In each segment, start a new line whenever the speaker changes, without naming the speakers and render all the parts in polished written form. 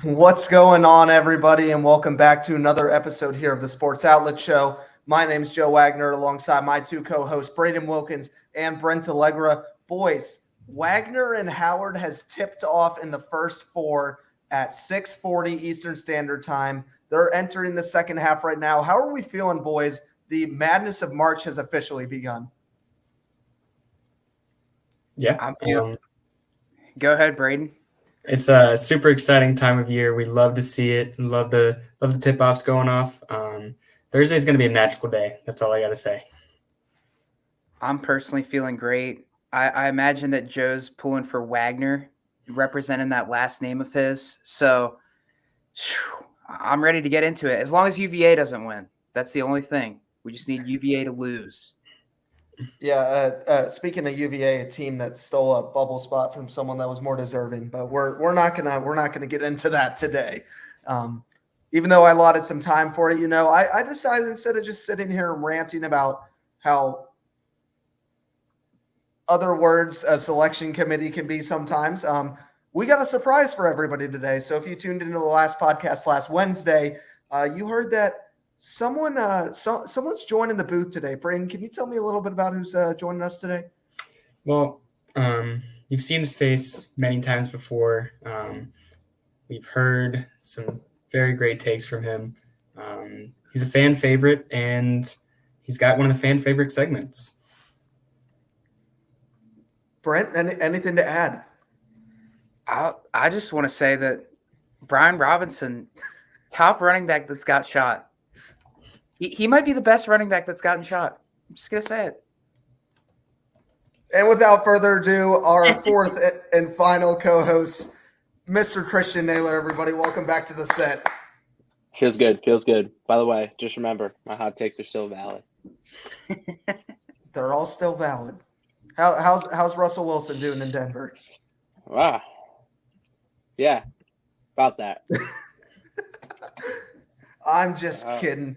What's going on, everybody, and welcome back to another episode here of the Sports Outlet Show. My name's Joe Wagner, alongside my two co-hosts, Braden Wilkins and Brent Allegra. Boys, Wagner and Howard has tipped off in the first four at 6:40 Eastern Standard Time. They're entering the second half right now. How are we feeling, boys? The madness of March has officially begun.
Yeah.
Go ahead, Braden.
It's a super exciting time of year. We love to see it. Love the tip-offs going off. Thursday's going to be a magical day. That's all I got to say.
I'm personally feeling great. I imagine that Joe's pulling for Wagner, representing that last name of his. So I'm ready to get into it. As long as UVA doesn't win. That's the only thing. We just need UVA to lose.
Yeah, speaking of UVA, a team that stole a bubble spot from someone that was more deserving, but we're not gonna get into that today. Even though I allotted some time for it, I decided instead of just sitting here and ranting about how other words a selection committee can be sometimes, we got a surprise for everybody today. So if you tuned into the last podcast last Wednesday, you heard that someone's joining the booth today. Braden, can you tell me a little bit about who's joining us today?
Well, you've seen his face many times before. We've heard some very great takes from him. He's a fan favorite, and he's got one of the fan favorite segments.
Brent, anything to add?
I just want to say that Brian Robinson, top running back that's got shot. He might be the best running back that's gotten shot. I'm just going to say it.
And without further ado, our fourth and final co-host, Mr. Christian Naylor, everybody. Welcome back to the set.
Feels good. By the way, just remember, my hot takes are still valid.
They're all still valid. How's Russell Wilson doing in Denver?
Wow. Yeah, about that.
I'm just kidding.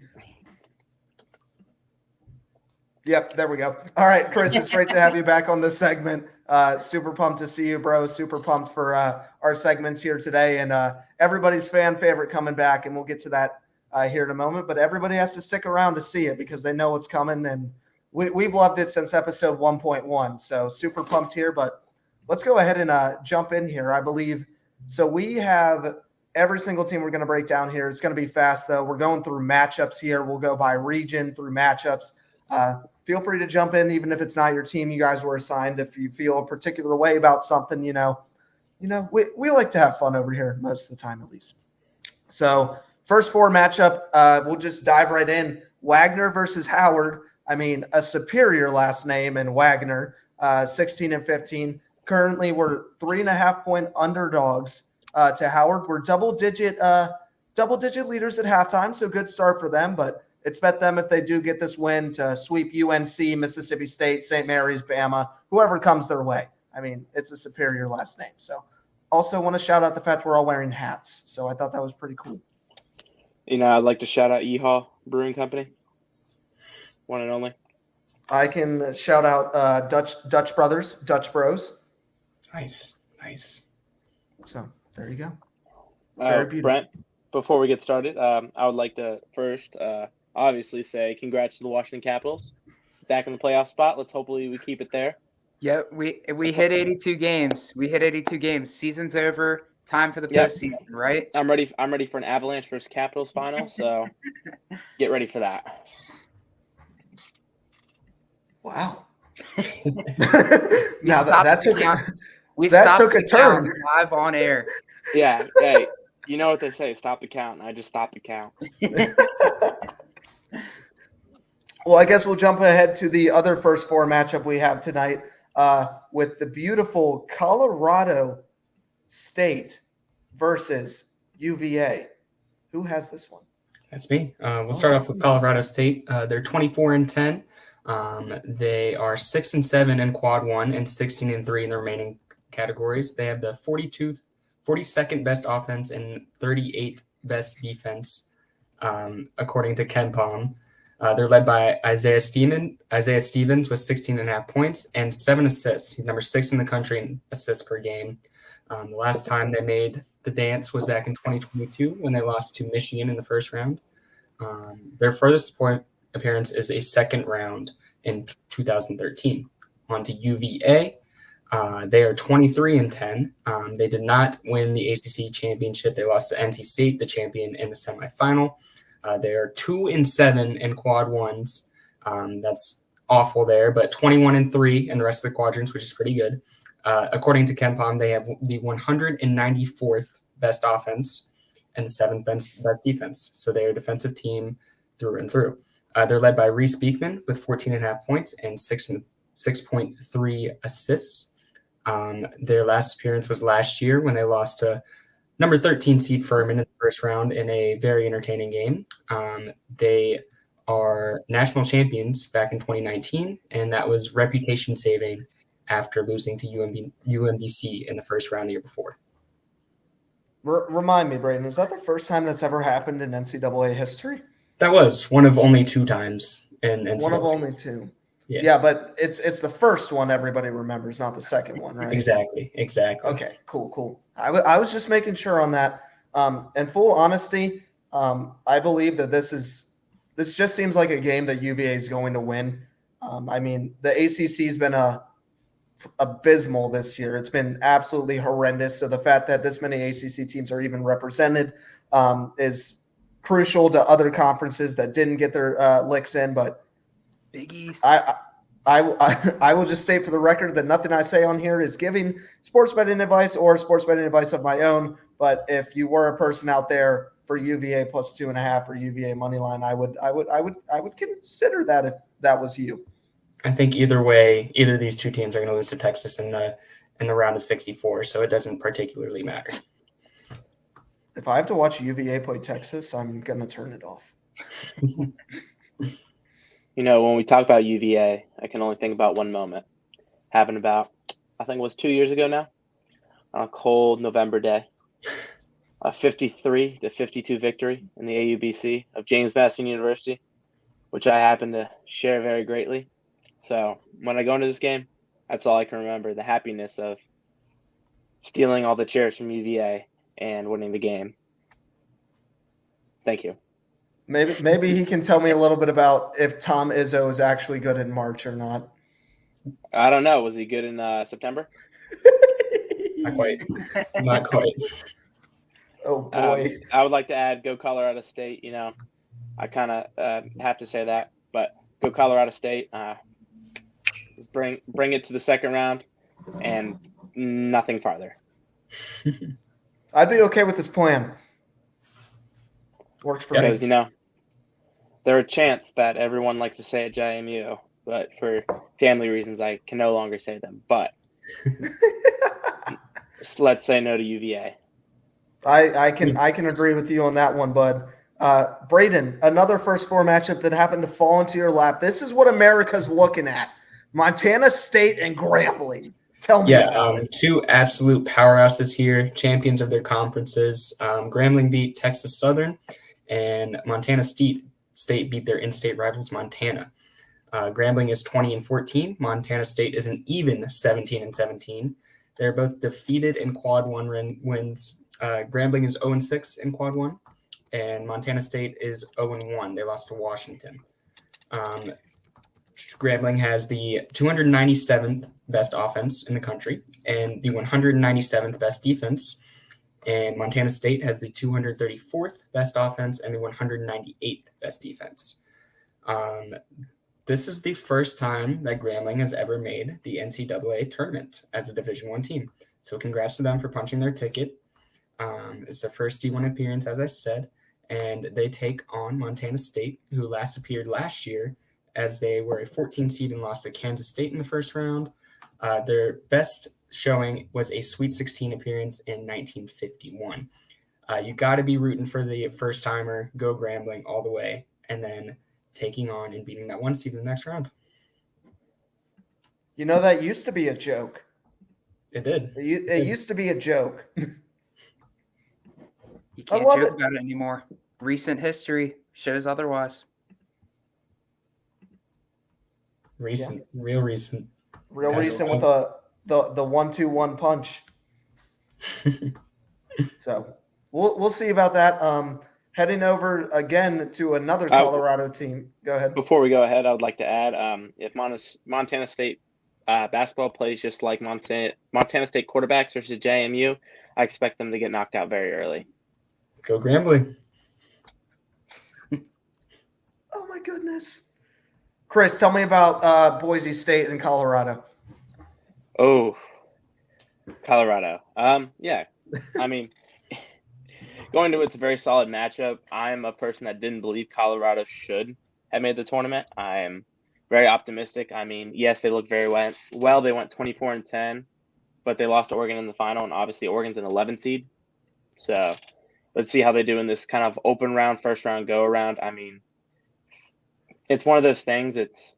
Yep, there we go. All right, Chris, it's great to have you back on this segment. Super pumped to see you, bro. Super pumped for our segments here today. And everybody's fan favorite coming back, and we'll get to that here in a moment. But everybody has to stick around to see it because they know what's coming. And we've loved it since episode 1.1. So super pumped here. But let's go ahead and jump in here, I believe. So we have every single team we're going to break down here. It's going to be fast, though. We're going through matchups here. We'll go by region through matchups. Feel free to jump in, even if it's not your team you guys were assigned. If you feel a particular way about something, we like to have fun over here most of the time, at least. So first four matchup, we'll just dive right in. Wagner versus Howard. I mean, a superior last name in Wagner, 16-15. Currently, we're 3.5-point underdogs to Howard. We're double-digit leaders at halftime, so good start for them, but expect them, if they do get this win, to sweep UNC, Mississippi State, St. Mary's, Bama, whoever comes their way. I mean, it's a superior last name. So also want to shout out the fact we're all wearing hats. So I thought that was pretty cool.
I'd like to shout out Yeehaw Brewing Company. One and only.
I can shout out Dutch Brothers, Dutch Bros.
Nice.
So there you go.
Very beautiful. Brent, before we get started, I would like to first obviously say congrats to the Washington Capitals. Back in the playoff spot. Hopefully we keep it there.
Yeah, we hit 82 games. Season's over. Time for the postseason, right?
I'm ready for an Avalanche versus Capitals final, so get ready for that.
Wow. Now that took a turn
live on air.
Yeah. Hey, you know what they say, stop the count. I just stopped the count.
Well, I guess we'll jump ahead to the other first four matchup we have tonight with the beautiful Colorado State versus UVA. Who has this one?
That's me. We'll start off with Colorado State. They're 24-10. They are 6-7 in quad one and 16-3 in the remaining categories. They have the 42nd best offense and 38th best defense, according to Ken Palm. They're led by Isaiah Stevens with 16.5 points and 7 assists. He's number 6 in the country in assists per game. The last time they made the dance was back in 2022 when they lost to Michigan in the first round. Their furthest point appearance is a second round in 2013. On to UVA. They are 23-10. They did not win the ACC championship. They lost to NC State, the champion, in the semifinal. They are 2-7 in quad ones. That's awful there, but 21-3 in the rest of the quadrants, which is pretty good. According to KenPom, they have the 194th best offense and the 7th best defense. So they're a defensive team through and through. They're led by Reese Beekman with 14.5 points and 6.3 assists. Their last appearance was last year when they lost to number 13 seed Furman in the first round in a very entertaining game. They are national champions back in 2019, and that was reputation saving after losing to UMBC in the first round the year before.
Remind me, Braden, is that the first time that's ever happened in NCAA history?
That was one of only 2 times in NCAA.
One of only 2.
Yeah,
but it's the first one everybody remembers, not the second one, right?
Exactly.
Okay, cool. I was just making sure on that. In full honesty, I believe that this just seems like a game that UVA is going to win. I mean, the ACC's been abysmal this year. It's been absolutely horrendous. So the fact that this many ACC teams are even represented is crucial to other conferences that didn't get their licks in. But
Big East.
I will just state for the record that nothing I say on here is giving sports betting advice or sports betting advice of my own. But if you were a person out there for UVA plus 2.5 or UVA money line, I would consider that if that was you.
I think either way, either of these 2 teams are going to lose to Texas in the round of 64, so it doesn't particularly matter.
If I have to watch UVA play Texas, I'm going to turn it off.
When we talk about UVA, I can only think about one moment. Happened about, I think it was 2 years ago now, on a cold November day. A 53-52 victory in the AUBC of James Madison University, which I happen to share very greatly. So when I go into this game, that's all I can remember, the happiness of stealing all the chairs from UVA and winning the game. Thank you.
Maybe he can tell me a little bit about if Tom Izzo is actually good in March or not.
I don't know. Was he good in September?
Not quite.
Oh, boy.
I would like to add, go Colorado State. I kind of have to say that, but go Colorado State. Bring it to the second round and nothing farther.
I'd be okay with this plan. Works for me.
Because, there are chants that everyone likes to say at JMU, but for family reasons, I can no longer say them. But let's say no to UVA.
I can agree with you on that one, bud. Braden, another first 4 matchup that happened to fall into your lap. This is what America's looking at. Montana State and Grambling. Tell me about it.
2 absolute powerhouses here, champions of their conferences. Grambling beat Texas Southern, and Montana State beat their in-state rivals, Montana. Grambling is 20-14. Montana State is an even 17-17. They're both defeated in quad 1 wins. Grambling is 0-6 in quad 1, and Montana State is 0-1. They lost to Washington. Grambling has the 297th best offense in the country and the 197th best defense. And Montana State has the 234th best offense and the 198th best defense. This is the first time that Grambling has ever made the NCAA tournament as a Division I team. So congrats to them for punching their ticket. It's their first D1 appearance, as I said, and they take on Montana State, who last appeared last year as they were a 14 seed and lost to Kansas State in the first round. Their best showing was a Sweet 16 appearance in 1951. You got to be rooting for the first timer, go Grambling all the way, and then taking on and beating that 1 seed in the next round.
That used to be a joke.
It did.
It used to be a joke.
You can't joke about it anymore. Recent history shows otherwise.
Real recent.
Real recent with the 1-2-1 punch. So we'll see about that. Heading over again to another Colorado team. Go ahead.
Before we go ahead, I would like to add, if Montana State basketball plays just like Montana State quarterbacks versus JMU, I expect them to get knocked out very early.
Go Grambling.
Oh my goodness. Chris, tell me about Boise State and Colorado.
Oh, Colorado. Yeah. I mean, going to it's a very solid matchup. I'm a person that didn't believe Colorado should have made the tournament. I am very optimistic. I mean, yes, they looked very well. They went 24-10, but they lost to Oregon in the final, and obviously Oregon's an 11 seed. So let's see how they do in this kind of open round, first round go around. I mean, it's one of those things. It's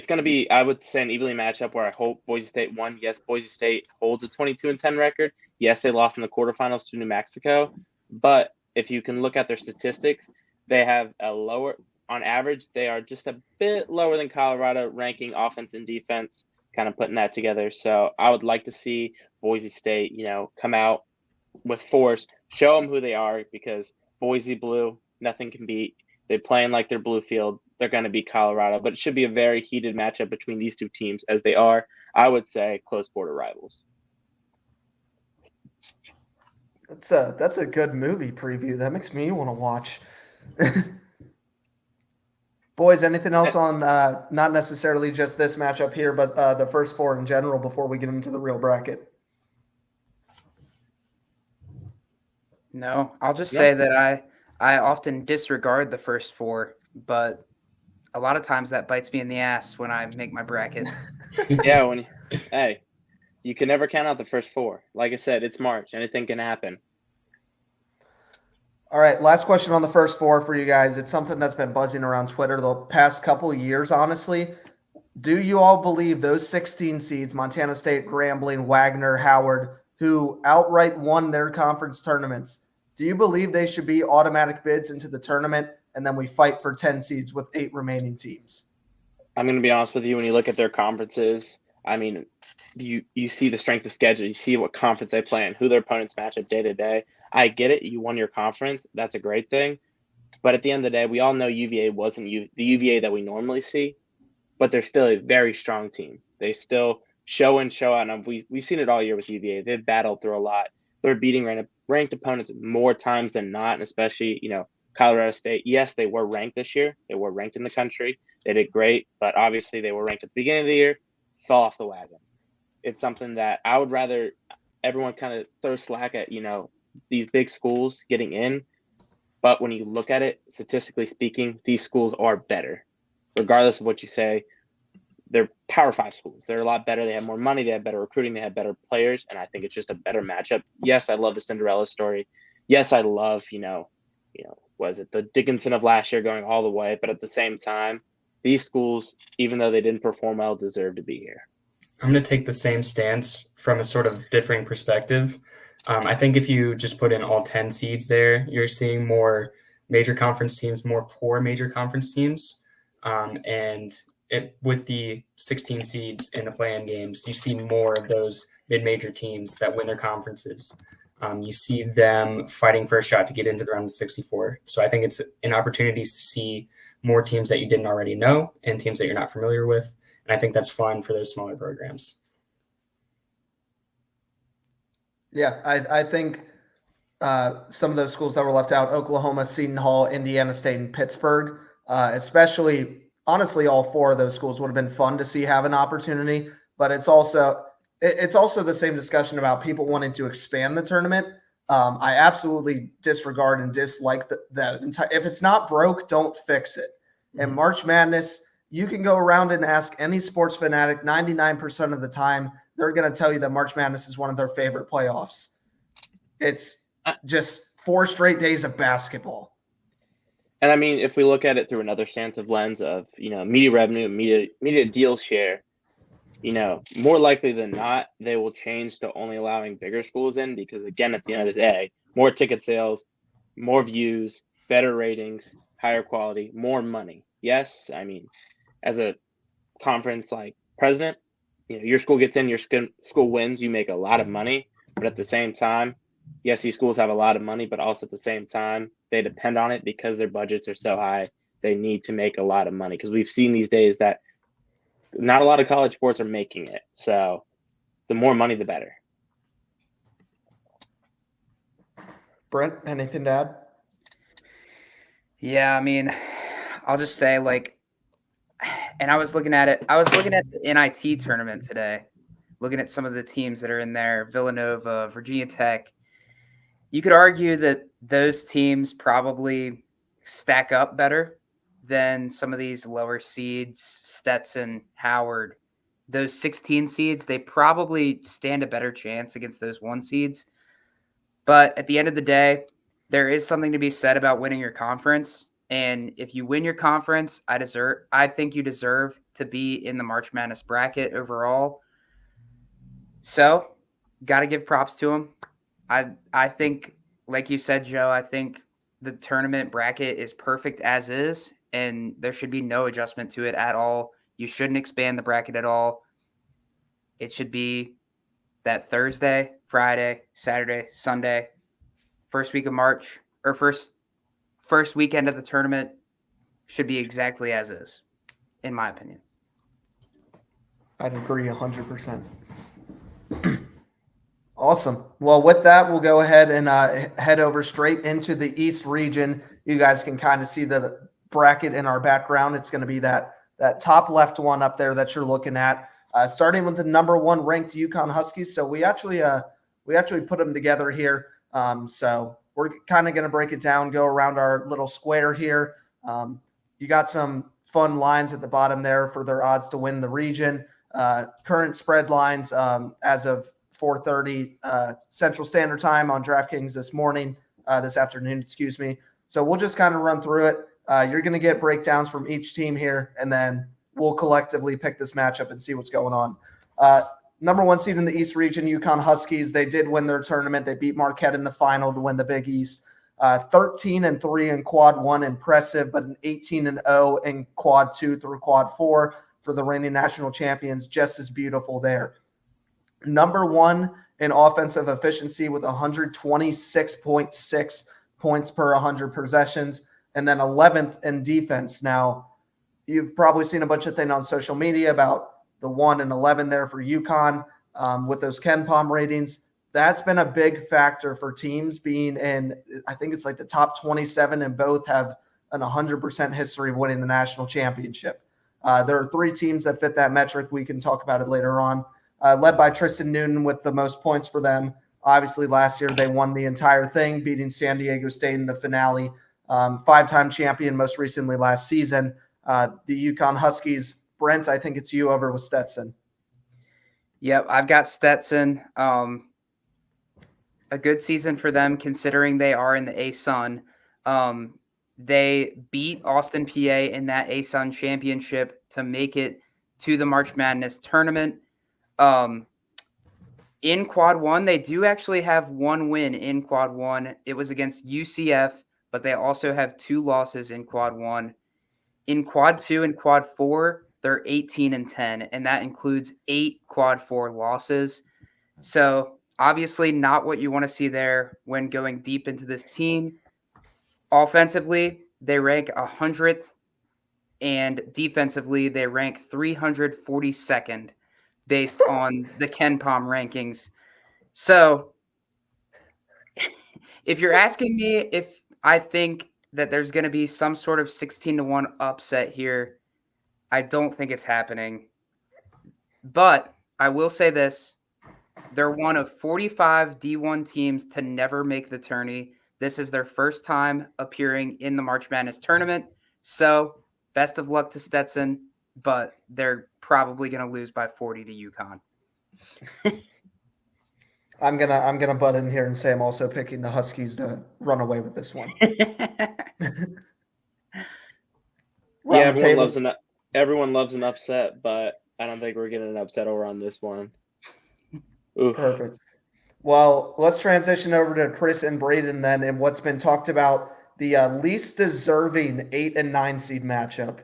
going to be, I would say, an evenly matchup where I hope Boise State won. Yes, Boise State holds a 22-10 record. Yes, they lost in the quarterfinals to New Mexico. But if you can look at their statistics, they have a lower, on average, they are just a bit lower than Colorado, ranking offense and defense, kind of putting that together. So I would like to see Boise State, come out with force, show them who they are, because Boise Blue, nothing can beat. They're playing like their blue field. They're going to beat Colorado, but it should be a very heated matchup between these two teams, as they are, I would say, close border rivals.
That's a good movie preview. That makes me want to watch. Boys, anything else on not necessarily just this matchup here, but the first four in general before we get into the real bracket?
No, I'll just say that I often disregard the first four, but a lot of times that bites me in the ass when I make my bracket.
Yeah, hey, you can never count out the first four. Like I said, it's March. Anything can happen.
All right, last question on the first four for you guys. It's something that's been buzzing around Twitter the past couple years, honestly. Do you all believe those 16 seeds, Montana State, Grambling, Wagner, Howard, who outright won their conference tournaments, do you believe they should be automatic bids into the tournament, and then we fight for 10 seeds with 8 remaining teams?
I'm going to be honest with you. When you look at their conferences, I mean, you see the strength of schedule. You see what conference they play in, who their opponents match up day to day. I get it. You won your conference. That's a great thing. But at the end of the day, we all know UVA wasn't the UVA that we normally see, but they're still a very strong team. They still show in, show out. And we've seen it all year with UVA. They've battled through a lot. They're beating ranked opponents more times than not, and especially, Colorado State. Yes, they were ranked this year. They were ranked in the country. They did great, but obviously they were ranked at the beginning of the year, fell off the wagon. It's something that I would rather everyone kind of throw slack at, these big schools getting in. But when you look at it, statistically speaking, these schools are better. Regardless of what you say, they're Power 5 schools. They're a lot better. They have more money. They have better recruiting. They have better players. And I think it's just a better matchup. Yes, I love the Cinderella story. Yes, I love, was it the Dickinson of last year going all the way? But at the same time, these schools, even though they didn't perform well, deserve to be here.
I'm going to take the same stance from a sort of differing perspective. I think if you just put in all 10 seeds there, you're seeing more major conference teams, more poor major conference teams. With the 16 seeds in the play-in games, you see more of those mid-major teams that win their conferences. You see them fighting for a shot to get into the round of 64. So I think it's an opportunity to see more teams that you didn't already know and teams that you're not familiar with. And I think that's fun for those smaller programs.
Yeah, I think some of those schools that were left out, Oklahoma, Seton Hall, Indiana State, and Pittsburgh, especially, honestly, all 4 of those schools would have been fun to see have an opportunity. But it's also the same discussion about people wanting to expand the tournament. I absolutely disregard and dislike that entire. If it's not broke, don't fix it. Mm-hmm. And March Madness, you can go around and ask any sports fanatic 99% of the time, they're going to tell you that March Madness is one of their favorite playoffs. It's just 4 straight days of basketball.
And I mean, if we look at it through another stance of lens of, media revenue, media deal share, more likely than not, they will change to only allowing bigger schools in because, again, at the end of the day, more ticket sales, more views, better ratings, higher quality, more money. Yes, I mean, as a conference like president, your school gets in, your school wins, you make a lot of money. But at the same time, yes, these schools have a lot of money, but also at the same time, they depend on it because their budgets are so high. They need to make a lot of money because we've seen these days that not a lot of college sports are making it. So the more money, the better.
Brent, anything to add?
Yeah, I mean, I'll just say and I was looking at it. I was looking at the NIT tournament today, looking at some of the teams that are in there, Villanova, Virginia Tech. You could argue that those teams probably stack up better than some of these lower seeds, Stetson, Howard. Those 16 seeds, they probably stand a better chance against those 1 seeds. But at the end of the day, there is something to be said about winning your conference. And if you win your conference, I think you deserve to be in the March Madness bracket overall. So, got to give props to them. I think, like you said, Joe, I think the tournament bracket is perfect as is, and there should be no adjustment to it at all. You shouldn't expand the bracket at all. It should be that Thursday, Friday, Saturday, Sunday, first week of March, or first weekend of the tournament should be exactly as is, in my opinion.
I'd agree 100%. Awesome. Well, with that, we'll go ahead and head over straight into the East region. You guys can kind of see the bracket in our background. It's going to be that top left one up there that you're looking at, starting with the number 1 ranked UConn Huskies. So we actually put them together here. So we're kind of going to break it down, go around our little square here. You got some fun lines at the bottom there for their odds to win the region. Current spread lines as of 4:30 Central Standard Time on DraftKings this afternoon, excuse me. So we'll just kind of run through it. You're going to get breakdowns from each team here, and then we'll collectively pick this matchup and see what's going on. Number 1 seed in the East region, UConn Huskies. They did win their tournament. They beat Marquette in the final to win the Big East. 13-3 in Quad 1, impressive, but an 18-0 in Quad 2 through Quad 4 for the reigning national champions, just as beautiful there. Number 1 in offensive efficiency with 126.6 points per 100 possessions, and then 11th in defense. Now, you've probably seen a bunch of things on social media about the 1 and 11 there for UConn with those KenPom ratings. That's been a big factor for teams being in, I think it's like the top 27, and both have an 100% history of winning the national championship. There are 3 teams that fit that metric. We can talk about it later on. Led by Tristan Newton with the most points for them. Obviously, last year they won the entire thing, beating San Diego State in the finale. 5-time champion most recently last season. The UConn Huskies, Brent, I think it's you over with Stetson.
Yep, I've got Stetson. A good season for them considering they are in the A-Sun. They beat Austin, PA in that A-Sun championship to make it to the March Madness tournament. In Quad 1, they do actually have 1 win in Quad 1. It was against UCF, but they also have 2 losses in Quad 1. In Quad 2 and Quad 4, they're 18-10, and that includes 8 Quad 4 losses. So obviously not what you want to see there when going deep into this team. Offensively, they rank 100th, and defensively, they rank 342nd based on the KenPom rankings. So if you're asking me if I think that there's going to be some sort of 16-1 upset here, I don't think it's happening. But I will say this. They're one of 45 D1 teams to never make the tourney. This is their first time appearing in the March Madness tournament. So best of luck to Stetson, but they're probably going to lose by 40 to UConn.
I'm gonna butt in here and say I'm also picking the Huskies to run away with this one.
Yeah, everyone loves an upset, but I don't think we're getting an upset over on this one. Oof.
Perfect. Well, let's transition over to Chris and Braden then, and what's been talked about, the least deserving 8 and 9 seed matchup.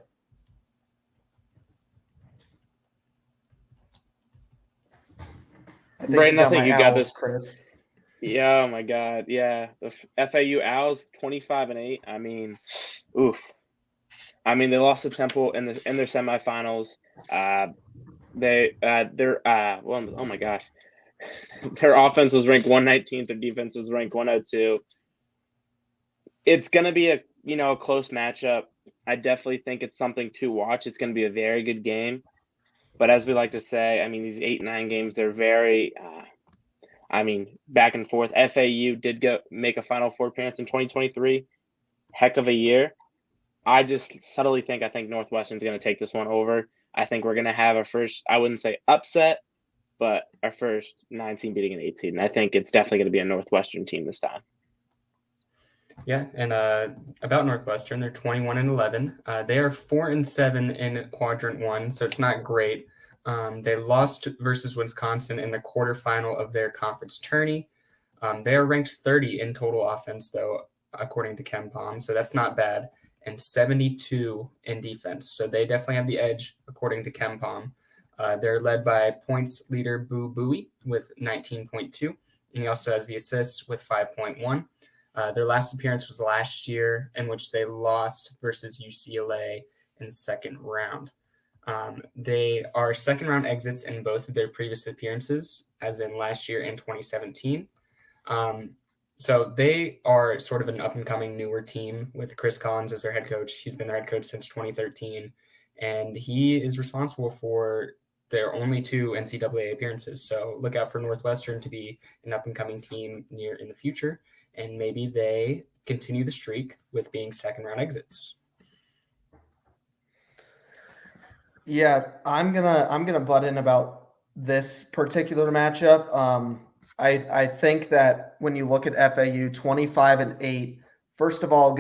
I think
Brayden,
you
I
got
think
my
you got
Owls,
this.
Chris.
Yeah, oh my God, yeah. The FAU Owls 25-8. I mean, oof. I mean, they lost to Temple in their semifinals. Well, oh my gosh, their offense was ranked 119th. Their defense was ranked 102. It's gonna be a close matchup. I definitely think it's something to watch. It's gonna be a very good game. But as we like to say, I mean, these 8-9 games, they're very, back and forth. FAU did make a Final Four appearance in 2023. Heck of a year. I think Northwestern's going to take this one over. I think we're going to have our first, I wouldn't say upset, but our first 9 team beating an 8 seed. And I think it's definitely going to be a Northwestern team this time.
Yeah, and about Northwestern, they're 21-11. They are 4-7 in quadrant 1, so it's not great. They lost versus Wisconsin in the quarterfinal of their conference tourney. They are ranked 30 in total offense, though, according to KenPom, so that's not bad, and 72 in defense. So they definitely have the edge, according to KenPom. They're led by points leader Boo Buie with 19.2, and he also has the assists with 5.1. Their last appearance was last year, in which they lost versus UCLA in the second round. They are second round exits in both of their previous appearances, as in last year and 2017. So they are sort of an up and coming newer team with Chris Collins as their head coach. He's been their head coach since 2013, and he is responsible for their only 2 NCAA appearances. So look out for Northwestern to be an up and coming team in the future, and maybe they continue the streak with being second round exits.
Yeah, I'm gonna butt in about this particular matchup. I think that when you look at FAU 25-8, first of all,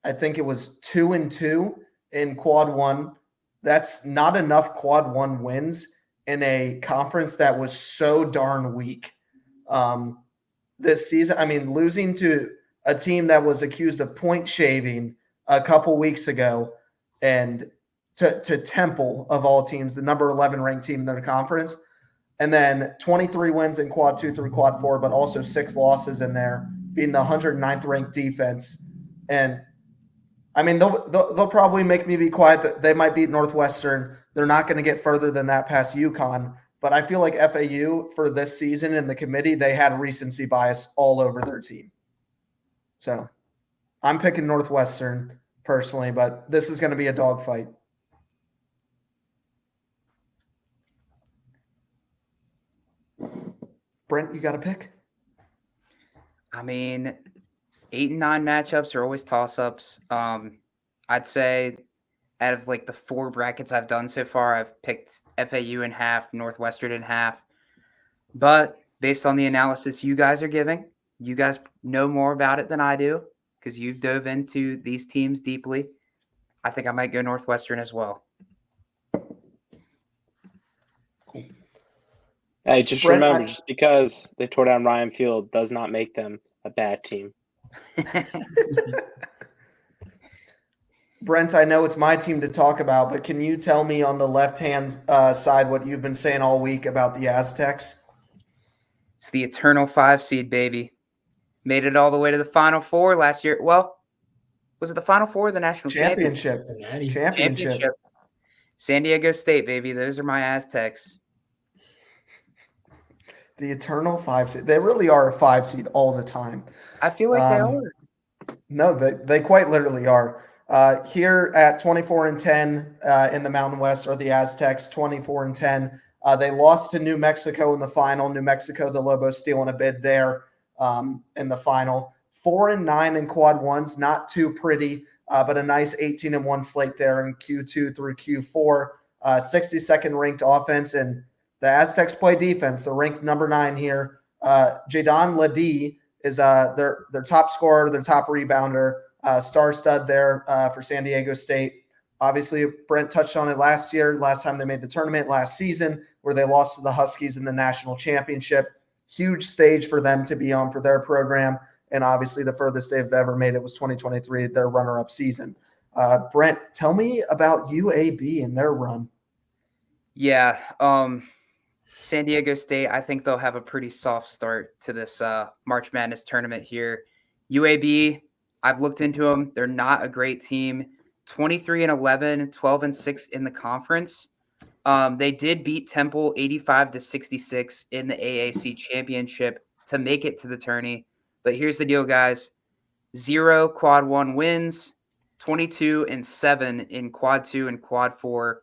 I think it was 2-2 in quad 1. That's not enough quad 1 wins in a conference that was so darn weak this season. I mean, losing to a team that was accused of point shaving a couple weeks ago, and to Temple, of all teams, the number 11 ranked team in their conference, and then 23 wins in quad 2 through quad 4, but also 6 losses in there, being the 109th ranked defense. And I mean, they'll probably make me be quiet. They might beat Northwestern. They're not going to get further than that past UConn. But I feel like FAU for this season in the committee, they had recency bias all over their team. So I'm picking Northwestern personally, but this is going to be a dogfight. Brent, you got a pick?
I mean, 8 and 9 matchups are always toss-ups. I'd say out of like the 4 brackets I've done so far, I've picked FAU in half, Northwestern in half. But based on the analysis you guys are giving, you guys know more about it than I do because you've dove into these teams deeply. I think I might go Northwestern as well.
Hey, just
Brent,
remember, just because they tore down Ryan Field does not make them a bad team.
Brent, I know it's my team to talk about, but can you tell me on the left-hand side what you've been saying all week about the Aztecs?
It's the eternal 5 seed, baby. Made it all the way to the Final Four last year. Well, was it the Final Four or the National
Championship.
San Diego State, baby. Those are my Aztecs.
The eternal 5 seed. They really are a 5 seed all the time.
I feel like they are.
No, they quite literally are. Here at 24-10 in the Mountain West are the Aztecs, 24-10. They lost to New Mexico in the final. New Mexico, the Lobos stealing a bid there in the final. 4-9 in quad 1s, not too pretty, but a nice 18-1 slate there in Q2 through Q4. 62nd ranked offense, and the Aztecs play defense. They're ranked number 9 here. Jadon Ledee is their top scorer, their top rebounder, star stud there for San Diego State. Obviously, Brent touched on it last time they made the tournament last season, where they lost to the Huskies in the national championship. Huge stage for them to be on for their program. And obviously the furthest they've ever made it was 2023, their runner-up season. Brent, tell me about UAB and their run.
Yeah. San Diego State, I think they'll have a pretty soft start to this March Madness tournament here. UAB, I've looked into them. They're not a great team. 23-11, 12-6 in the conference. They did beat Temple 85-66 in the AAC championship to make it to the tourney. But here's the deal, guys. 0 quad 1 wins, 22-7 in quad 2 and quad 4.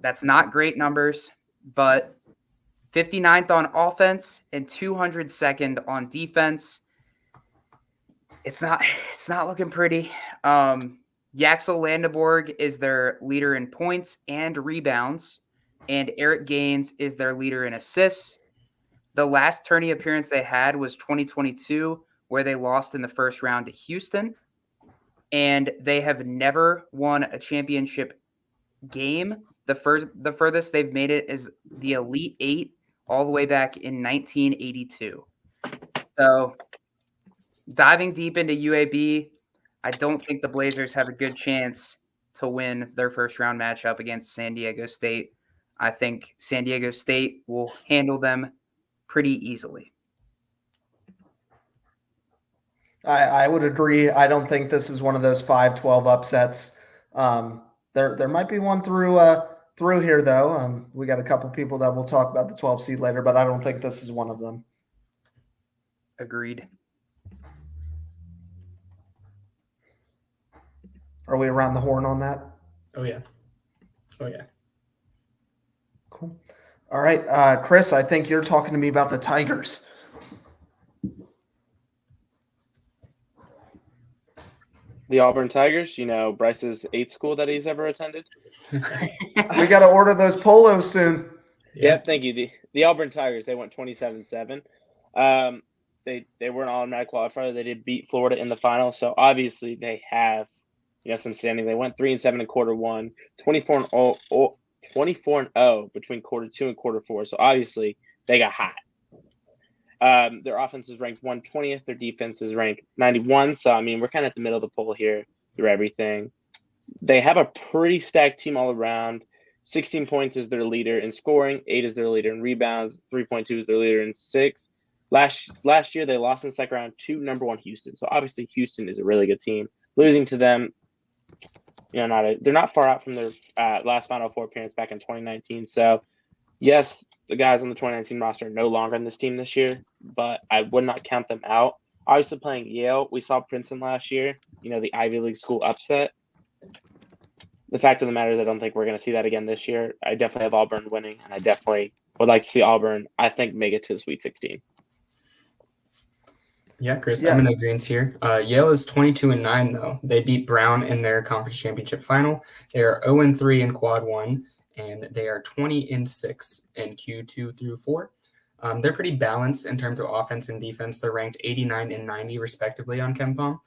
That's not great numbers, but 59th on offense and 202nd on defense. It's not looking pretty. Yaxel Landeborg is their leader in points and rebounds, and Eric Gaines is their leader in assists. The last tourney appearance they had was 2022, where they lost in the first round to Houston, and they have never won a championship game. The furthest they've made it is the Elite Eight all the way back in 1982. So diving deep into UAB, I don't think the Blazers have a good chance to win their first round matchup against San Diego State. I think San Diego State will handle them pretty easily.
I would agree. I don't think this is one of those 5-12 upsets. There might be one through here, though. We got a couple people that will talk about the 12 seed later, but I don't think this is one of them.
Agreed.
Are we around the horn on that?
Oh yeah.
Cool. All right, Chris, I think you're talking to me about the Tigers.
The Auburn Tigers, Bryce's 8th school that he's ever attended.
We got to order those polos soon.
Yeah, thank you. The Auburn Tigers, they went 27-7. They were an automatic qualifier. They did beat Florida in the final, so obviously they have some standing. They went 3-7 in quarter 1, 24-0 between quarter 2 and quarter 4. So obviously they got hot. Their offense is ranked 120th. Their defense is ranked 91. So, we're kind of at the middle of the poll here through everything. They have a pretty stacked team all around. 16 points is their leader in scoring. 8 is their leader in rebounds. 3.2 is their leader in 6. Last year, they lost in the second round to number 1 Houston. So, obviously, Houston is a really good team. Losing to them, they're not far out from their last Final Four appearance back in 2019. So, yes, the guys on the 2019 roster are no longer in this team this year, but I would not count them out. Obviously, playing Yale, we saw Princeton last year, the Ivy League school upset. The fact of the matter is I don't think we're going to see that again this year. I definitely have Auburn winning, and I definitely would like to see Auburn, I think, make it to the Sweet 16.
Yeah, Chris,
Yeah.
I'm in agreement here. Yale is 22-9 though. They beat Brown in their conference championship final. They are 0-3 in quad 1, and they are 20-6 in Q2 through 4. They're pretty balanced in terms of offense and defense. They're ranked 89 and 90 respectively on KenPom.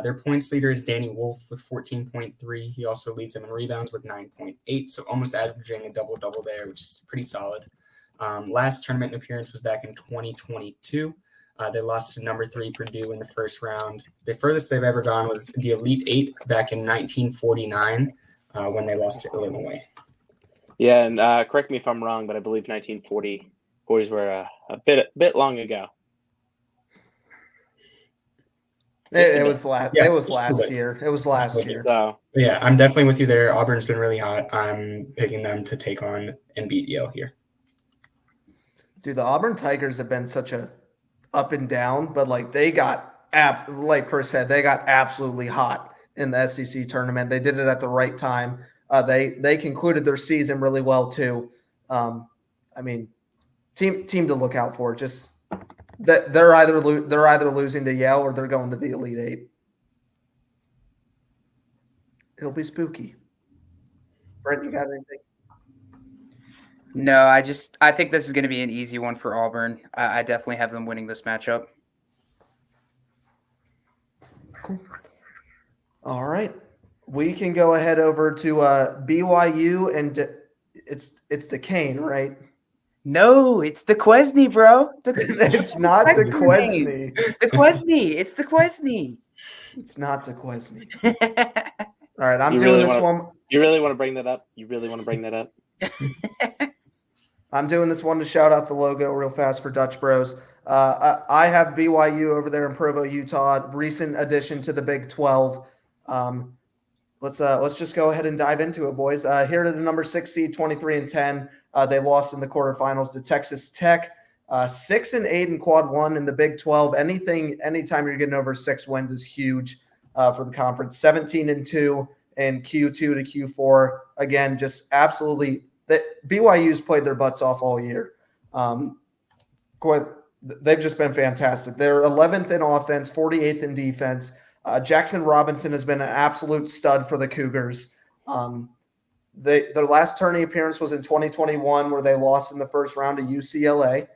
Their points leader is Danny Wolf with 14.3. He also leads them in rebounds with 9.8, so almost averaging a double-double there, which is pretty solid. Last tournament appearance was back in 2022. They lost to number 3 Purdue in the first round. The furthest they've ever gone was the Elite Eight back in 1949 when they lost to Illinois.
Yeah, and correct me if I'm wrong, but I believe 1940s were a bit long ago.
It was last
Yeah,
year. It was last year.
So
Yeah, I'm definitely with you there. Auburn's been really hot. I'm picking them to take on and beat Yale here.
Dude, the Auburn Tigers have been such a up and down, but they got like Chris said, they got absolutely hot in the SEC tournament. They did it at the right time. They concluded their season really well too. Team to look out for. Just that they're either losing to Yale or they're going to the Elite Eight. It'll be spooky. Brent, you got anything?
No, I think this is going to be an easy one for Auburn. I definitely have them winning this matchup.
Cool. All right. We can go ahead over to BYU, and it's Duquesne, right?
No, it's DeQuesne, bro.
It's not DeQuesne.
DeQuesne. It's DeQuesne.
It's not DeQuesne. All right, I'm
You
doing
really
this
wanna-
one.
you really want to bring that up?
I'm doing this one to shout out the logo real fast for Dutch Bros. I have BYU over there in Provo, Utah, recent addition to the Big 12. Let's just go ahead and dive into it, boys. Here to the number 6 seed, 23-10. They lost in the quarterfinals to Texas Tech. 6-8 in quad one in the Big 12. Anytime you're getting over 6 wins is huge for the conference. 17-2 in Q2 to Q4. Again, just absolutely. BYU's played their butts off all year. They've just been fantastic. They're 11th in offense, 48th in defense. Jackson Robinson has been an absolute stud for the Cougars. Their last tourney appearance was in 2021, where they lost in the first round to UCLA.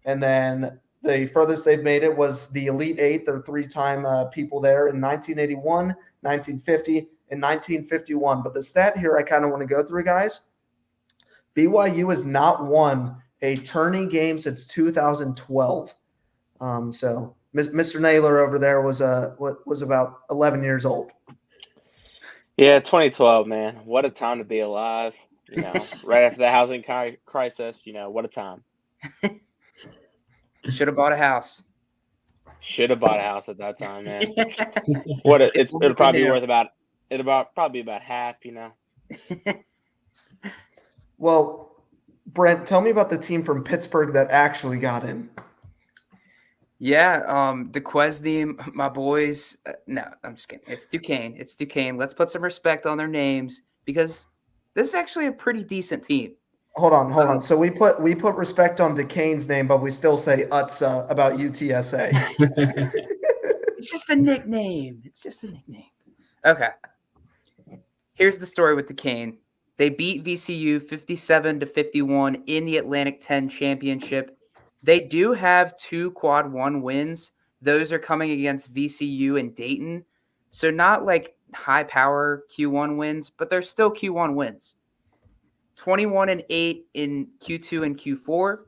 And then the furthest they've made it was the Elite Eight. They're 3-time people there in 1981, 1950, and 1951. But the stat here I kind of want to go through, guys. BYU has not won a tourney game since 2012. So Mr. Naylor over there was about 11 years old.
Yeah, 2012, man. What a time to be alive. Right after the housing crisis, what a time.
Should have bought a house.
Should have bought a house at that time, man. It'd probably be worth probably about half,
Well, Brent, tell me about the team from Pittsburgh that actually got in.
Yeah, DeQuesne, my boys. No, I'm just kidding. It's Duquesne. Let's put some respect on their names because this is actually a pretty decent team.
Hold on. So we put respect on Duquesne's name, but we still say Utsa about UTSA.
It's just a nickname. Okay. Here's the story with Duquesne. They beat VCU 57-51 in the Atlantic 10 championship. They do have 2 quad 1 wins. Those are coming against VCU and Dayton. So not like high power Q1 wins, but they're still Q1 wins. 21-8 in Q2 and Q4.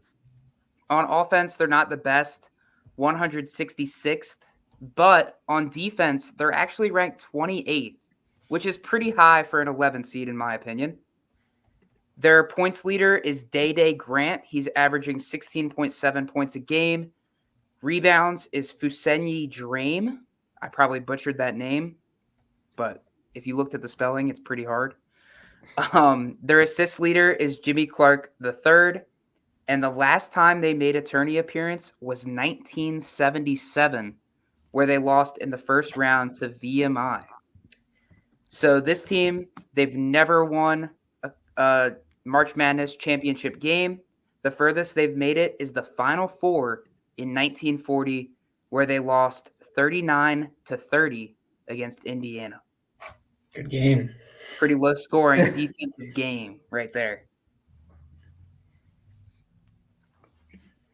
On offense, they're not the best, 166th. But on defense, they're actually ranked 28th, which is pretty high for an 11 seed, in my opinion. Their points leader is Day Grant. He's averaging 16.7 points a game. Rebounds is Fusenyi Drame. I probably butchered that name, but if you looked at the spelling, it's pretty hard. Their assist leader is Jimmy Clark III, and the last time they made a tourney appearance was 1977, where they lost in the first round to VMI. So this team, they've never won a March Madness championship game. The furthest they've made it is the Final Four in 1940, where they lost 39-30 against Indiana.
Good game.
Pretty low scoring defensive game right there.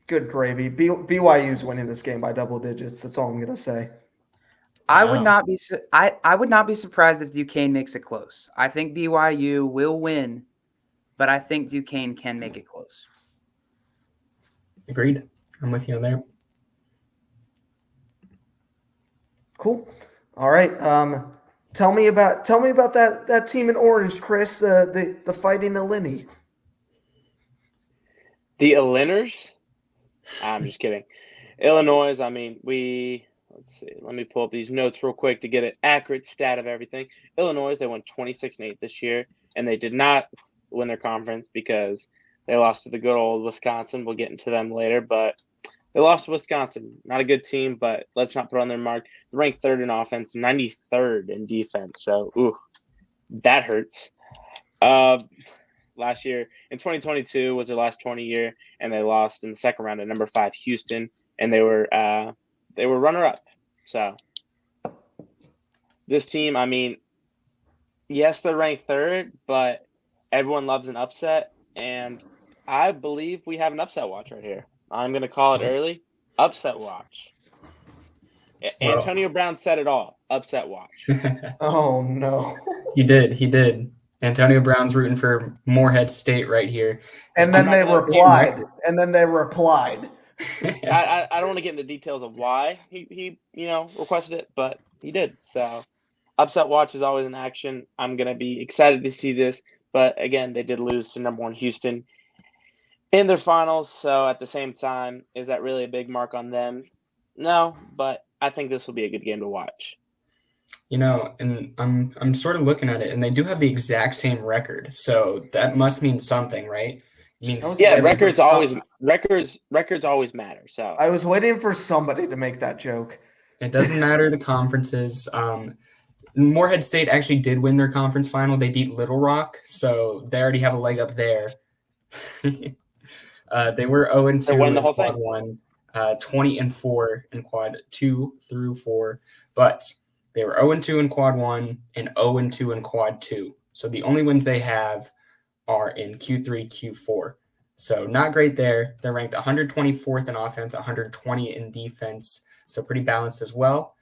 Good gravy. BYU's winning this game by double digits. That's all I'm going to say.
I would not be surprised if Duquesne makes it close. I think BYU will win, but I think Duquesne can make it close.
Agreed. I'm with you on there.
Cool. All right. Tell me about that team in orange, Chris. The Fighting Illini.
The Illiners? I'm just kidding. Illinois, let's see. Let me pull up these notes real quick to get an accurate stat of everything. Illinois, they won 26-8 this year, and they did not win their conference because they lost to the good old Wisconsin. We'll get into them later, but they lost to Wisconsin. Not a good team, but let's not put on their mark. They're ranked 3rd in offense, 93rd in defense. So, that hurts. Last year, in 2022, was their last 20 year, and they lost in the second round at number 5 Houston, and they were runner-up. So this team, yes, they're ranked 3rd, but everyone loves an upset, and I believe we have an upset watch right here. I'm going to call it early. Upset watch. Well, Antonio Brown said it all. Upset watch.
Oh, no.
He did. Antonio Brown's rooting for Morehead State right here.
And then they replied.
I don't want to get into details of why he requested it, but he did. So upset watch is always in action. I'm going to be excited to see this. But again, they did lose to number 1 Houston. in their finals. So at the same time, is that really a big mark on them? No, but I think this will be a good game to watch.
And I'm sort of looking at it, and they do have the exact same record, so that must mean something, right? It means
Yeah,
waiting for
records always matter. So
I was waiting for somebody to make that joke.
it doesn't matter the conferences. Morehead State actually did win their conference final. They beat Little Rock, so they already have a leg up there. They were 0-2
They're winning the
in
whole
quad
thing.
1, 20-4 in quad 2 through 4, but they were 0-2 in quad 1 and 0-2 in quad 2. So the only wins they have are in Q3, Q4. So not great there. They're ranked 124th in offense, 120 in defense, so pretty balanced as well.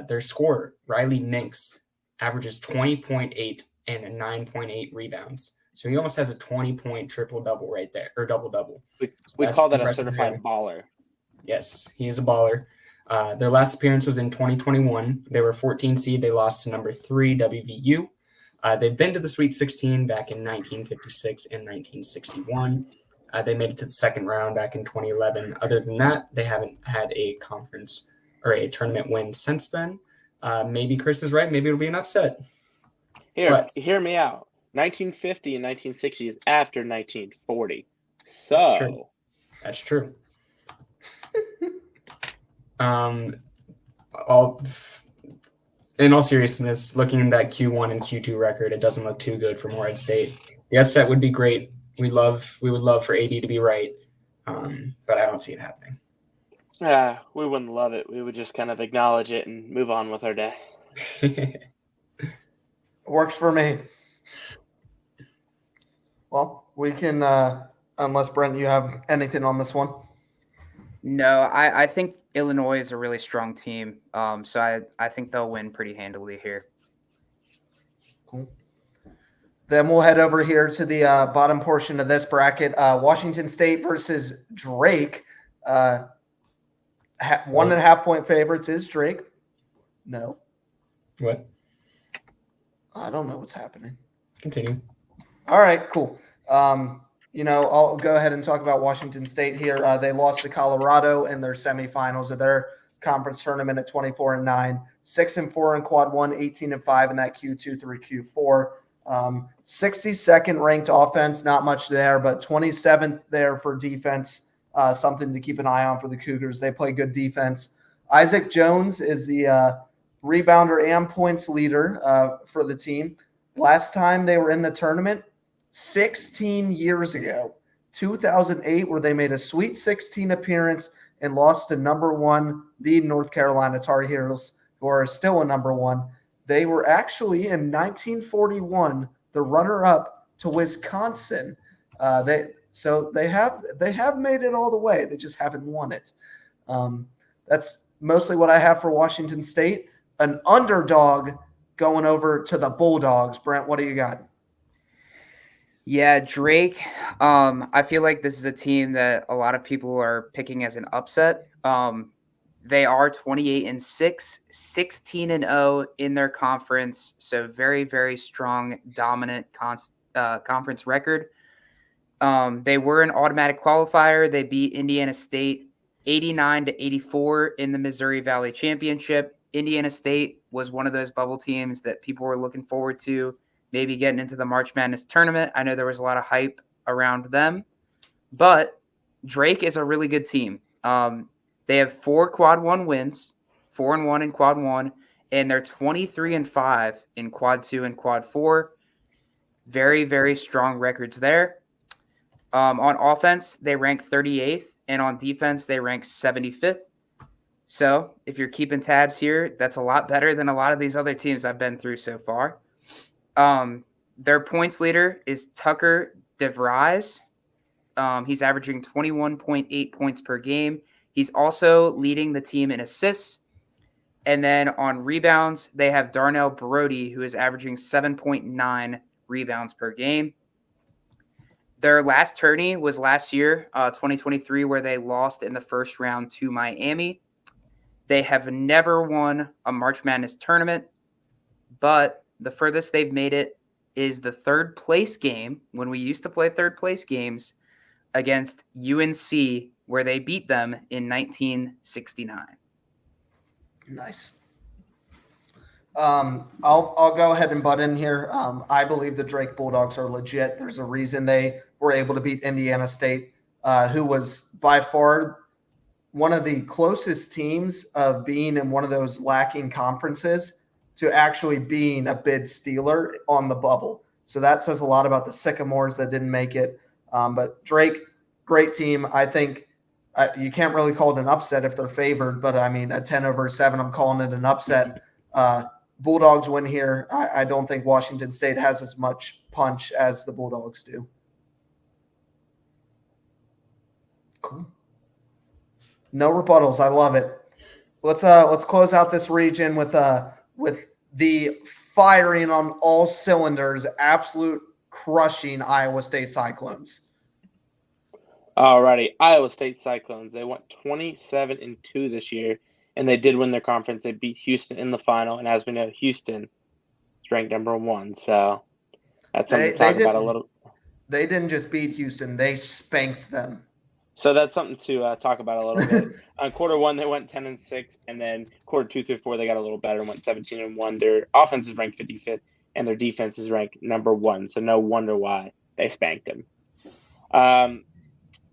Their scorer, Riley Minks, averages 20.8 and 9.8 rebounds. So he almost has a 20-point triple-double right there, or double-double.
We call that a
impressive
certified
here.
baller.
Yes, he is a baller. Their last appearance was in 2021. They were 14 seed. They lost to number 3 WVU. They've been to the Sweet 16 back in 1956 and 1961. They made it to the second round back in 2011. Other than that, they haven't had a conference or a tournament win since then. Maybe Chris is right. Maybe it'll be an upset.
Hear me out. 1950 and 1960 is after 1940. So
That's true. In all seriousness, looking at that Q1 and Q2 record, it doesn't look too good for Morehead State. The upset would be great. We would love for AD to be right, but I don't see it happening.
Yeah, we wouldn't love it. We would just kind of acknowledge it and move on with our day.
Works for me. Well, we can, unless Brent, you have anything on this one.
No, I think Illinois is a really strong team. So I think they'll win pretty handily here.
Cool. Then we'll head over here to the bottom portion of this bracket. Washington State versus Drake. 1.5 point favorites is Drake. No.
What?
I don't know what's happening.
Continue.
All right, cool. I'll go ahead and talk about Washington State here. They lost to Colorado in their semifinals of their conference tournament at 24-9, 6-4 in quad 1, 18-5 in that Q2 through Q4. 62nd ranked offense, not much there, but 27th there for defense. Something to keep an eye on for the Cougars. They play good defense. Isaac Jones is the rebounder and points leader for the team. Last time they were in the tournament, 16 years ago, 2008, where they made a Sweet 16 appearance and lost to number 1, the North Carolina Tar Heels, who are still a number 1. They were actually in 1941 the runner-up to Wisconsin. They have made it all the way. They just haven't won it. That's mostly what I have for Washington State. An underdog going over to the Bulldogs. Brent, what do you got?
Yeah, Drake. I feel like this is a team that a lot of people are picking as an upset. They are 28-6, 16-0 in their conference. So very, very strong, dominant conference record. They were an automatic qualifier. They beat Indiana State 89-84 in the Missouri Valley Championship. Indiana State was one of those bubble teams that people were looking forward to, maybe getting into the March Madness tournament. I know there was a lot of hype around them, but Drake is a really good team. They have 4 quad 1 wins, 4-1 in quad 1, and they're 23-5 in quad 2 and quad 4. Very, very strong records there. On offense, they rank 38th, and on defense, they rank 75th. So if you're keeping tabs here, that's a lot better than a lot of these other teams I've been through so far. Their points leader is Tucker DeVries. He's averaging 21.8 points per game. He's also leading the team in assists. And then on rebounds, they have Darnell Brody, who is averaging 7.9 rebounds per game. Their last tourney was last year, 2023, where they lost in the first round to Miami. They have never won a March Madness tournament, but the furthest they've made it is the third place game. When we used to play third place games, against UNC, where they beat them in 1969.
Nice. I'll go ahead and butt in here. I believe the Drake Bulldogs are legit. There's a reason they were able to beat Indiana State, who was by far one of the closest teams of being in one of those lacking conferences to actually being a bid stealer on the bubble. So that says a lot about the Sycamores that didn't make it. But Drake, great team. I think you can't really call it an upset if they're favored, but I mean, at 10/7, I'm calling it an upset. Bulldogs win here. I don't think Washington State has as much punch as the Bulldogs do. Cool. No rebuttals. I love it. Let's close out this region with the firing on all cylinders, absolute crushing Iowa State Cyclones.
Alrighty, Iowa State Cyclones. They went 27-2 this year, and they did win their conference. They beat Houston in the final, and as we know, Houston is ranked number 1. So that's something to talk about a little.
They didn't just beat Houston; they spanked them.
So that's something to talk about a little bit. Quarter 1, they went 10-6, and then quarter 2 through 4, they got a little better and went 17-1. Their offense is ranked 55th, and their defense is ranked number 1. So no wonder why they spanked them.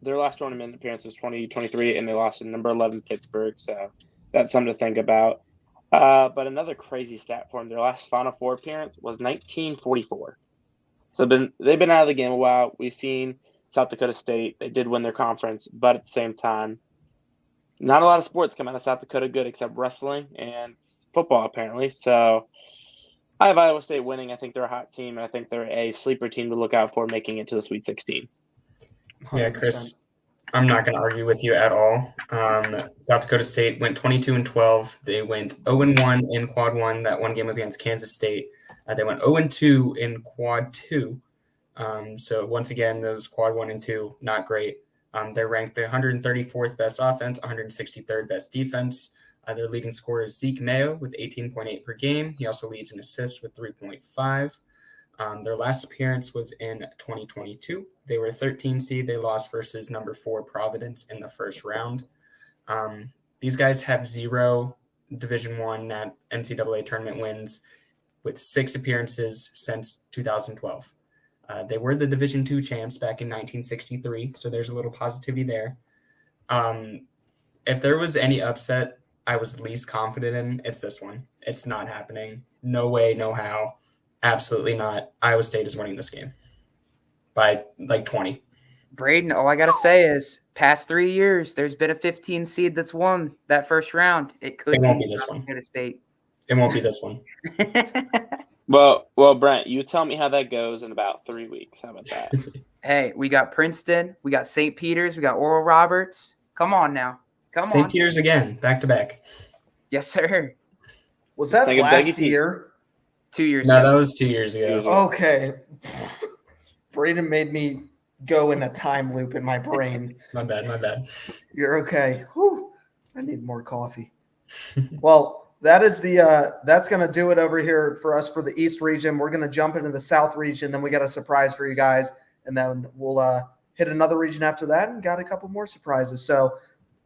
Their last tournament appearance was 2023, and they lost to number 11 Pittsburgh. So that's something to think about. But another crazy stat for them: their last Final Four appearance was 1944. So they've been out of the game a while. We've seen South Dakota State. They did win their conference, but at the same time, not a lot of sports come out of South Dakota good except wrestling and football, apparently. So I have Iowa State winning. I think they're a hot team, and I think they're a sleeper team to look out for making it to the Sweet 16.
100%.
Yeah, Chris, I'm not going to argue with you at all. South Dakota State went 22-12. They went 0-1 in Quad 1. That one game was against Kansas State. They went 0-2 in Quad 2. So once again, those Quad 1 and 2, not great. They're ranked the 134th best offense, 163rd best defense. Their leading scorer is Zeke Mayo with 18.8 per game. He also leads in assists with 3.5. Their last appearance was in 2022. They were 13 seed. They lost versus number 4 Providence in the first round. These guys have 0 Division I NCAA tournament wins with 6 appearances since 2012. They were the Division II champs back in 1963, so there's a little positivity there. If there was any upset I was least confident in, it's this one. It's not happening. No way, no how. Absolutely not. Iowa State is winning this game by like 20.
Braden, all I got to say is past 3 years, there's been a 15 seed that's won that first round. It
won't be
be
this
South
one.
Dakota State.
It won't be this one.
Well, Brent, you tell me how that goes in about 3 weeks. How about that?
Hey, we got Princeton, we got St. Peter's, we got Oral Roberts. Come on now. Come on.
St. Peter's again, back to back.
Yes, sir.
Was that
Think of
last
Dougie P.
year?
2 years
No,
ago.
that was 2 years ago.
Okay. Braden made me go in a time loop in my brain.
My bad.
You're okay. Whew. I need more coffee. Well, that is that's going to do it over here for us for the East region. We're going to jump into the South region. Then we got a surprise for you guys. And then we'll hit another region after that and got a couple more surprises. So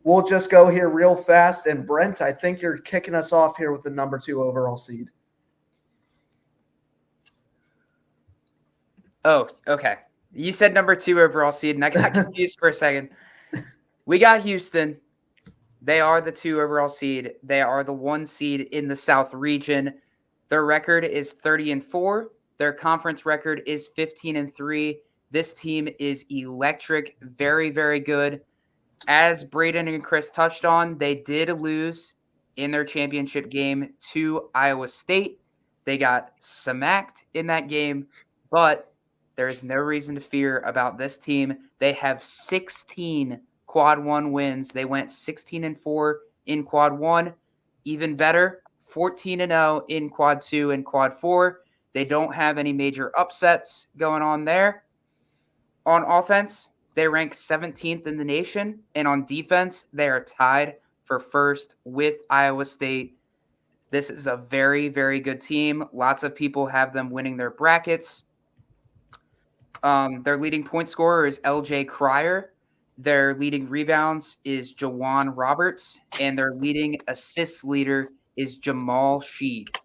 we'll just go here real fast. And Brent, I think you're kicking us off here with the number 2 overall seed.
Oh, okay. You said number 2 overall seed, and I got confused for a second. We got Houston. They are the 2 overall seed. They are the 1 seed in the South region. Their record is 30-4. Their conference record is 15-3. This team is electric, very, very good. As Braden and Chris touched on, they did lose in their championship game to Iowa State. They got smacked in that game, but there is no reason to fear about this team. They have 16 Quad 1 wins. They went 16-4 in Quad 1. Even better, 14-0 in Quad 2 and Quad 4. They don't have any major upsets going on there. On offense, they rank 17th in the nation. And on defense, they are tied for first with Iowa State. This is a very, very good team. Lots of people have them winning their brackets. Their leading point scorer is L.J. Cryer. Their leading rebounds is Jawan Roberts, and their leading assist leader is Jamal Sheed.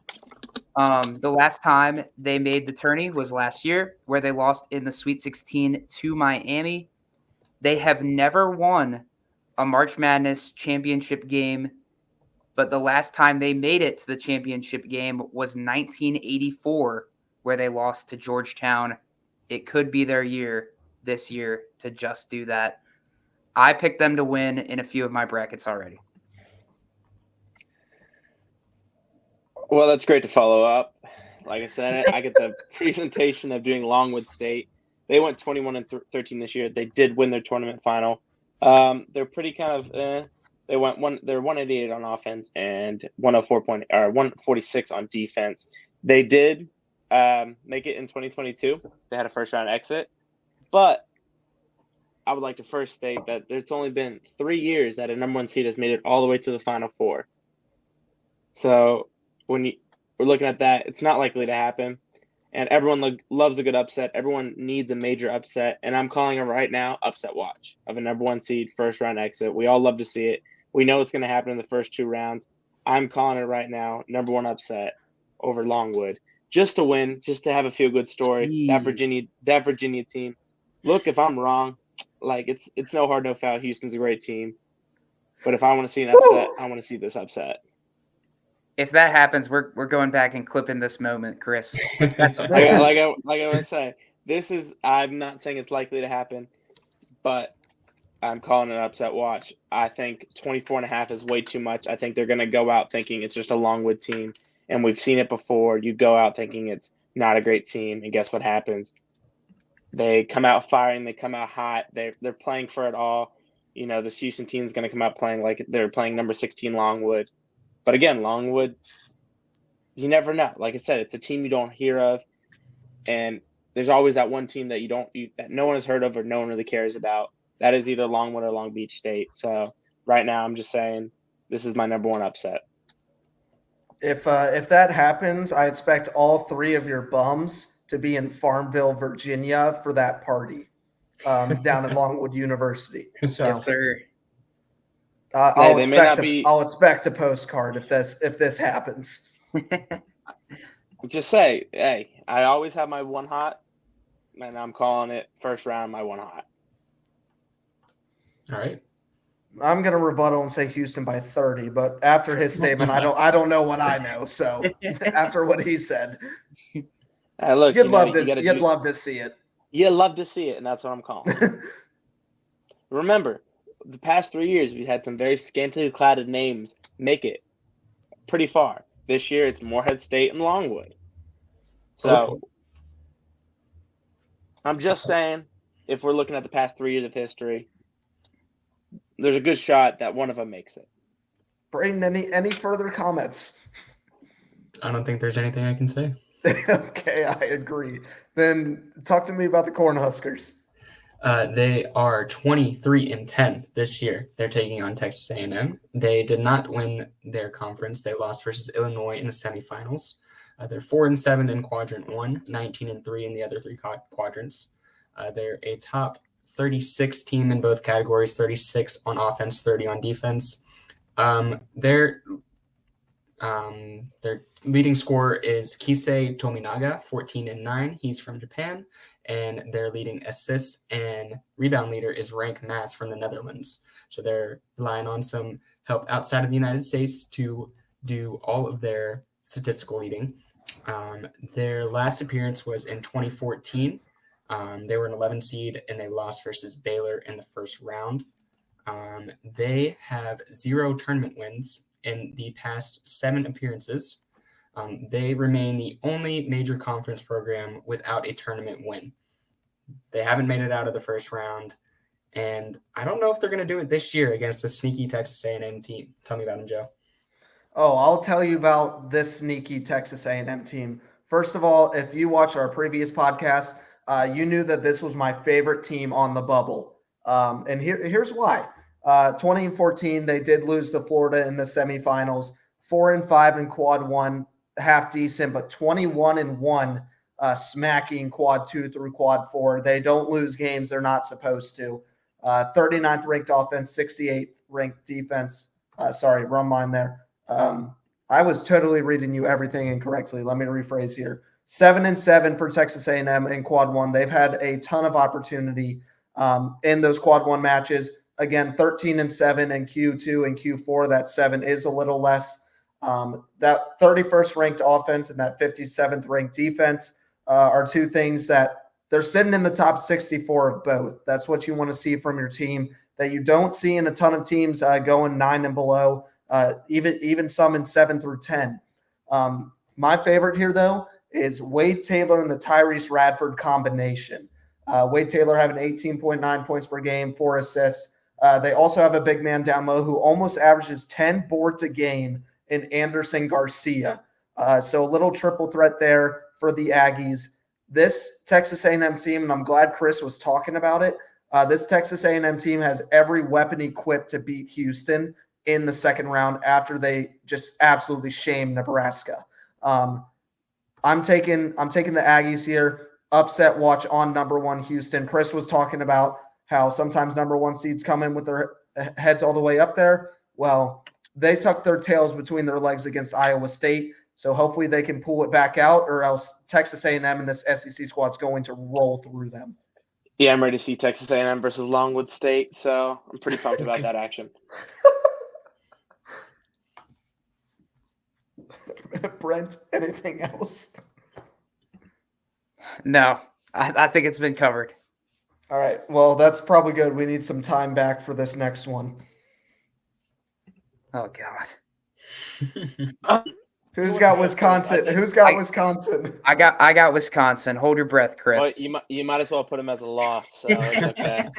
The last time they made the tourney was last year, where they lost in the Sweet 16 to Miami. They have never won a March Madness championship game, but the last time they made it to the championship game was 1984, where they lost to Georgetown. It could be their year this year to just do that. I picked them to win in a few of my brackets already.
Well, that's great to follow up. Like I said, I get the presentation of doing Longwood State. They went 21-13 this year. They did win their tournament final. They're pretty kind of they went they're 188 on offense and 146 on defense. They did make it in 2022. They had a first round exit, but I would like to first state that there's only been 3 years that a number 1 seed has made it all the way to the Final Four. So when we're looking at that, it's not likely to happen. And everyone loves a good upset. Everyone needs a major upset. And I'm calling it right now upset watch of a number 1 seed, first round exit. We all love to see it. We know it's going to happen in the first 2 rounds. I'm calling it right now, number 1 upset over Longwood. Just to win, just to have a feel-good story.
Jeez.
That Virginia team. Look, if I'm wrong, like it's no hard, no foul. Houston's a great team. But if I want to see an upset, I want to see this upset.
If that happens, we're going back and clipping this moment, Chris. That's
like I want to say, this is. I'm not saying it's likely to happen, but I'm calling it an upset watch. I think 24.5 is way too much. I think they're going to go out thinking it's just a Longwood team, and we've seen it before. You go out thinking it's not a great team, and guess what happens? They come out firing. They come out hot. They're playing for it all. You know, this Houston team is going to come out playing like they're playing number 16 Longwood. But again, Longwood, you never know. Like I said, it's a team you don't hear of, and there's always that one team that that no one has heard of or no one really cares about. That is either Longwood or Long Beach State. So right now, I'm just saying this is my number 1 upset.
If that happens, I expect all 3 of your bums to be in Farmville, Virginia, for that party down at Longwood University. So
yes, sir.
I'll expect a postcard if this happens.
Just say, hey, I always have my 1 hot, and I'm calling it first round my 1 hot.
All right.
I'm gonna rebuttal and say Houston by 30, but after his statement, I don't know what I know. So after what he said,
look,
you'd love to see it.
You love to see it, and that's what I'm calling. Remember, the past 3 years, we've had some very scantily cladded names make it pretty far. This year, it's Morehead State and Longwood. So I'm just saying, if we're looking at the past 3 years of history, there's a good shot that one of them makes it.
Brayden, any further comments?
I don't think there's anything I can say.
Okay, I agree. Then talk to me about the Cornhuskers.
They are 23-10 this year. They're taking on Texas A&M. They did not win their conference. They lost versus Illinois in the semifinals. They're 4-7 in quadrant 1, 19-3 in the other 3 quadrants. They're a top 36 team in both categories, 36 on offense, 30 on defense. Their leading scorer is Kisei Tominaga, 14-9. He's from Japan. And their leading assist and rebound leader is Rank Maas from the Netherlands. So they're relying on some help outside of the United States to do all of their statistical leading. Their last appearance was in 2014. They were an 11 seed, and they lost versus Baylor in the first round. They have 0 tournament wins in the past 7 appearances. They remain the only major conference program without a tournament win. They haven't made it out of the first round, and I don't know if they're going to do it this year against the sneaky Texas A&M team. Tell me about them, Joe.
Oh, I'll tell you about this sneaky Texas A&M team. First of all, if you watched our previous podcast, you knew that this was my favorite team on the bubble. And here's why. 2014, they did lose to Florida in the semifinals, 4-5 in quad 1, half decent, but 21-1 smacking quad 2 through quad 4. They don't lose games they're not supposed to. 39th ranked offense, 68th ranked defense. Run line there. I was totally reading you everything incorrectly. Let me rephrase here. 7-7 for Texas A&M in quad 1. They've had a ton of opportunity in those quad 1 matches. Again, 13-7 in Q2 and Q4. That 7 is a little less. That 31st ranked offense and that 57th ranked defense are two things that they're sitting in the top 64 of both. That's what you want to see from your team that you don't see in a ton of teams going 9 and below, even some in 7 through 10. My favorite here, though, is Wade Taylor and the Tyrese Radford combination. Wade Taylor having 18.9 points per game, 4 assists. They also have a big man down low who almost averages 10 boards a game in Anderson Garcia. So a little triple threat there for the Aggies. This Texas A&M team, and I'm glad Chris was talking about it, this Texas A&M team has every weapon equipped to beat Houston in the second round after they just absolutely shamed Nebraska. I'm taking the Aggies here. Upset watch on number 1 Houston. Chris was talking about how sometimes number 1 seeds come in with their heads all the way up there. Well, they tucked their tails between their legs against Iowa State. So hopefully they can pull it back out, or else Texas A&M and this SEC squad is going to roll through them.
Yeah, I'm ready to see Texas A&M versus Longwood State, so I'm pretty pumped about that action.
Brent, anything else?
No, I think it's been covered.
All right. Well, that's probably good. We need some time back for this next one.
Oh, God.
Who's got Wisconsin? Wisconsin?
I got Wisconsin. Hold your breath, Chris.
Well, you might as well put them as a loss, so it's okay.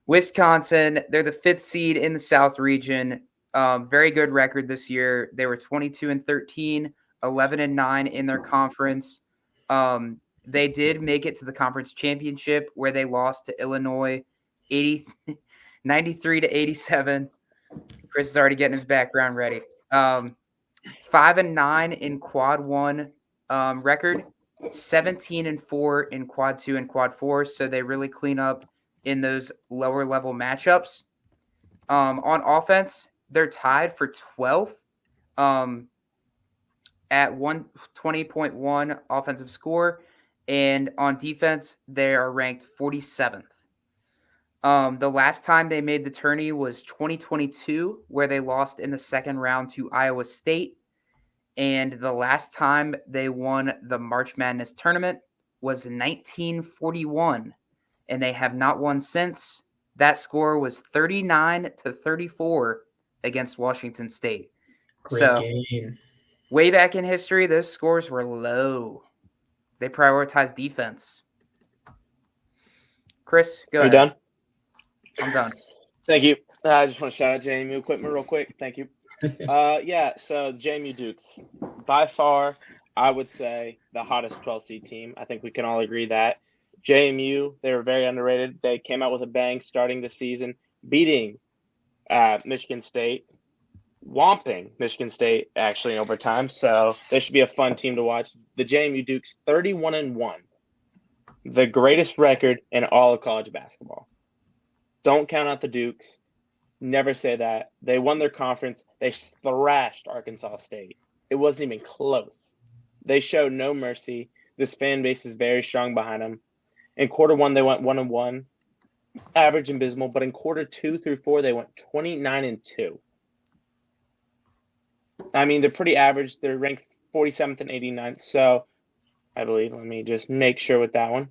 Wisconsin, they're the 5th seed in the South region. Very good record this year. They were 22-13, 11-9 in their conference. They did make it to the conference championship where they lost to Illinois 93-87. Chris is already getting his background ready. 5-9 in quad 1 record, 17-4 in quad 2 and quad 4. So they really clean up in those lower level matchups. On offense, they're tied for 12th at 120.1 offensive score. And on defense, they are ranked 47th. The last time they made the tourney was 2022, where they lost in the second round to Iowa State. And the last time they won the March Madness tournament was 1941, and they have not won since. That score was 39-34 against Washington State.
Great game.
Way back in history, those scores were low. They prioritized defense. Chris, go ahead.
You done?
I'm done.
Thank you. I just want to shout out JMU equipment real quick. Thank you. So JMU Dukes, by far, I would say the hottest 12 seed team. I think we can all agree that. JMU, they were very underrated. They came out with a bang starting the season, beating Michigan State, whomping Michigan State actually in overtime. So they should be a fun team to watch. The JMU Dukes, 31-1, the greatest record in all of college basketball. Don't count out the Dukes. Never say that. They won their conference. They thrashed Arkansas State. It wasn't even close. They showed no mercy. This fan base is very strong behind them. In quarter 1, they went 1-1, average and abysmal. But in quarter 2 through 4, they went 29-2. I mean, they're pretty average. They're ranked 47th and 89th. So I believe, let me just make sure with that one.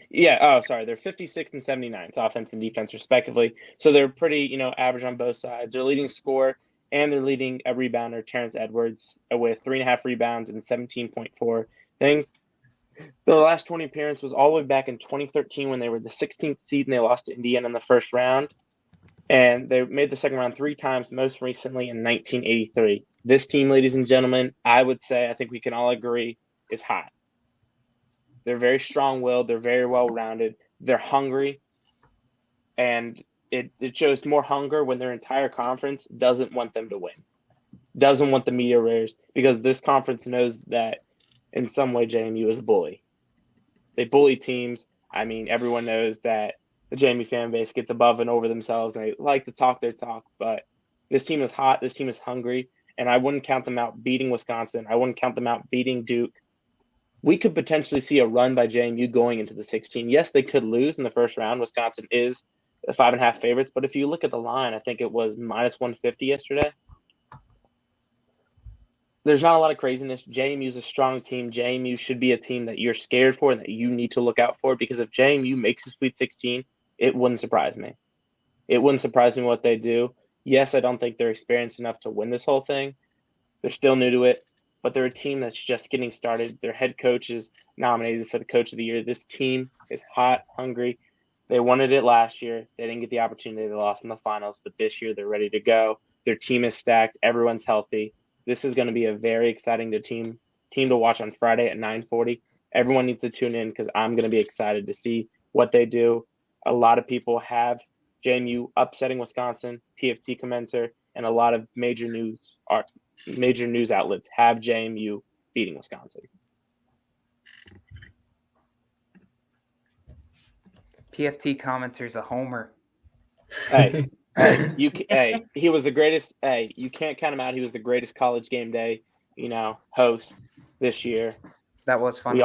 Yeah. Oh, sorry. They're 56th and 79th, offense and defense, respectively. So they're pretty, average on both sides. Their leading scorer and their leading rebounder, Terrence Edwards, with 3.5 rebounds and 17.4 things. The last 20 appearance was all the way back in 2013 when they were the 16th seed and they lost to Indiana in the first round. And they made the second round 3 times, most recently in 1983. This team, ladies and gentlemen, I would say, I think we can all agree, is hot. They're very strong-willed. They're very well-rounded. They're hungry. And it shows more hunger when their entire conference doesn't want them to win. doesn't want the media rares because this conference knows that in some way JMU is a bully. They bully teams. I mean, everyone knows that the JMU fan base gets above and over themselves and they like to talk their talk, but this team is hot. This team is hungry, and I wouldn't count them out beating Wisconsin. I wouldn't count them out beating Duke. We could potentially see a run by JMU going into the 16. Yes, they could lose in the first round. Wisconsin is the 5.5 favorites, but if you look at the line, I think it was minus 150 yesterday. There's not a lot of craziness. JMU is a strong team. JMU should be a team that you're scared for and that you need to look out for, because if JMU makes a Sweet 16, it wouldn't surprise me. It wouldn't surprise me what they do. Yes, I don't think they're experienced enough to win this whole thing. They're still new to it, but they're a team that's just getting started. Their head coach is nominated for the Coach of the Year. This team is hot, hungry. They wanted it last year. They didn't get the opportunity. They lost in the finals, but this year they're ready to go. Their team is stacked. Everyone's healthy. This is going to be a very exciting team to watch on Friday at 9:40. Everyone needs to tune in because I'm going to be excited to see what they do. A lot of people have JMU upsetting Wisconsin, PFT commenter, and a lot of major news outlets have JMU beating Wisconsin.
PFT commenter's a homer.
Hey, he was the greatest. Hey, you can't count him out. He was the greatest college game day, host this year.
That was fun.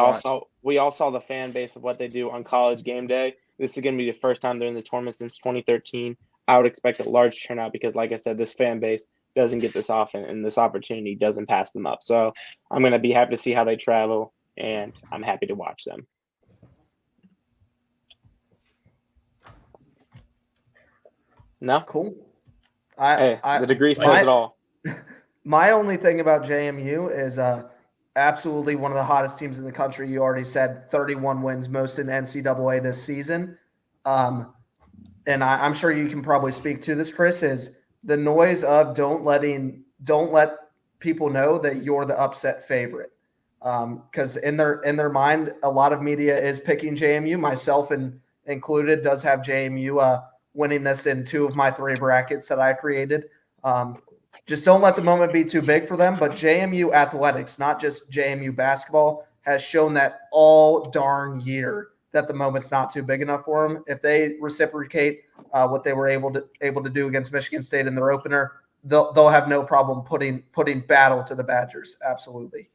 We all saw the fan base of what they do on college game day. This is going to be the first time they're in the tournament since 2013. I would expect a large turnout because, like I said, this fan base doesn't get this often, and this opportunity doesn't pass them up. So I'm going to be happy to see how they travel, and I'm happy to watch them. No?
Cool.
The degree says it all.
My only thing about JMU is absolutely one of the hottest teams in the country. You already said 31 wins, most in NCAA this season. And I'm sure you can probably speak to this, Chris, is the noise of don't let people know that you're the upset favorite. Because in their mind, a lot of media is picking JMU, myself included, does have JMU winning this in 2 of my 3 brackets that I created. Just don't let the moment be too big for them. But JMU athletics, not just JMU basketball, has shown that all darn year that the moment's not too big enough for them. If they reciprocate what they were able to do against Michigan State in their opener, they'll have no problem putting battle to the Badgers. Absolutely.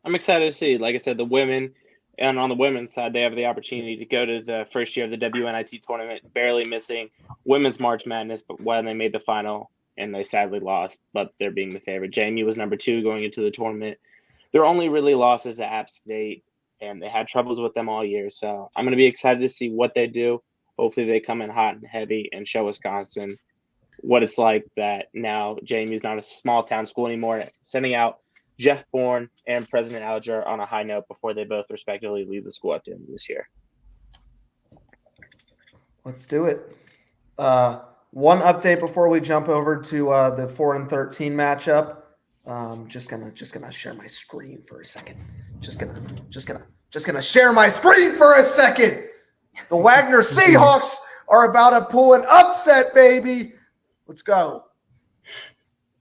I'm excited to see, like I said, the women. And on the women's side, they have the opportunity to go to the first year of the WNIT tournament, barely missing women's March Madness, but when they made the final and they sadly lost, but they're being the favorite. JMU was number 2 going into the tournament. Their only really losses to App State, and they had troubles with them all year. So I'm going to be excited to see what they do. Hopefully they come in hot and heavy and show Wisconsin what it's like that now JMU is not a small town school anymore, sending out Jeff Bourne and President Alger on a high note before they both respectively leave the school at the end of this year.
Let's do it. One update before we jump over to the 4-13 matchup. Just gonna share my screen for a second. Just gonna share my screen for a second. The Wagner Seahawks are about to pull an upset, baby. Let's go.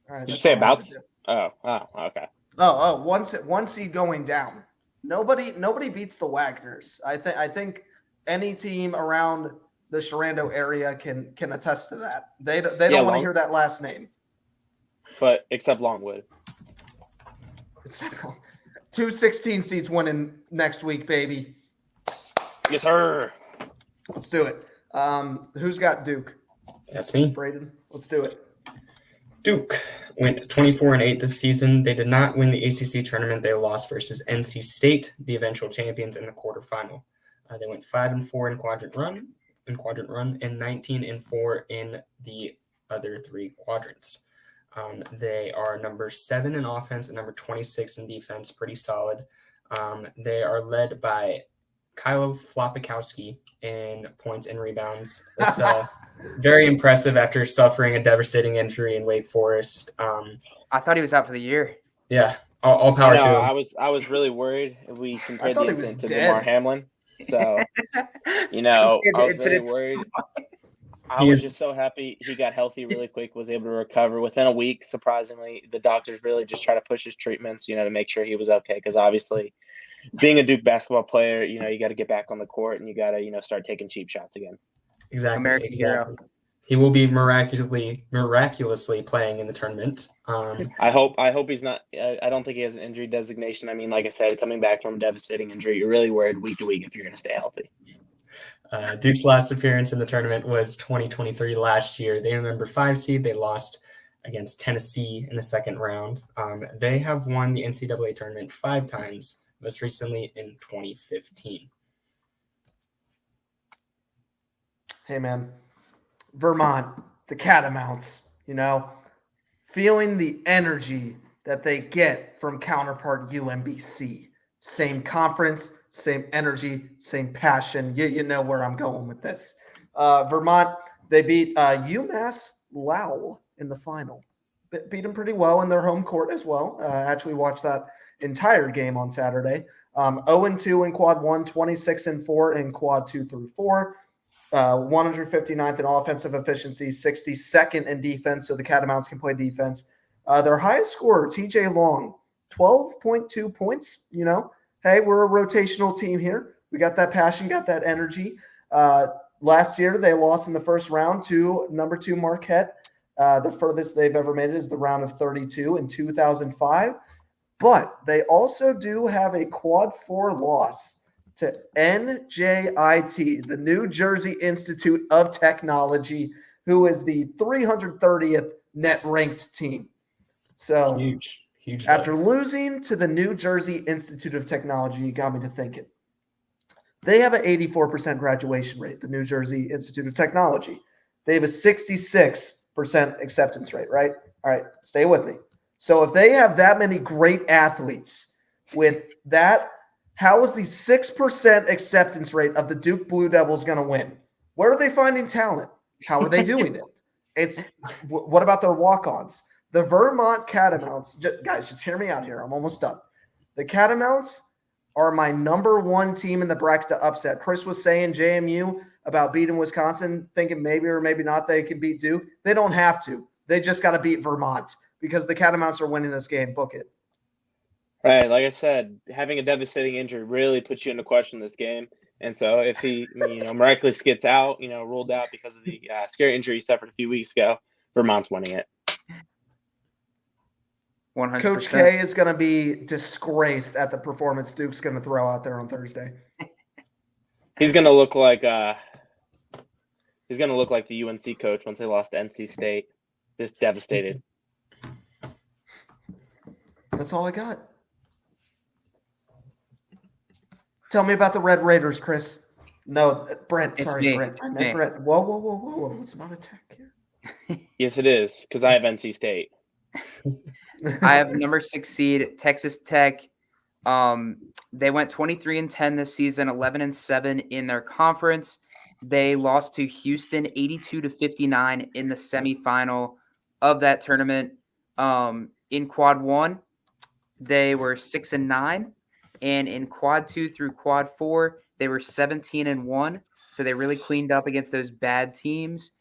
All right,
did you say about? Oh, okay.
One seed going down. Nobody beats the Wagners. I think any team around the Sharando area can attest to that. They don't want to hear that last name.
But except Longwood.
2 16 seats winning next week, baby.
Yes, sir.
Let's do it. Who's got Duke?
That's me.
Braden. Let's do it.
Duke went 24-8 this season. They did not win the ACC tournament. They lost versus NC State, the eventual champions, in the quarterfinal. They went 5-4 in quadrant run, and 19-4 in the other 3 quadrants. They are number 7 in offense and number 26 in defense, pretty solid. They are led by Kylo Flopikowski in points and rebounds. It's very impressive after suffering a devastating injury in Wake Forest.
I thought he was out for the year.
Yeah, all power to him.
I was really worried if we compared the incident to
dead.
DeMar Hamlin. So, I was really worried. I was just so happy he got healthy really quick, was able to recover within a week. Surprisingly, the doctors really just try to push his treatments, to make sure he was okay. Because obviously, being a Duke basketball player, you got to get back on the court and you got to, start taking cheap shots again.
Exactly.
American hero.
He will be miraculously playing in the tournament.
I hope he's not. I don't think he has an injury designation. I mean, like I said, coming back from a devastating injury, you're really worried week to week if you're going to stay healthy.
Duke's last appearance in the tournament was 2023 last year. They were number 5 seed. They lost against Tennessee in the second round. They have won the NCAA tournament 5 times, most recently in 2015.
Hey, man. Vermont, the Catamounts, feeling the energy that they get from counterpart UMBC. Same conference, same energy, same passion. You know where I'm going with this. Vermont, they beat UMass Lowell in the final. Beat them pretty well in their home court as well. Actually watched that entire game on Saturday. 0-2 in quad 1, 26-4 in quad 2 through 4. 159th in offensive efficiency, 62nd in defense, so the Catamounts can play defense. Their highest scorer, TJ Long, 12.2 points. Hey, we're a rotational team here. We got that passion, got that energy. Last year, they lost in the first round to number 2 Marquette. The furthest they've ever made it is the round of 32 in 2005. But they also do have a quad 4 loss to NJIT, the New Jersey Institute of Technology, who is the 330th net ranked team. So
huge.
After losing to the New Jersey Institute of Technology, you got me to thinking. They have an 84% graduation rate, the New Jersey Institute of Technology. They have a 66% acceptance rate, right? All right, stay with me. So if they have that many great athletes with that, how is the 6% acceptance rate of the Duke Blue Devils going to win? Where are they finding talent? How are they doing it? What about their walk-ons? The Vermont Catamounts, guys, just hear me out here. I'm almost done. The Catamounts are my number 1 team in the bracket to upset. Chris was saying JMU about beating Wisconsin, thinking maybe or maybe not they can beat Duke. They don't have to. They just got to beat Vermont because the Catamounts are winning this game. Book it.
Right, like I said, having a devastating injury really puts you into question this game. And so if he, miraculously gets out, ruled out because of the scary injury he suffered a few weeks ago, Vermont's winning it.
100%.
Coach K is going to be disgraced at the performance Duke's going to throw out there on Thursday.
He's going to look like the UNC coach once they lost to NC State. Just devastated.
That's all I got. Tell me about the Red Raiders, Chris. No, Brent.
It's
Sorry,
me.
Brent. I
It's
meant
me.
Brent. Whoa. Let's not attack here.
Yes, it is, because I have NC State.
I have number 6 seed, Texas Tech. They went 23-10 this season, 11-7 in their conference. They lost to Houston 82-59 in the semifinal of that tournament. In quad 1, they were 6-9, and in quad 2 through quad 4, they were 17-1. So they really cleaned up against those bad teams.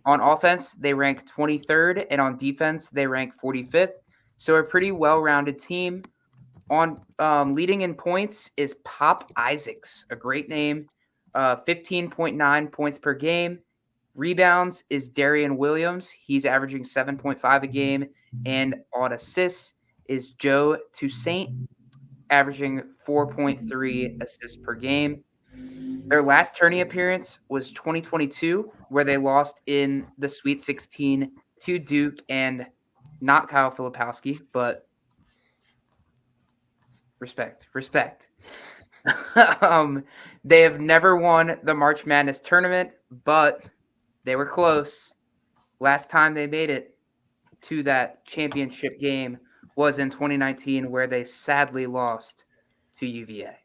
On offense, they rank 23rd, and on defense, they rank 45th. So a pretty well-rounded team. On leading in points is Pop Isaacs, a great name, 15.9 points per game. Rebounds is Darian Williams. He's averaging 7.5 a game. And on assists is Joe Toussaint, averaging 4.3 assists per game. Their last tourney appearance was 2022, where they lost in the Sweet 16 to Duke and not Kyle Filipowski, but respect. They have never won the March Madness tournament, but they were close. Last time they made it to that championship game was in 2019, where they sadly lost to UVA.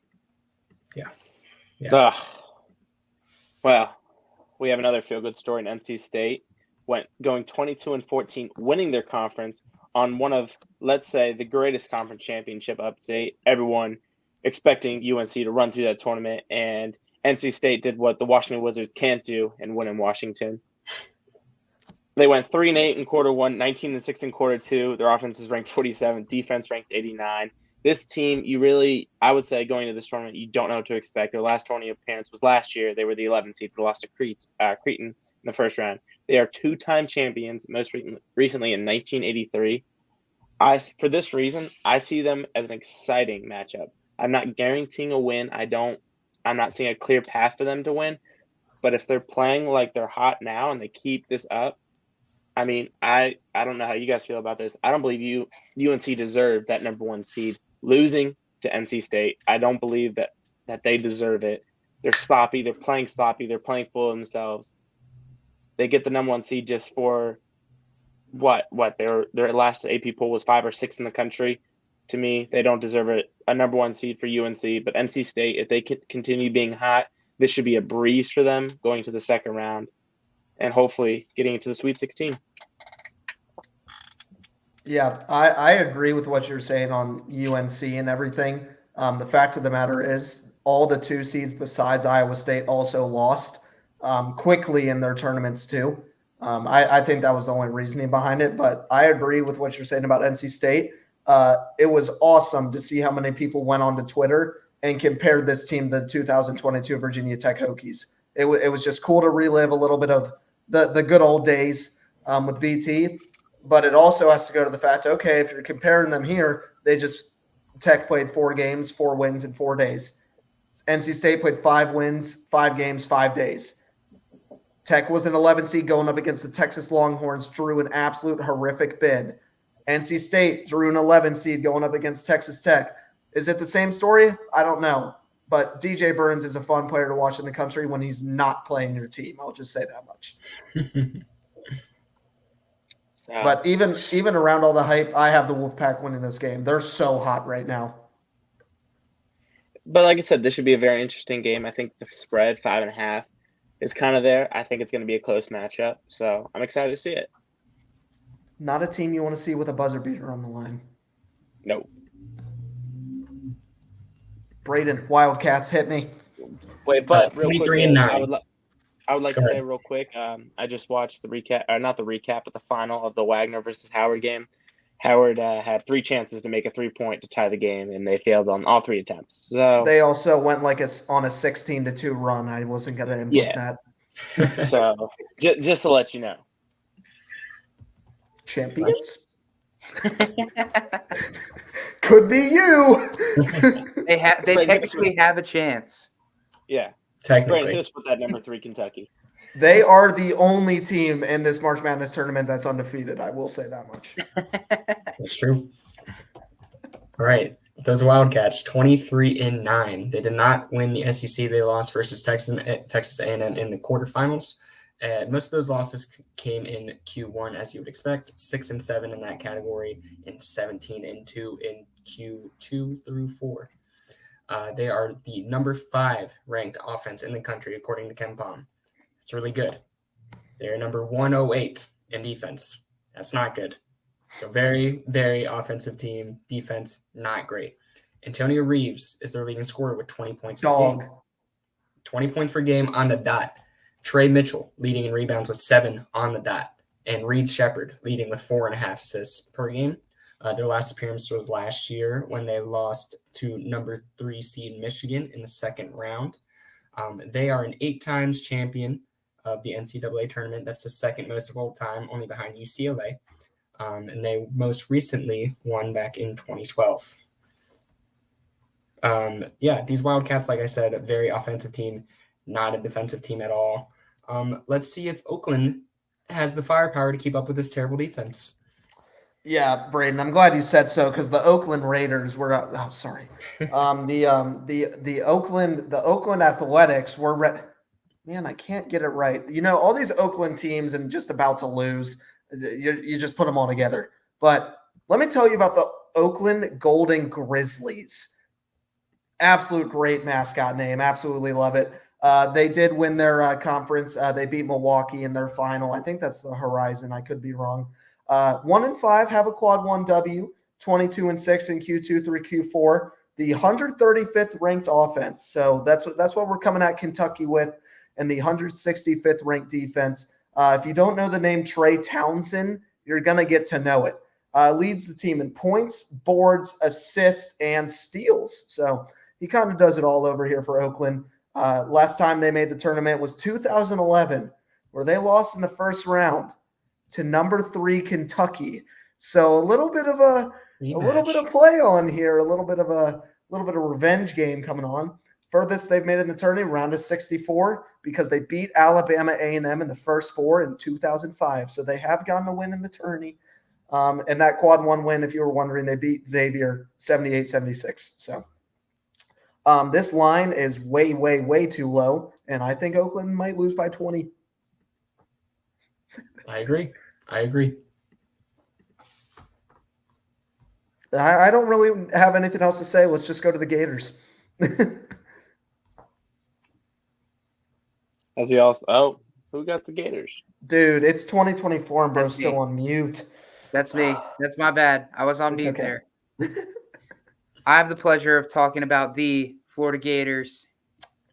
Yeah.
Well, we have another feel-good story in NC State. Going 22-14, winning their conference on one of, let's say, the greatest conference championship update. Everyone expecting UNC to run through that tournament and NC State did what the Washington Wizards can't do and win in Washington. They went 3-8 in quarter one, 19-6 in quarter two. Their offense is ranked 47, defense ranked 89. This team, I would say going to this tournament, you don't know what to expect. Their last tournament appearance was last year. They were the 11th seed, but lost to Cretan in the first round. They are two-time champions, most recently in 1983. For this reason, I see them as an exciting matchup. I'm not guaranteeing a win. I'm not seeing a clear path for them to win. But if they're playing like they're hot now and they keep this up, I mean, I don't know how you guys feel about this. I don't believe UNC deserved that number one seed. Losing to NC State, I don't believe that they deserve it. They're sloppy. They're playing sloppy. They're playing full of themselves. They get the number one seed just for what? Their last AP poll was 5 or 6 in the country. To me, they don't deserve a number one seed for UNC. But NC State, if they continue being hot, this should be a breeze for them going to the second round and hopefully getting into the Sweet 16.
Yeah, I agree with what you're saying on UNC and everything. The fact of the matter is all the 2 seeds besides Iowa State also lost quickly in their tournaments too. I think that was the only reasoning behind it, but I agree with what you're saying about NC State. It was awesome to see how many people went onto Twitter and compared this team to the 2022 Virginia Tech Hokies. It was just cool to relive a little bit of the good old days with VT. But it also has to go to the fact, okay, if you're comparing them here, Tech played 4 games, 4 wins in 4 days. NC State played 5 wins, 5 games, 5 days. Tech was an 11 seed going up against the Texas Longhorns, drew an absolute horrific bid. NC State drew an 11 seed going up against Texas Tech. Is it the same story? I don't know. But DJ Burns is a fun player to watch in the country when he's not playing your team. I'll just say that much. But even around all the hype, I have the Wolfpack winning this game. They're so hot right now.
But like I said, this should be a very interesting game. I think the spread 5.5 is kind of there. I think it's going to be a close matchup. So I'm excited to see it.
Not a team you want to see with a buzzer beater on the line.
Nope.
Braden, Wildcats, hit me.
Wait, but real quick,
23-9.
I would like to say real quick, I just watched the recap, or not the recap, but the final of the Wagner versus Howard game. Howard had 3 chances to make a 3-point to tie the game, and they failed on all 3 attempts. So
they also went on a 16-2 run. I wasn't going to input that.
So just to let you know,
champions could be you.
They technically have a chance.
Yeah.
Technically.
Brandon, just put that number 3 Kentucky.
They are the only team in this March Madness tournament that's undefeated. I will say that much.
That's true. All right. Those Wildcats, 23-9. They did not win the SEC. They lost versus Texas A&M in the quarterfinals. Most of those losses came in Q1, as you would expect. 6-7 in that category, and 17-2 in Q2 through 4. They are the number 5 ranked offense in the country, according to KenPom. It's really good. They're number 108 in defense. That's not good. So very, very offensive team. Defense, not great. Antonio Reeves is their leading scorer with 20 points per game. 20 points per game on the dot. Trey Mitchell leading in rebounds with 7 on the dot. And Reed Shepard leading with 4.5 assists per game. Their last appearance was last year when they lost to number 3 seed Michigan in the second round. They are an 8 times champion of the NCAA tournament. That's the second most of all time, only behind UCLA. And they most recently won back in 2012. These Wildcats, like I said, a very offensive team, not a defensive team at all. Let's see if Oakland has the firepower to keep up with this terrible defense.
Yeah, Braden, I'm glad you said so because the Oakland Raiders were. The Oakland Athletics were. Man, I can't get it right. You know, all these Oakland teams and just about to lose. You just put them all together. But let me tell you about the Oakland Golden Grizzlies. Absolute great mascot name. Absolutely love it. They did win their conference. They beat Milwaukee in their final. I think that's the Horizon. I could be wrong. 1-5 have a quad 1 W, 22-6 in Q2 through Q4. the 135th ranked offense. So that's what we're coming at Kentucky with, and the 165th ranked defense. If you don't know the name Trey Townsend, you're going to get to know it. Leads the team in points, boards, assists, and steals. So he kind of does it all over here for Oakland. Last time they made the tournament was 2011, where they lost in the first round to number 3 Kentucky. So a little bit of play on here, a little bit of revenge game coming on. Furthest they've made in the tournament, round of 64, because they beat Alabama A&M in the first 4 in 2005. So they have gotten a win in the tourney. And that quad 1 win, if you were wondering, they beat Xavier 78-76. So this line is way, way, way too low, and I think Oakland might lose by 20.
I agree.
I don't really have anything else to say. Let's just go to the Gators.
As we all, who got the Gators?
Dude, it's 2024 and bro's
That's me.
still on mute.
That's me. That's my bad. I was on
It's
mute
okay.
there. I have the pleasure of talking about the Florida Gators,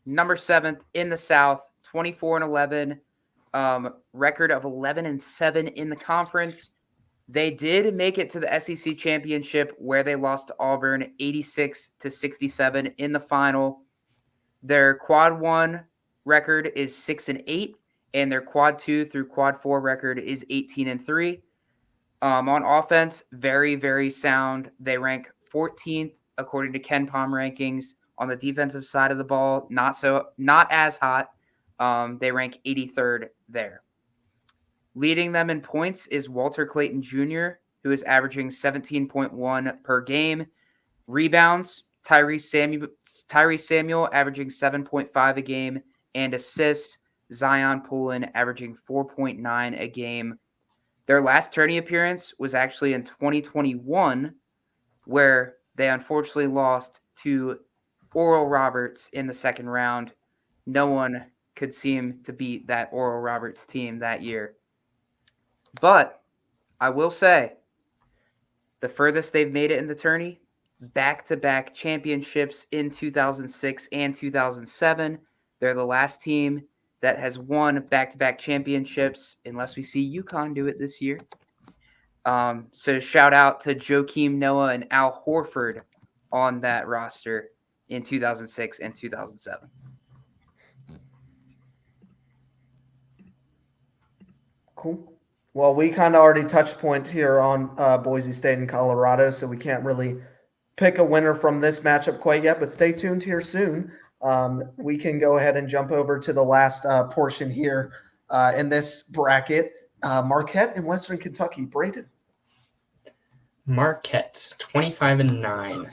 number 7th in the South, 24-11, record of 11-7 in the conference. They did make it to the SEC championship, where they lost to Auburn 86-67 in the final. Their quad 1 record is 6-8, and their quad 2 through quad 4 record is 18-3. On offense, very, very sound. They rank 14th according to Ken Palm rankings. On the defensive side of the ball, not as hot. They rank 83rd there. Leading them in points is Walter Clayton Jr., who is averaging 17.1 per game. Rebounds, Tyrese Samuel averaging 7.5 a game, and assists, Zion Poulin averaging 4.9 a game. Their last tourney appearance was actually in 2021, where they unfortunately lost to Oral Roberts in the second round. No one could seem to beat that Oral Roberts team that year. But I will say, the furthest they've made it in the tourney, back-to-back championships in 2006 and 2007. They're the last team that has won back-to-back championships, unless we see UConn do it this year. So shout out to Joakim Noah and Al Horford on that roster in 2006 and 2007.
Cool. Well, we kind of already touched point here on Boise State and Colorado, so we can't really pick a winner from this matchup quite yet, but stay tuned here soon. We can go ahead and jump over to the last portion here in this bracket. Marquette and Western Kentucky. Braden.
Marquette, 25-9.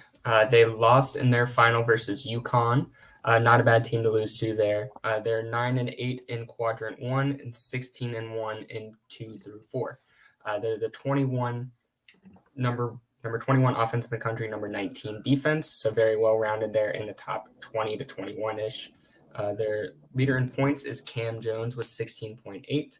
They lost in their final versus UConn. Not a bad team to lose to there. They're 9-8 in quadrant 1 and 16-1 in 2 through 4. They're the number 21 offense in the country, number 19 defense. So very well rounded there in the top 20 to 21-ish. Their leader in points is Cam Jones with 16.8.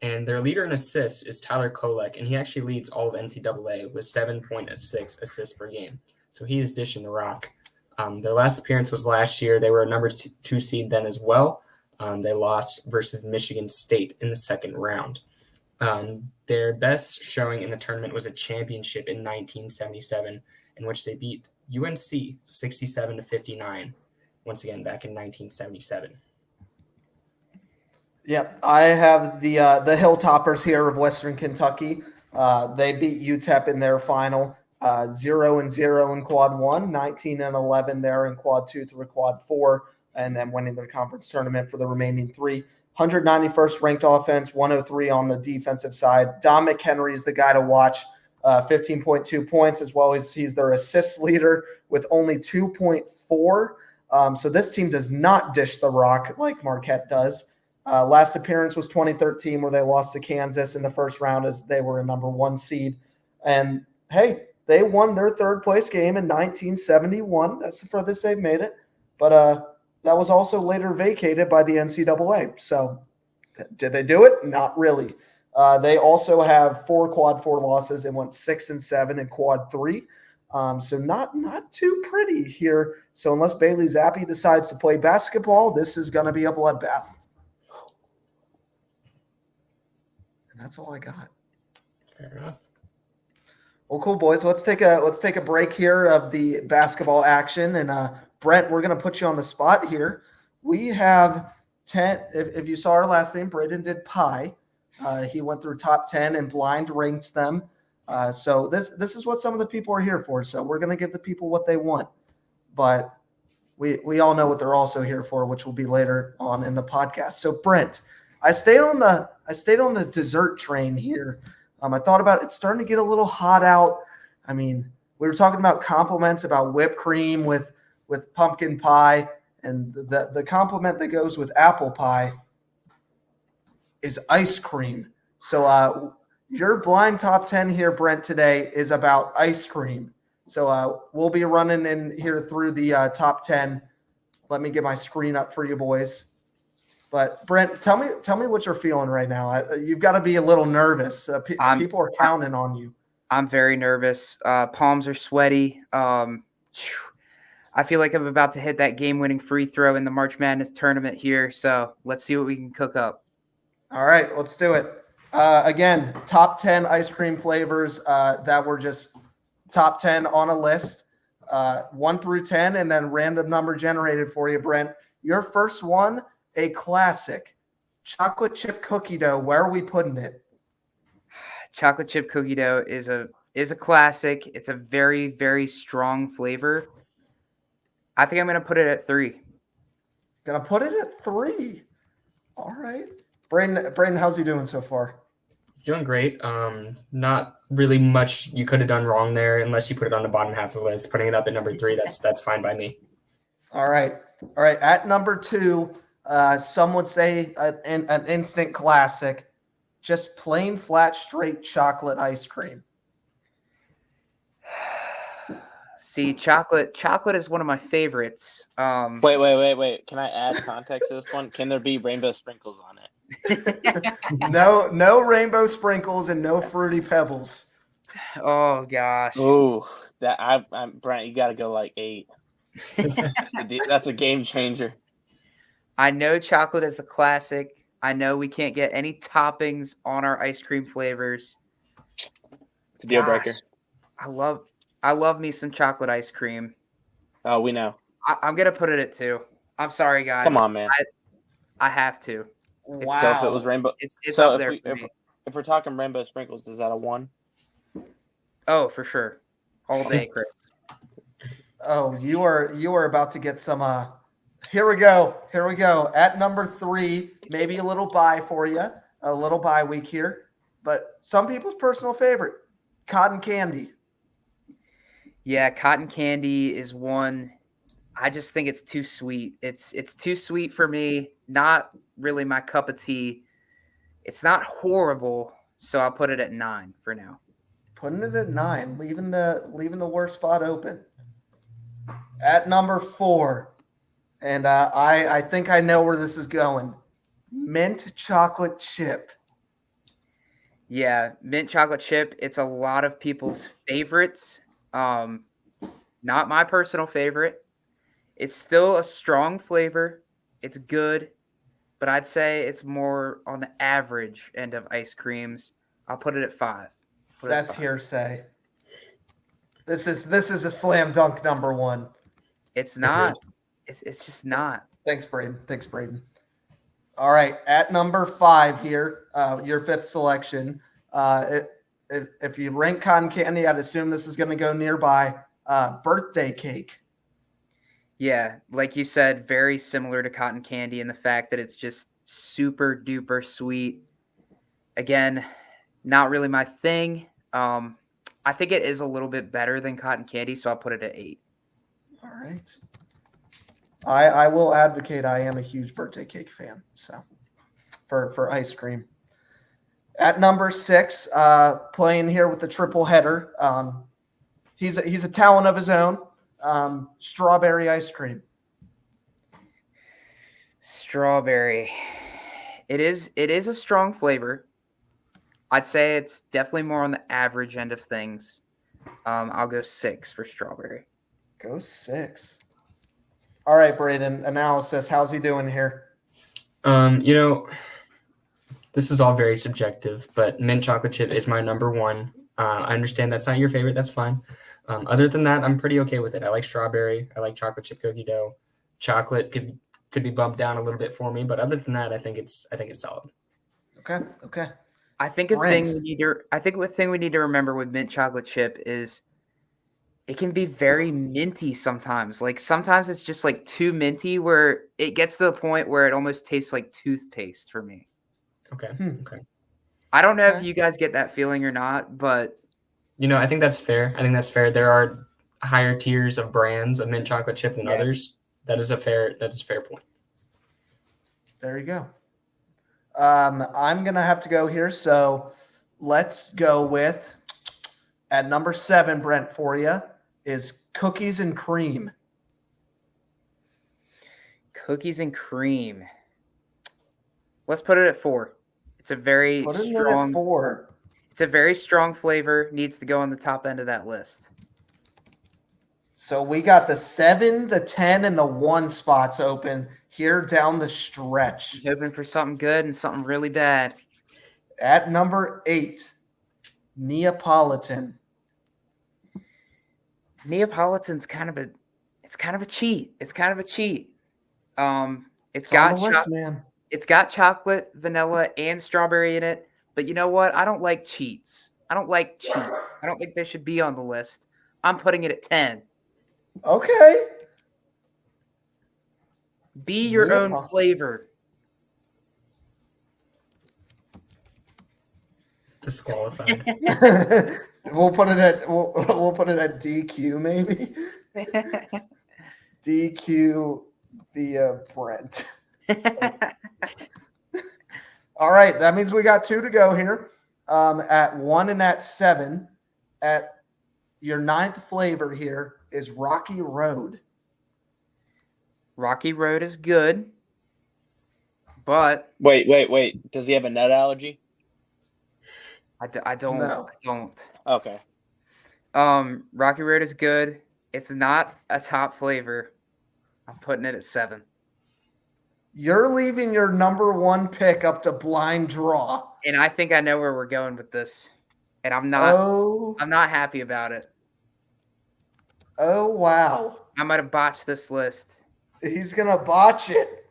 And their leader in assists is Tyler Kolek, and he actually leads all of NCAA with 7.6 assists per game. So he's dishing the rock. Their last appearance was last year. They were a number 2 seed then as well. They lost versus Michigan State in the second round. Their best showing in the tournament was a championship in 1977, in which they beat UNC 67-59. Once again, back in 1977.
Yep, I have the Hilltoppers here of Western Kentucky. They beat UTEP in their final, 0-0 in quad 1, 19-11 there in quad 2 through quad 4, and then winning the conference tournament for the remaining 3. 191st ranked offense, 103 on the defensive side. Dom McHenry is the guy to watch, 15.2 points, as well as he's their assist leader with only 2.4. So this team does not dish the rock like Marquette does. Last appearance was 2013, where they lost to Kansas in the first round as they were a number 1 seed. And, hey, they won their third-place game in 1971. That's the furthest they've made it. But that was also later vacated by the NCAA. So did they do it? Not really. They also have 4 quad 4 losses and went 6-7 in quad 3. So not too pretty here. So unless Bailey Zappi decides to play basketball, this is going to be a bloodbath. And that's all I got.
Fair enough.
Well, cool, boys. Let's take a break here of the basketball action. And Brent, we're going to put you on the spot here. We have 10. If you saw our last name, Braden did pie. He went through top 10 and blind ranked them. So this is what some of the people are here for. So we're going to give the people what they want, but we all know what they're also here for, which will be later on in the podcast. So Brent, I stayed on the dessert train here. I thought about it. It's starting to get a little hot out. I mean, we were talking about compliments about whipped cream with pumpkin pie, and the compliment that goes with apple pie is ice cream. So your blind top 10 here, Brent, today is about ice cream. So we'll be running in here through the top 10. Let me get my screen up for you boys. But Brent, tell me what you're feeling right now. You've got to be a little nervous. People are counting on you.
I'm very nervous. Palms are sweaty. I feel like I'm about to hit that game-winning free throw in the March Madness tournament here. So let's see what we can cook up.
All right, let's do it. Again, top 10 ice cream flavors that were just top 10 on a list, 1 through 10, and then random number generated for you, Brent. Your first one, a classic, chocolate chip cookie dough. Where are we putting it?
Chocolate chip cookie dough is a classic. It's a very, very strong flavor. I think I'm going to put it at 3.
Gonna put it at 3. All right. Braden, how's he doing so far?
He's doing great. Not really much you could have done wrong there, unless you put it on the bottom half of the list. Putting it up at number 3, that's fine by me.
All right. At number 2, some would say an instant classic, just plain flat straight chocolate ice cream.
See, chocolate is one of my favorites.
Wait. Can I add context to this one? Can there be rainbow sprinkles on it?
No rainbow sprinkles and no fruity pebbles.
Oh gosh.
Ooh, that I'm Brent. You got to go like 8. That's a game changer.
I know chocolate is a classic. I know we can't get any toppings on our ice cream flavors.
It's a deal breaker.
I love me some chocolate ice cream.
Oh, we know.
I'm gonna put it at 2. I'm sorry, guys.
Come on, man.
I have to.
Wow.
So if it was rainbow,
It's
so
up there for me.
if we're talking rainbow sprinkles, is that a 1?
Oh, for sure. All day, Chris.
Oh, you are about to get some. Here we go. At number 3, maybe a little bye for you, a little bye week here, but some people's personal favorite, cotton candy.
Yeah, cotton candy is one. I just think it's too sweet. It's too sweet for me. Not really my cup of tea. It's not horrible, so I'll put it at 9 for now.
Putting it at 9, leaving the worst spot open. At number 4, and I think I know where this is going. Mint chocolate chip.
Yeah, mint chocolate chip. It's a lot of people's favorites. Not my personal favorite. It's still a strong flavor. It's good, but I'd say it's more on the average end of ice creams. I'll put it at 5.
That's hearsay. This is a slam dunk number 1.
It's not. It's just not.
Thanks, Braden. All right, at number 5 here, your 5th selection. If you rank cotton candy, I'd assume this is going to go nearby. Birthday cake.
Yeah, like you said, very similar to cotton candy in the fact that it's just super duper sweet. Again, not really my thing. I think it is a little bit better than cotton candy, so I'll put it at 8.
All right. I will advocate. I am a huge birthday cake fan. So for ice cream. At number 6, playing here with the triple header. He's a talent of his own. Strawberry ice cream.
Strawberry. It is a strong flavor. I'd say it's definitely more on the average end of things. I'll go 6 for strawberry.
Go 6. All right, Braden. Analysis. How's he doing here?
This is all very subjective, but mint chocolate chip is my number one. I understand that's not your favorite. That's fine. Other than that, I'm pretty okay with it. I like strawberry. I like chocolate chip cookie dough. Chocolate could be bumped down a little bit for me, but other than that, I think it's solid.
Okay.
I think
Brent.
the thing we need to remember with mint chocolate chip is it can be very minty sometimes. Like sometimes it's just like too minty where it gets to the point where it almost tastes like toothpaste for me.
Okay. Okay.
I don't know if
Okay.
you guys get that feeling or not, but
I think that's fair. There are higher tiers of brands of mint chocolate chip than
Yes.
others. That is a fair point.
There you go. I'm going to have to go here. So let's go with at number 7, Brent, for you is cookies and cream.
cookies and cream. Let's put it at 4. It's a very
Putting it at
strong
4.
It's a very strong flavor. Needs to go on the top end of that list.
So we got the 7, the 10, and the 1 spots open here down the stretch.
Hoping for something good and something really bad.
At number 8, Neapolitan.
Neapolitan's kind of a cheat. It's kind of a cheat.
It's on the list, man.
It's got chocolate, vanilla, and strawberry in it. But you know what? I don't like cheats. I don't think they should be on the list. I'm putting it at 10.
Okay.
Be your own flavor.
Disqualified.
We'll put it at DQ maybe. DQ via Brent. All right, that means we got 2 to go here. At 1 and at 7. At your 9th flavor here is Rocky Road.
Rocky Road is good, but
Wait. Does he have a nut allergy?
I don't.
No.
I don't.
Okay.
Rocky Road is good. It's not a top flavor. I'm putting it at 7.
You're leaving your number 1 pick up to blind draw.
And I think I know where we're going with this. And I'm not happy about it.
Oh, wow.
I might have botched this list.
He's going to botch it.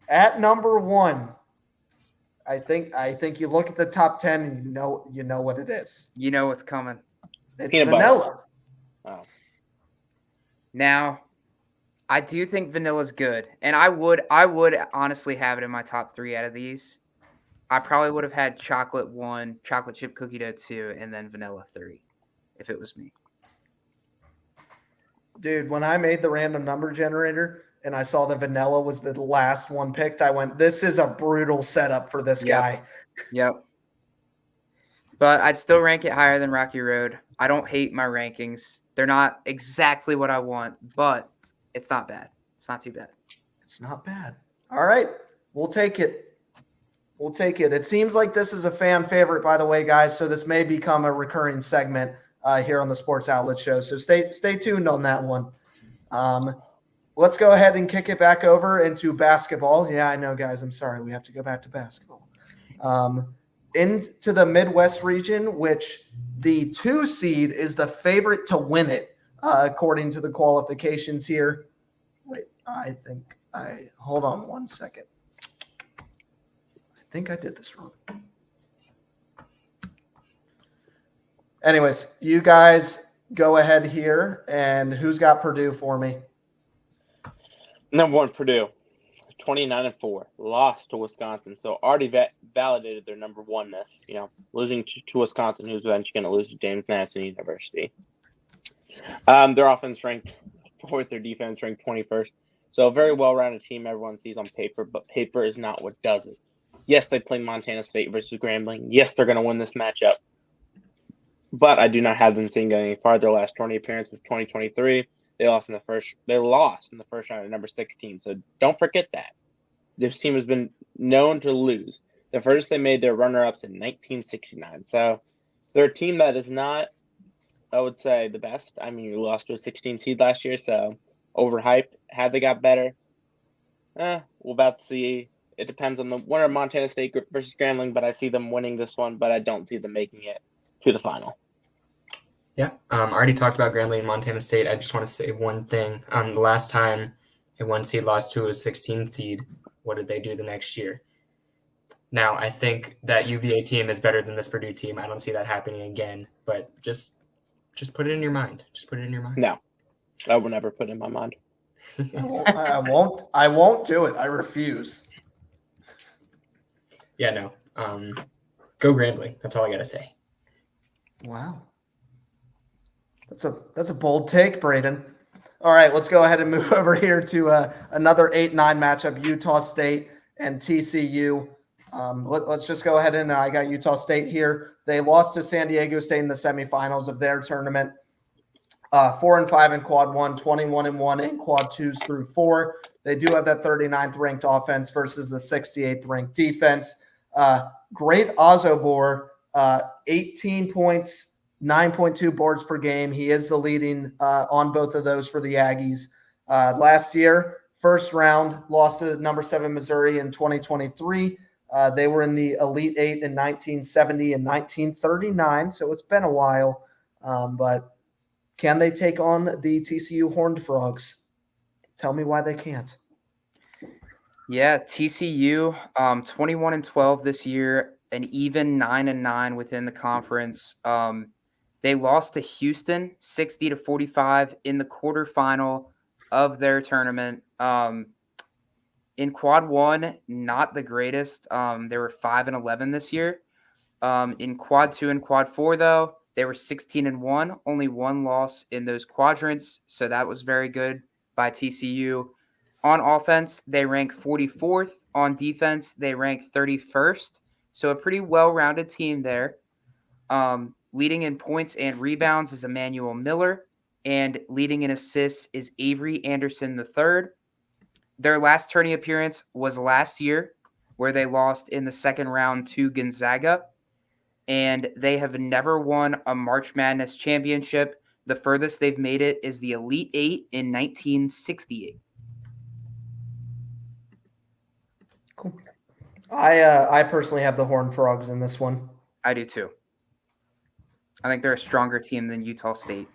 At number 1, I think you look at the top 10 and you know what it is.
You know what's coming.
It's
Peanut
vanilla.
butter. Oh.
Now, I do think vanilla's good. And I would honestly have it in my top 3 out of these. I probably would have had chocolate 1, chocolate chip cookie dough 2, and then vanilla 3 if it was me.
Dude, when I made the random number generator and I saw that vanilla was the last one picked, I went, this is a brutal setup for this guy.
Yep. But I'd still rank it higher than Rocky Road. I don't hate my rankings. They're not exactly what I want, but it's not bad. It's not too bad.
It's not bad. All right. We'll take it. It seems like this is a fan favorite, by the way, guys. So this may become a recurring segment here on the Sports Outlet Show. So stay tuned on that one. Let's go ahead and kick it back over into basketball. Yeah, I know, guys. I'm sorry. We have to go back to basketball. Into the Midwest region, which the 2 seed is the favorite to win it, according to the qualifications here. Wait, hold on one second. I think I did this wrong. Anyways, you guys go ahead here. And who's got Purdue for me?
Number 1, Purdue, 29-4, lost to Wisconsin. So already validated their number 1-ness. Losing to Wisconsin, who's eventually going to lose to James Madison University. Their offense ranked 4th, their defense ranked 21st. So a very well-rounded team everyone sees on paper, but paper is not what does it. Yes, they play Montana State versus Grambling. Yes, they're going to win this matchup. But I do not have them seeing any farther. Their last tourney appearance was 2023. They lost in the first round at number 16. So don't forget that. This team has been known to lose. The first they made their runner-ups in 1969. So they're a team that is not I would say the best. I mean, you lost to a 16 seed last year, so overhyped. Had they got better? We'll about to see. It depends on the winner of Montana State versus Grambling, but I see them winning this one, but I don't see them making it to the final.
Yeah, I already talked about Grambling and Montana State. I just want to say one thing. The last time a 1 seed lost to a 16 seed, what did they do the next year? Now, I think that UVA team is better than this Purdue team. I don't see that happening again, but just put it in your mind. Just put it in your mind.
No, I will never put it in my mind.
I won't do it. I refuse.
Yeah, no. Go Grambling. That's all I got to say.
Wow. That's a bold take, Braden. All right, let's go ahead and move over here to another 8-9 matchup, Utah State and TCU. Let's just go ahead and I got Utah State here. They lost to San Diego State in the semifinals of their tournament. 4-5 in quad 1, 21-1 in quad 2s through 4. They do have that 39th ranked offense versus the 68th ranked defense. Great Ozobor, 18 points, 9.2 boards per game. He is the leading on both of those for the Aggies. Last year, first round, lost to number 7 Missouri in 2023. They were in the Elite Eight in 1970 and 1939, so it's been a while. But can they take on the TCU Horned Frogs? Tell me why they can't.
Yeah, TCU, 21-12 this year, an even 9-9 within the conference. They lost to Houston 60-45 in the quarterfinal of their tournament. In quad 1, not the greatest. They were 5-11 this year. In quad 2 and quad 4, though, they were 16-1, only one loss in those quadrants. So that was very good by TCU. On offense, they rank 44th. On defense, they rank 31st. So a pretty well-rounded team there. Leading in points and rebounds is Emmanuel Miller, and leading in assists is Avery Anderson III. Their last tourney appearance was last year, where they lost in the second round to Gonzaga, and they have never won a March Madness championship. The furthest they've made it is the Elite Eight in 1968.
Cool. I personally have the Horned Frogs in this one.
I do too. I think they're a stronger team than Utah State.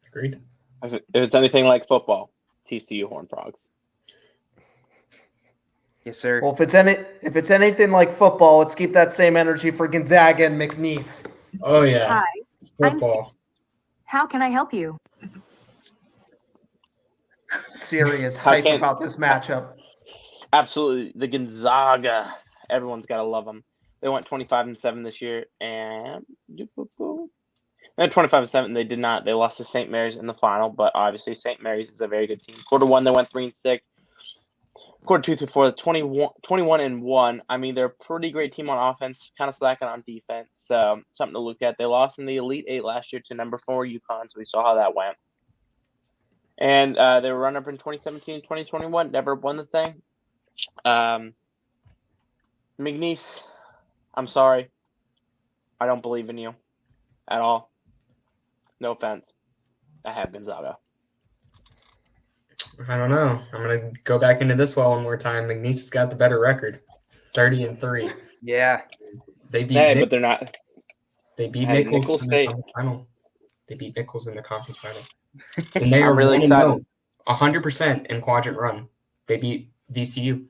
Agreed.
If it's anything like football, TCU Horned Frogs.
Yes, sir.
Well, if it's anything like football, let's keep that same energy for Gonzaga and McNeese.
Oh, yeah.
Hi, I'm
Football.
how can I help you?
Siri is hype about this matchup.
Absolutely. The Gonzaga. Everyone's got to love them. They went 25-7 this year, and they had 25-7. They did not. They lost to St. Mary's in the final, but obviously St. Mary's is a very good team. Quarter 1, they went 3-6. Quarter 2 through 4, 21-1. I mean, they're a pretty great team on offense, kind of slacking on defense. So something to look at. They lost in the Elite Eight last year to number 4 UConn, so we saw how that went. And they were runner-up in 2017, 2021, never won the thing. McNeese, I'm sorry. I don't believe in you at all. No offense. I have Gonzaga.
I don't know. I'm going to go back into this one more time. McNeese has got the better record, 30-3.
Yeah.
They beat
Hey, but they're not.
They beat
Hey,
Nichols
Nicholls
in
State.
the conference final. They beat Nichols in the conference final. And they
I'm
are
really
1-0,
excited.
100% in quadrant run. They beat VCU.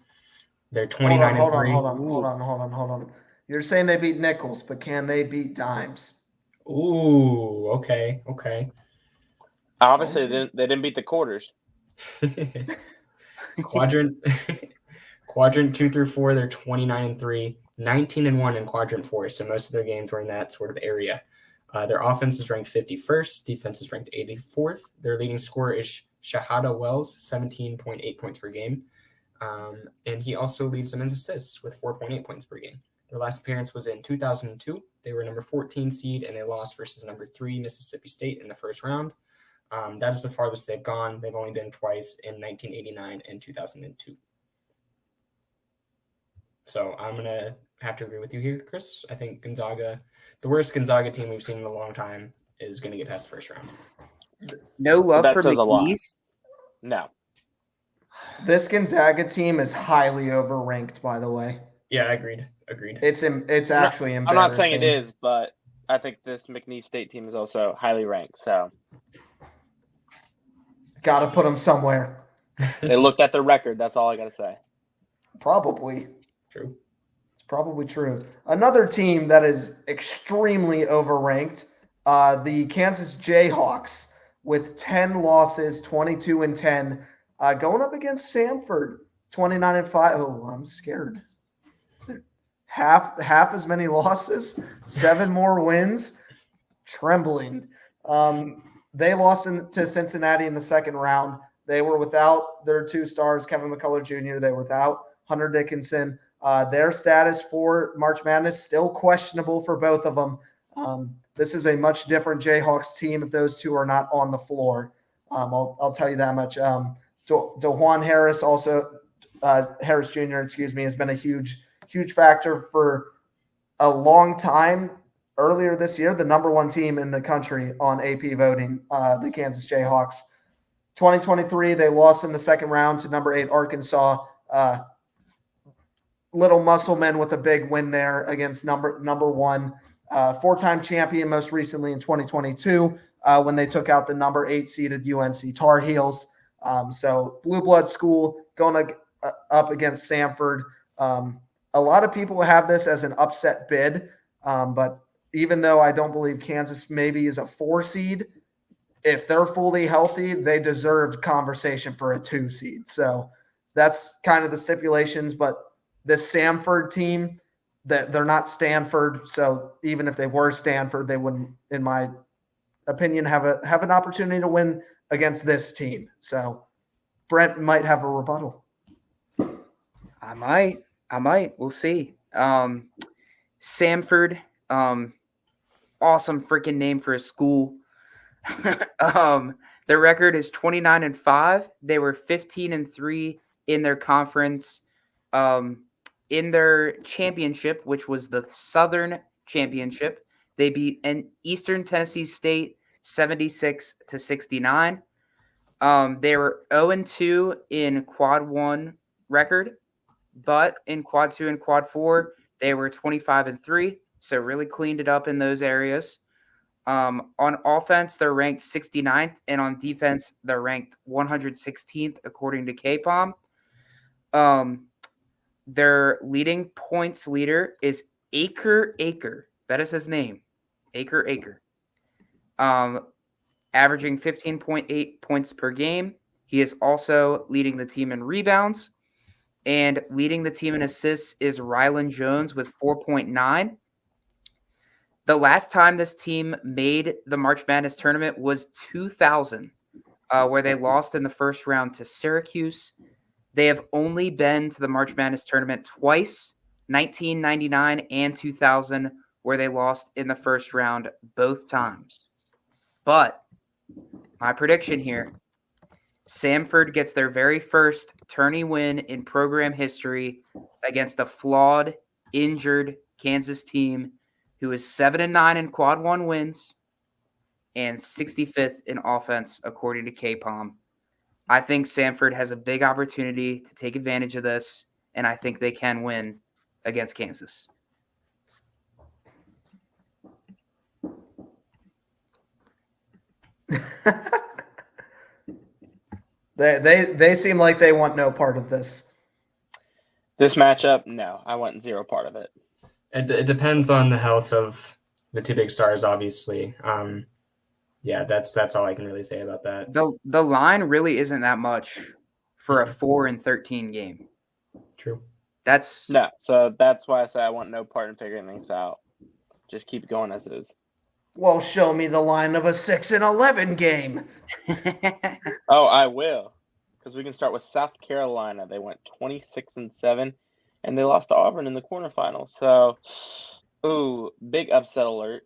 They're
Hold
29-3.
on. You're saying they beat Nichols, but can they beat Dimes?
Ooh, okay.
Obviously, they didn't beat the quarters.
Quadrant 2 through 4, they're 29-3, 19-1 in quadrant 4. So most of their games were in that sort of area. Their offense is ranked 51st. Defense is ranked 84th. Their leading scorer is Shahada Wells, 17.8 points per game. And he also leads them in assists with 4.8 points per game. Their last appearance was in 2002. They were number 14 seed, and they lost versus number 3 Mississippi State in the first round. That is the farthest they've gone. They've only been twice in 1989 and 2002. So I'm going to have to agree with you here, Chris. I think Gonzaga, the worst Gonzaga team we've seen in a long time, is going to get past the first round.
No love
That
for
says a lot.
McNeese.
No.
This Gonzaga team is highly overranked, by the way.
Yeah, agreed.
It's actually
I'm
embarrassing.
not saying it is, but I think this McNeese State team is also highly ranked. So
Got to put them somewhere.
they looked at their record. That's all I got to say.
Probably.
True.
It's probably true. Another team that is extremely overranked, the Kansas Jayhawks, with 10 losses, 22-10, going up against Samford, 29-5. Oh, I'm scared. Half as many losses, 7 more wins. Trembling. They lost to Cincinnati in the second round. They were without their 2 stars, Kevin McCullough Jr. They were without Hunter Dickinson. Their status for March Madness still questionable for both of them. This is a much different Jayhawks team if those 2 are not on the floor. I'll tell you that much. DeJuan Harris also Harris Jr. Has been a huge factor for a long time. Earlier this year, the number 1 team in the country on AP voting, the Kansas Jayhawks. 2023, they lost in the second round to number 8 Arkansas. Little Muscleman with a big win there against number 1, 4-time champion most recently in 2022 when they took out the number 8 seeded UNC Tar Heels. So blue blood school going up against Samford. A lot of people have this as an upset bid, but even though I don't believe Kansas maybe is a 4 seed, if they're fully healthy, they deserve conversation for a 2 seed. So that's kind of the stipulations, but this Samford team, that they're not Stanford, so even if they were Stanford, they wouldn't, in my opinion, have an opportunity to win against this team. So Brent might have a rebuttal.
I might. We'll see. Samford, awesome freaking name for a school. Their record is 29-5. They were 15-3 in their conference. In their championship, which was the Southern Championship, they beat Eastern Tennessee State 76-69. They were 0-2 in Quad 1 record, but in Quad 2 and Quad 4, they were 25-3, so really cleaned it up in those areas. On offense, they're ranked 69th, and on defense, they're ranked 116th according to KPOM. Their leading points leader is Aker. That is his name, Aker. Averaging 15.8 points per game. He is also leading the team in rebounds, and leading the team in assists is Rylan Jones with 4.9. The last time this team made the March Madness tournament was 2000, where they lost in the first round to Syracuse. They have only been to the March Madness tournament twice, 1999 and 2000, where they lost in the first round both times. But my prediction here, Samford gets their very first tourney win in program history against a flawed, injured Kansas team who is 7-9 in Quad 1 wins and 65th in offense, according to KPOM. I think Samford has a big opportunity to take advantage of this, and I think they can win against Kansas.
They seem like they want no part of this.
This matchup, no, I want 0 part of it.
It depends on the health of the 2 big stars, obviously. Yeah, that's all I can really say about that.
The line really isn't that much for a 4-13 game.
True.
No, so that's why I say I want no part in figuring things out. Just keep going as is.
Well, show me the line of a 6-11 game.
Oh, I will, because we can start with South Carolina. They went 26-7, and they lost to Auburn in the quarterfinals. So, big upset alert.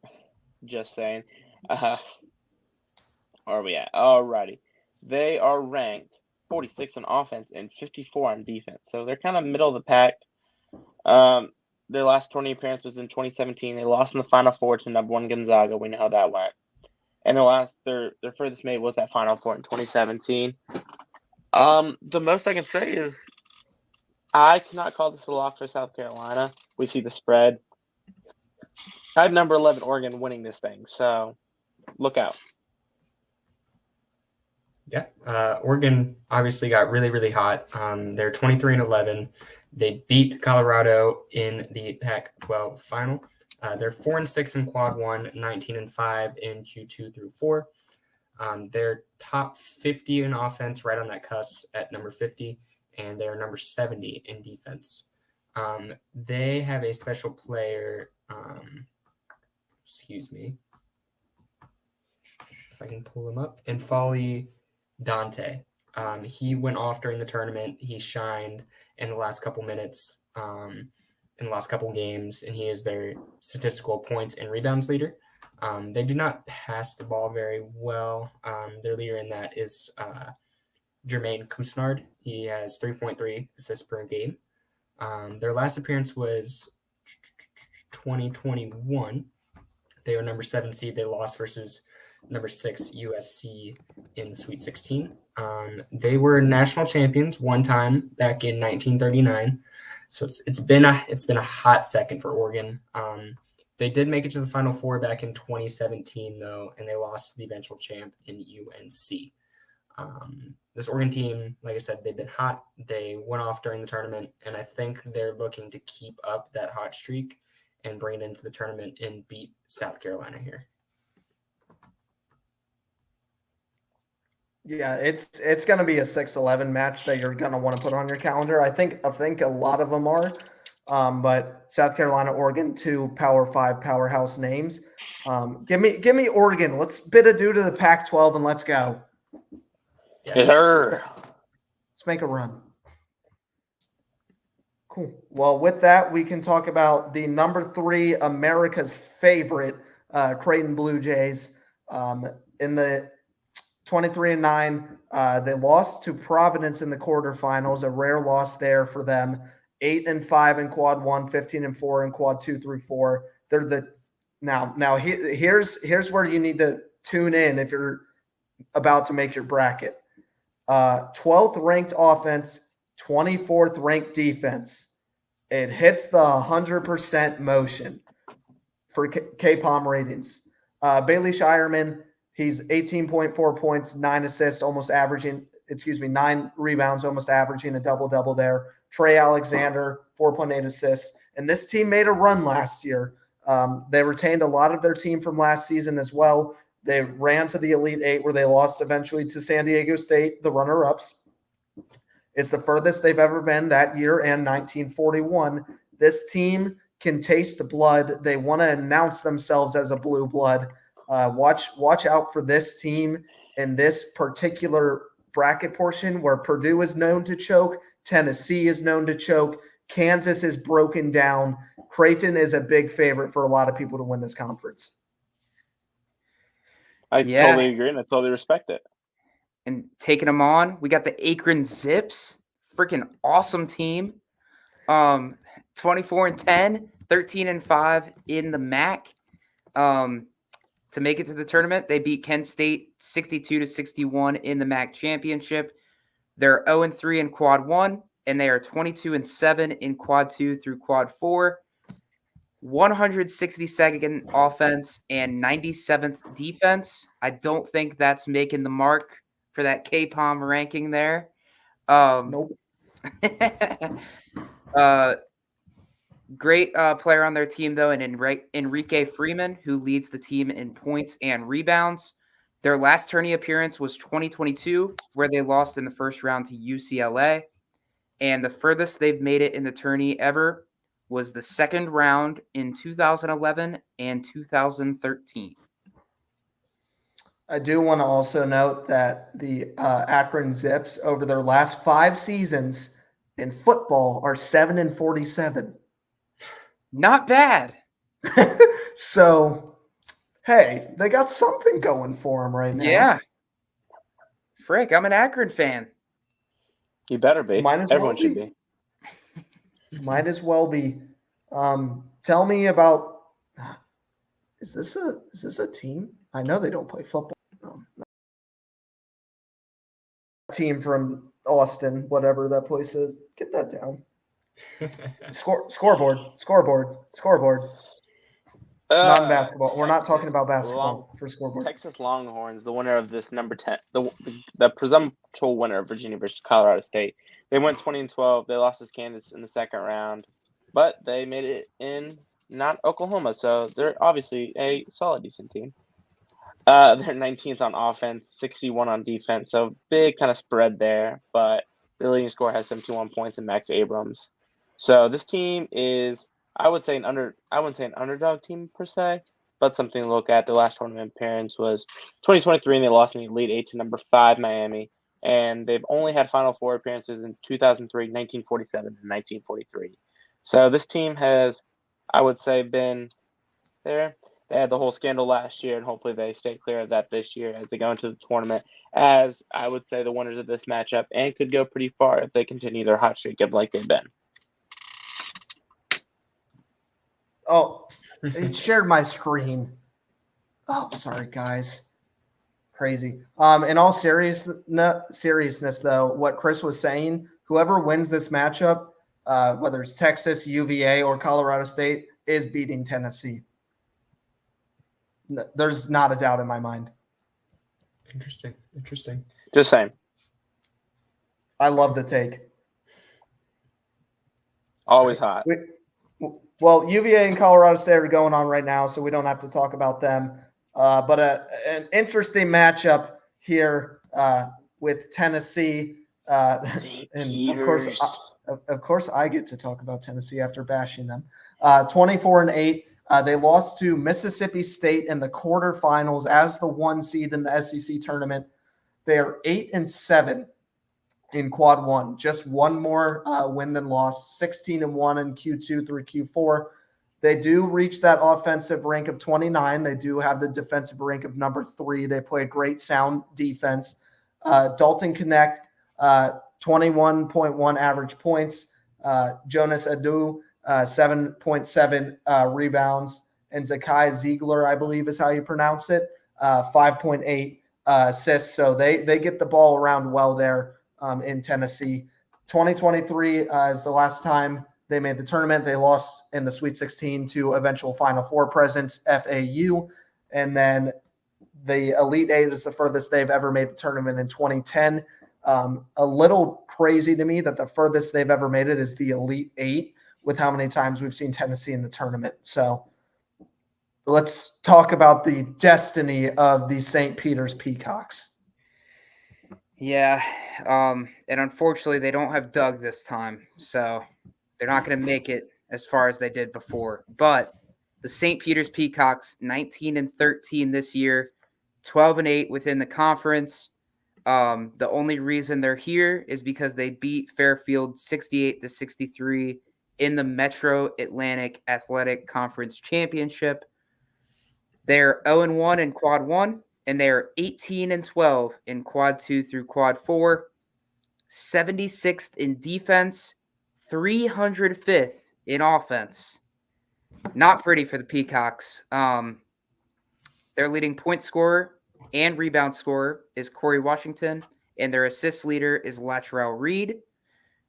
Just saying. Where are we at? Alrighty. They are ranked 46 on offense and 54 on defense. So they're kind of middle of the pack. Their last tourney appearance was in 2017. They lost in the Final Four to number 1 Gonzaga. We know how that went. And their furthest made was that Final Four in 2017. The most I can say is I cannot call this a lock for South Carolina. We see the spread. I have number 11 Oregon winning this thing, so look out.
Yeah, Oregon obviously got really, really hot. They're 23-11. They beat Colorado in the Pac-12 final. They're 4-6 in quad one, 19-5 in Q2 through 4. They're top 50 in offense, right on that cusp at number 50, and they're number 70 in defense. They have a special player. Excuse me, if I can pull him up. And Folly Dante. He went off during the tournament. He shined in the last couple minutes, in the last couple games, and he is their statistical points and rebounds leader. They do not pass the ball very well. Their leader in that is Jermaine Couisnard. He has 3.3 assists per game. Their last appearance was 2021. They were number 7 seed. They lost versus number 6 USC in the Sweet 16. They were national champions one time back in 1939. So it's been a hot second for Oregon. They did make it to the Final Four back in 2017 though, and they lost to the eventual champ in UNC. This Oregon team, like I said, they've been hot. They went off during the tournament, and I think they're looking to keep up that hot streak and bring it into the tournament and beat South Carolina here.
Yeah, it's going to be a 6-11 match that you're going to want to put on your calendar. I think a lot of them are, but South Carolina, Oregon, 2 Power 5 powerhouse names. Give me Oregon. Let's bid adieu to the Pac-12 and let's go.
Yeah.
Let's make a run. Cool. Well, with that, we can talk about the number 3 America's favorite Creighton Blue Jays in the 23-9. They lost to Providence in the quarterfinals, a rare loss there for them. 8-5 in quad 1, 15-4 in quad 2 through 4. They're here's where you need to tune in if you're about to make your bracket. 12th ranked offense, 24th ranked defense. It hits the 100% motion for K-Palm ratings. Bailey Shireman, he's 18.4 points, 9 assists, 9 rebounds, almost averaging a double-double there. Trey Alexander, 4.8 assists. And this team made a run last year. They retained a lot of their team from last season as well. They ran to the Elite Eight where they lost eventually to San Diego State, the runner-ups. It's the furthest they've ever been that year and 1941. This team can taste the blood. They want to announce themselves as a blue blood. Watch out for this team in this particular bracket portion where Purdue is known to choke, Tennessee is known to choke, Kansas is broken down. Creighton is a big favorite for a lot of people to win this conference.
I totally agree, and I totally respect it.
And taking them on, we got the Akron Zips, freaking awesome team. 24-10, 13-5 in the MAC. To make it to the tournament, they beat Kent State 62-61 in the MAC championship. They're 0-3 in quad 1, and they are 22-7 in quad 2 through quad 4. 162nd offense and 97th defense. I don't think that's making the mark for that K-Palm ranking there.
Nope.
Great player on their team, though, and Enrique Freeman, who leads the team in points and rebounds. Their last tourney appearance was 2022, where they lost in the first round to UCLA. And the furthest they've made it in the tourney ever was the second round in 2011 and 2013.
I do want to also note that the Akron Zips over their last 5 seasons in football are 7-47.
Not bad.
So, hey, they got something going for them right now.
Yeah. Frick, I'm an Akron fan.
You better be. Everyone should be.
Might as well be. Tell me about Is this a team? I know they don't play football. Team from Austin, whatever that place is. Get that down. Scoreboard. Non-basketball. We're not talking about basketball for scoreboard.
Texas Longhorns, the winner of this number 10, the presumptual winner of Virginia versus Colorado State. They went 20-12. They lost to Kansas in the second round, but they made it in not Oklahoma, so they're obviously a solid, decent team. They're 19th on offense, 61 on defense, so big kind of spread there, but the leading scorer has 71 points in Max Abrams. So this team is, I wouldn't say an underdog team per se, but something to look at. The last tournament appearance was 2023, and they lost in the Elite Eight to number 5 Miami. And they've only had Final Four appearances in 2003, 1947, and 1943. So this team has, I would say, been there. They had the whole scandal last year, and hopefully they stay clear of that this year as they go into the tournament, as I would say the winners of this matchup, and could go pretty far if they continue their hot streak of like they've been.
Oh, it shared my screen. Oh, sorry, guys. Crazy. In all seriousness, though, what Chris was saying, whoever wins this matchup, whether it's Texas, UVA, or Colorado State, is beating Tennessee. There's not a doubt in my mind.
Interesting.
Just saying.
I love the take.
Always hot.
Well, UVA and Colorado State are going on right now, so we don't have to talk about them. But an interesting matchup here with Tennessee. And of course, I get to talk about Tennessee after bashing them. 24-8. They lost to Mississippi State in the quarterfinals as the 1 seed in the SEC tournament. They are 8-7 in quad 1, just one more win than loss, 16-1 in Q2 through Q4. They do reach that offensive rank of 29. They do have the defensive rank of number 3. They play great sound defense. Dalton Connect, 21.1 average points. Jonas Adu, 7.7 rebounds. And Zakai Ziegler, I believe is how you pronounce it, 5.8 assists. So they get the ball around well there in Tennessee. 2023 is the last time they made the tournament. They lost in the Sweet 16 to eventual Final Four presence, FAU. And then the Elite Eight is the furthest they've ever made the tournament in 2010. A little crazy to me that the furthest they've ever made it is the Elite Eight, with how many times we've seen Tennessee in the tournament. So let's talk about the destiny of the St. Peter's Peacocks.
Yeah, and unfortunately they don't have Doug this time, so they're not going to make it as far as they did before. But the St. Peter's Peacocks, 19-13 this year, 12-8 within the conference. The only reason they're here is because they beat Fairfield 68-63 in the Metro Atlantic Athletic Conference Championship. They're 0-1 in quad 1. And they are 18-12 in quad 2 through quad 4, 76th in defense, 305th in offense. Not pretty for the Peacocks. Their leading point scorer and rebound scorer is Corey Washington, and their assist leader is Latrell Reed.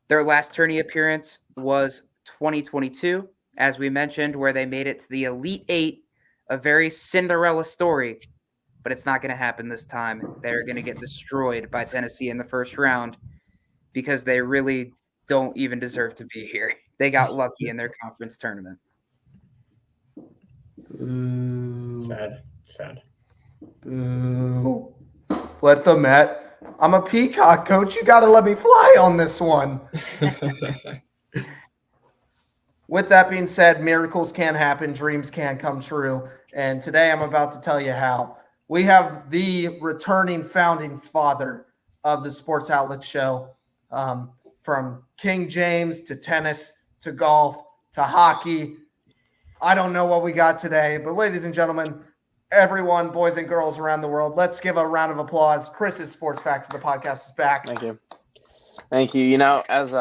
Their last tourney appearance was 2022, as we mentioned, where they made it to the Elite Eight, a very Cinderella story. But it's not going to happen this time. They're going to get destroyed by Tennessee in the first round because they really don't even deserve to be here. They got lucky in their conference tournament.
Sad.
Ooh. Let them at. I'm a Peacock, coach. You got to let me fly on this one. With that being said, miracles can happen. Dreams can come true. And today I'm about to tell you how. We have the returning founding father of the Sports Outlet Show, from King James to tennis to golf to hockey. I don't know what we got today, but ladies and gentlemen, everyone, boys and girls around the world, let's give a round of applause. Chris's Sports Facts of the podcast is back.
Thank you. You know, as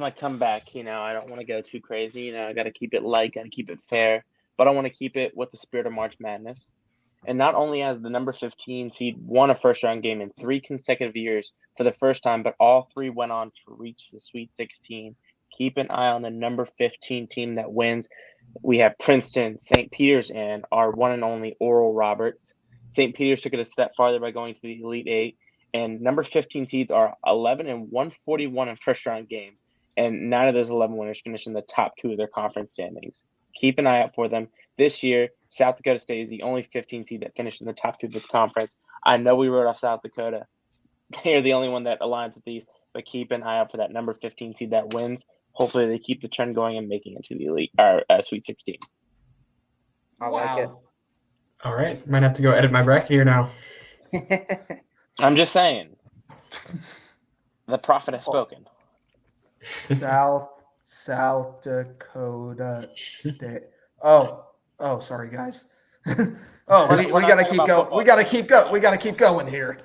my comeback, I don't want to go too crazy. I got to keep it light, got to keep it fair. but I want to keep it with the spirit of March Madness. And not only has the number 15 seed won a first-round game in 3 consecutive years for the first time, but all 3 went on to reach the Sweet 16. Keep an eye on the number 15 team that wins. We have Princeton, St. Peter's, and our one and only Oral Roberts. St. Peter's took it a step farther by going to the Elite Eight, and number 15 seeds are 11 and 141 in first-round games, and 9 of those 11 winners finish in the top 2 of their conference standings. Keep an eye out for them. This year, South Dakota State is the only 15 seed that finished in the top 2 of its conference. I know we wrote off South Dakota. They're the only one that aligns with these, but keep an eye out for that number 15 seed that wins. Hopefully, they keep the trend going and making it to the Elite or Sweet 16.
I like it.
All right. Might have to go edit my bracket here now.
I'm just saying. The prophet has spoken.
South Dakota State. Oh, sorry, guys. We got to keep going. We got to keep going here.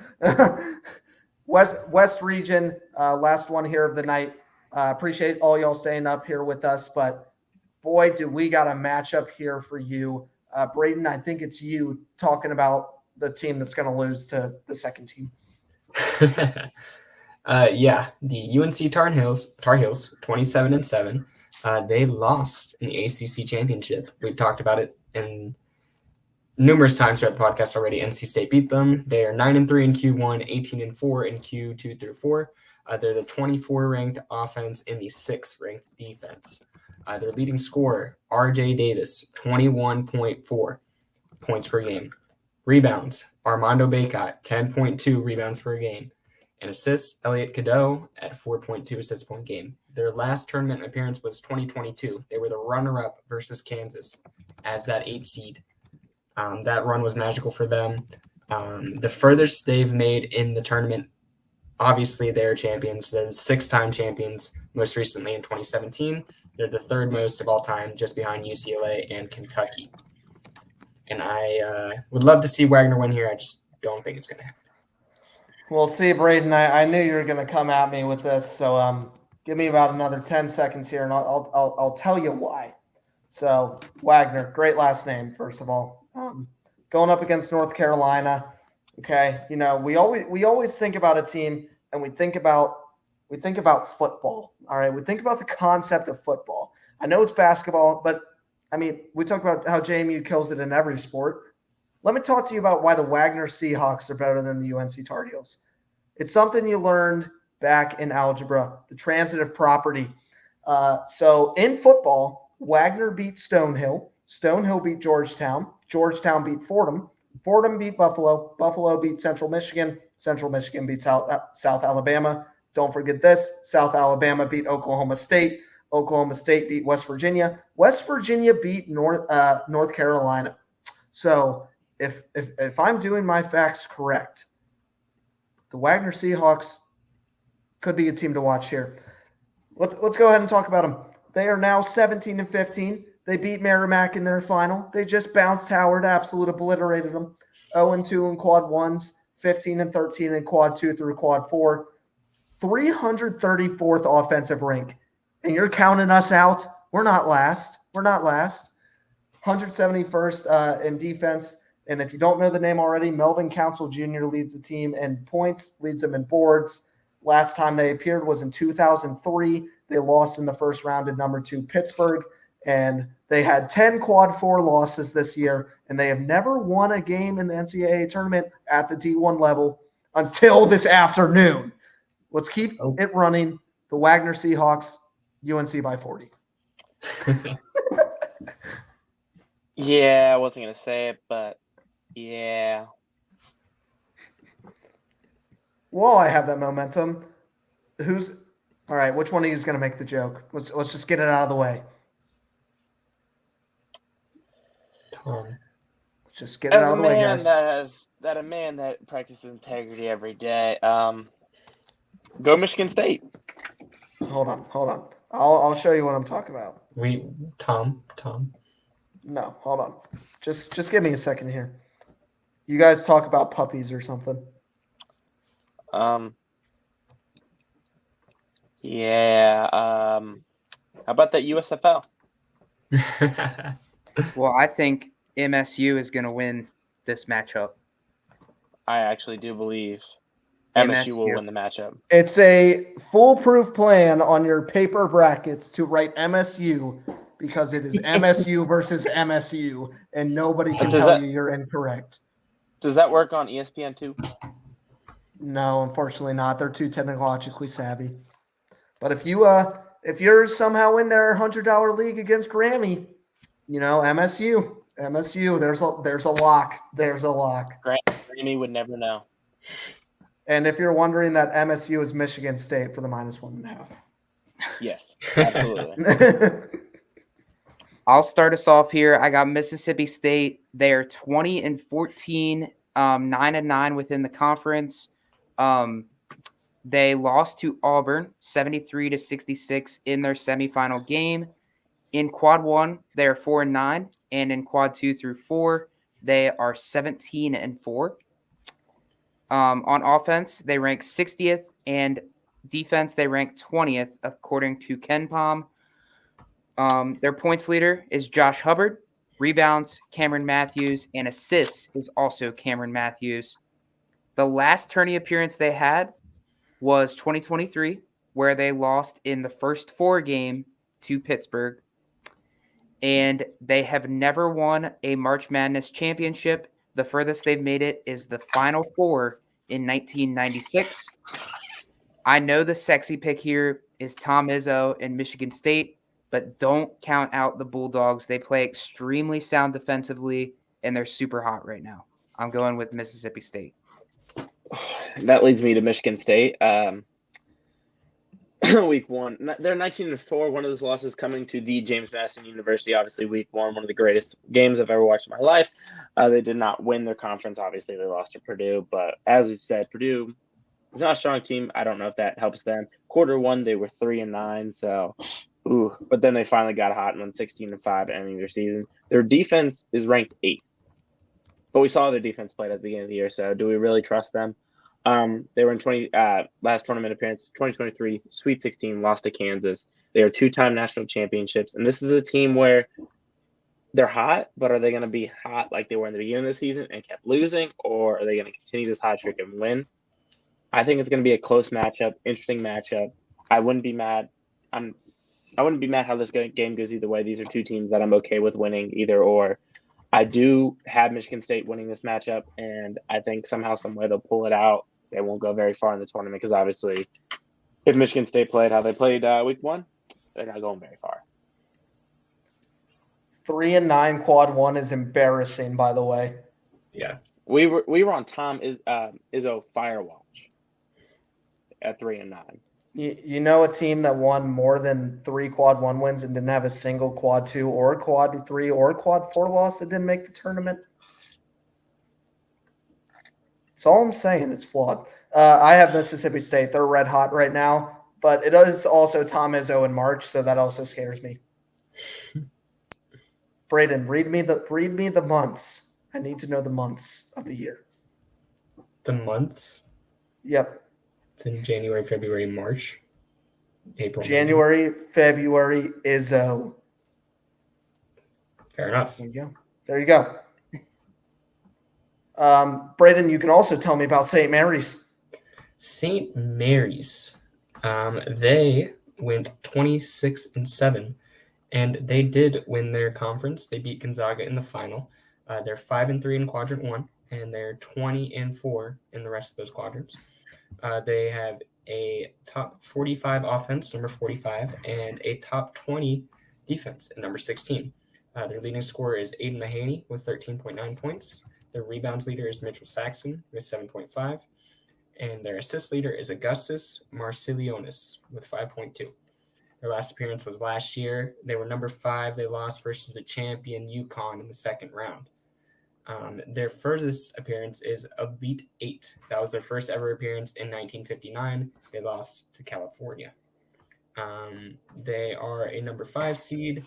West Region, last one here of the night. Appreciate all y'all staying up here with us, but boy, do we got a matchup here for you. Braden, I think it's you talking about the team that's going to lose to the second team.
Yeah, the UNC Tar Heels, 27-7. They lost in the ACC championship. We've talked about it in numerous times throughout the podcast already. NC State beat them. They are 9-3 in Q1, 18-4 in Q2 through 4. They're the 24 ranked offense and the 6th ranked defense. Their leading scorer, RJ Davis, 21.4 points per game. Rebounds, Armando Bacot, 10.2 rebounds per game. And assists, Elliot Cadeau at 4.2 assists per game. Their last tournament appearance was 2022. They were the runner-up versus Kansas as that 8th seed. That run was magical for them. The furthest they've made in the tournament, obviously they're champions. They're the 6-time champions, most recently in 2017. They're the 3rd most of all time, just behind UCLA and Kentucky. And I would love to see Wagner win here. I just don't think it's going to happen.
We'll see, Braden. I knew you were going to come at me with this, so give me about another 10 seconds here, and I'll tell you why. So Wagner, great last name, first of all. Going up against North Carolina, okay. You know, we always think about a team, and we think about football. All right, we think about the concept of football. I know it's basketball, but I mean, we talk about how JMU kills it in every sport. Let me talk to you about why the Wagner Seahawks are better than the UNC Tar Heels. It's something you learned back in algebra, the transitive property. So in football, Wagner beat Stonehill. Stonehill beat Georgetown. Georgetown beat Fordham. Fordham beat Buffalo. Buffalo beat Central Michigan. Central Michigan beat South Alabama. Don't forget this. South Alabama beat Oklahoma State. Oklahoma State beat West Virginia. West Virginia beat North Carolina. So if I'm doing my facts correct, the Wagner Seahawks could be a team to watch here. Let's go ahead and talk about them. They are now 17-15. They beat Merrimack in their final. They just bounced Howard, absolute obliterated them. 0-2 in quad ones, 15-13 in quad 2 through quad 4. 334th offensive rank. And you're counting us out? We're not last. 171st in defense. And if you don't know the name already, Melvin Council Jr. leads the team in points, leads them in boards. Last time they appeared was in 2003. They lost in the first round to number 2 Pittsburgh. And they had 10 quad 4 losses this year. And they have never won a game in the NCAA tournament at the D1 level until this afternoon. Let's keep it running. The Wagner Seahawks, UNC by 40.
Yeah, I wasn't going to say it, but yeah.
While I have that momentum, all right, which one of you is going to make the joke? Let's just get it out of the way.
Tom.
Let's just get it out of the way, guys.
A man that practices integrity every day. Go Michigan State.
Hold on. I'll show you what I'm talking about.
Tom.
No, hold on. Just give me a second here. You guys talk about puppies or something.
Yeah. How about that USFL?
Well, I think MSU is going to win this matchup.
I actually do believe MSU will
MSU.
win the matchup.
It's a foolproof plan on your paper brackets to write MSU because it is MSU versus MSU, and nobody can
Does
tell
that-
you you're incorrect.
Does that work on ESPN too?
No, unfortunately not. They're too technologically savvy. But if you're somehow in their $100 league against Grammy, MSU. There's a lock. There's a lock.
Grammy would never know.
And if you're wondering, that MSU is Michigan State for the -1.5.
Yes, absolutely.
I'll start us off here. I got Mississippi State. They are 20-14, 9-9 within the conference. They lost to Auburn 73-66 in their semifinal game. In quad 1, they are 4-9, and in quad 2 through 4, they are 17-4. On offense, they rank 60th, and defense, they rank 20th, according to KenPom. Their points leader is Josh Hubbard. Rebounds, Cameron Matthews, and assists is also Cameron Matthews. The last tourney appearance they had was 2023, where they lost in the first 4 game to Pittsburgh. And they have never won a March Madness championship. The furthest they've made it is the Final Four in 1996. I know the sexy pick here is Tom Izzo and Michigan State, but don't count out the Bulldogs. They play extremely sound defensively, and they're super hot right now. I'm going with Mississippi State.
That leads me to Michigan State. Week 1, they're 19-4. One of those losses coming to the James Madison University. Obviously, week 1, one of the greatest games I've ever watched in my life. They did not win their conference. Obviously, they lost to Purdue. But as we've said, Purdue is not a strong team. I don't know if that helps them. Quarter 1, they were 3-9. So, but then they finally got hot and won 16-5, ending their season. Their defense is ranked 8th. But we saw their defense played at the beginning of the year. So, do we really trust them? They were in last tournament appearance, 2023, Sweet 16, lost to Kansas. They are 2-time national championships, and this is a team where they're hot, but are they going to be hot like they were in the beginning of the season and kept losing, or are they going to continue this hot streak and win? I think it's going to be a close matchup, interesting matchup. I wouldn't be mad. I wouldn't be mad how this game goes either way. These are two teams that I'm okay with winning either or. I do have Michigan State winning this matchup, and I think somehow, some way they'll pull it out. They won't go very far in the tournament because obviously if Michigan State played how they played week 1, they're not going very far.
3-9 quad 1 is embarrassing, by the way.
Yeah.
We were on Tom Izzo Firewatch at 3-9.
You know a team that won more than 3 quad 1 wins and didn't have a single quad 2 or quad 3 or quad 4 loss that didn't make the tournament? That's all I'm saying. It's flawed. I have Mississippi State. They're red hot right now, but it is also Tom Izzo in March, so that also scares me. Braden, read me the months. I need to know the months of the year.
The months?
Yep.
It's in January, February, March, April.
January, February, Izzo.
Fair enough.
There you go. Braden, you can also tell me about St. Mary's.
St. Mary's. They went 26-7, and they did win their conference. They beat Gonzaga in the final. They're 5-3 in quadrant 1, and they're 20-4 in the rest of those quadrants. They have a top 45 offense, number 45, and a top 20 defense at number 16. Their leading scorer is Aiden Mahaney with 13.9 points. Their rebounds leader is Mitchell Saxon with 7.5. And their assist leader is Augustus Marcilionis with 5.2. Their last appearance was last year. They were number 5. They lost versus the champion UConn in the second round. Their furthest appearance is Elite 8. That was their first ever appearance in 1959. They lost to California. They are a number 5 seed.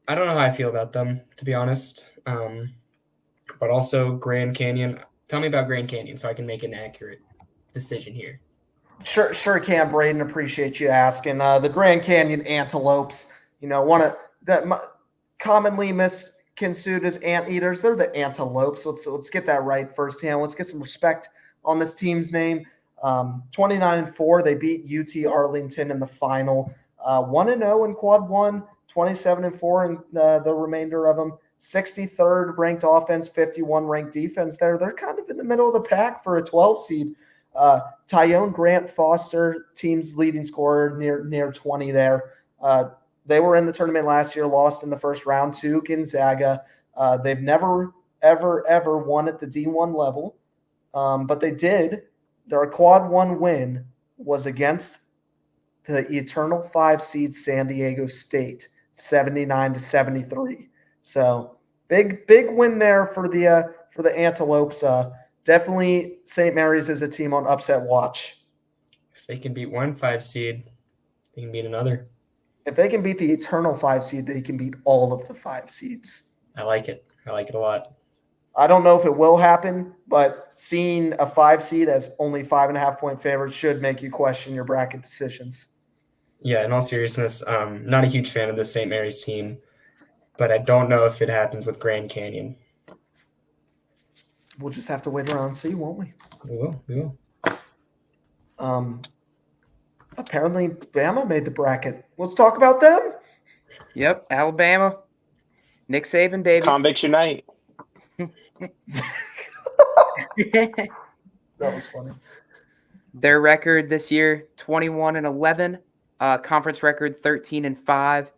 I don't know how I feel about them, to be honest. But also Grand Canyon. Tell me about Grand Canyon so I can make an accurate decision here.
Sure can, Braden. Appreciate you asking. The Grand Canyon Antelopes, commonly misconstrued as anteaters. They're the antelopes. Let's get that right firsthand. Let's get some respect on this team's name. 29-4, they beat UT Arlington in the final. 1-0 in quad one, 27-4 in the remainder of them. 63rd ranked offense, 51 ranked defense. They're kind of in the middle of the pack for a 12 seed. Tyone Grant Foster, team's leading scorer, near 20 there. They were in the tournament last year, lost in the first round to Gonzaga. They've never, ever won at the D1 level, but they did. Their quad one win was against the eternal 5 seed San Diego State, 79-73. So big win there for the Antelopes. Definitely St. Mary's is a team on upset watch.
If they can beat one 5 seed, they can beat another.
If they can beat the eternal 5 seed, they can beat all of the 5 seeds.
I like it. I like it a lot.
I don't know if it will happen, but seeing a 5 seed as only 5.5 point favorite should make you question your bracket decisions.
Yeah, in all seriousness, not a huge fan of the St. Mary's team, but I don't know if it happens with Grand Canyon.
We'll just have to wait around and see, won't we?
We will.
Apparently, Bama made the bracket. Let's talk about them.
Yep, Alabama. Nick Saban, baby.
Convicts Unite.
That was funny.
Their record this year, 21-11. Conference record, 13-5.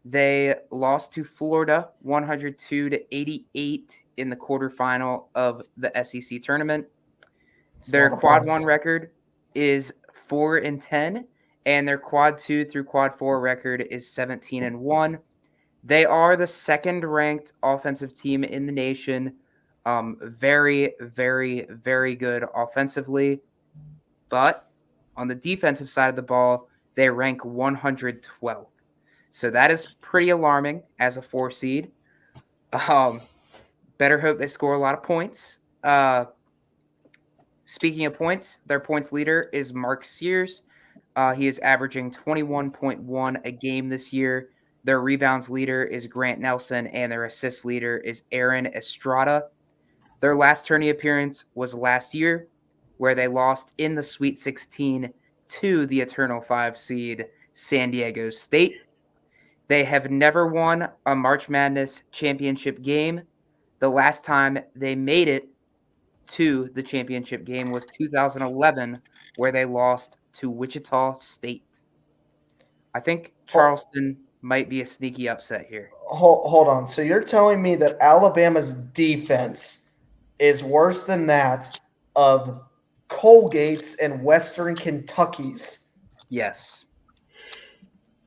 They lost to Florida, 102-88 in the quarterfinal of the SEC tournament. Their quad one record is 4-10, and their quad 2 through quad 4 record is 17-1. They are the second ranked offensive team in the nation. Very, very, very good offensively. But on the defensive side of the ball, they rank 112th. So that is pretty alarming as a 4 seed. Better hope they score a lot of points. Speaking of points, their points leader is Mark Sears. He is averaging 21.1 a game this year. Their rebounds leader is Grant Nelson, and their assist leader is Aaron Estrada. Their last tourney appearance was last year, where they lost in the Sweet 16 to the eternal 5 seed San Diego State. They have never won a March Madness championship game. The last time they made it to the championship game was 2011, where they lost to Wichita State. I think Charleston might be a sneaky upset here.
Hold on. So you're telling me that Alabama's defense is worse than that of Colgate's and Western Kentucky's?
Yes.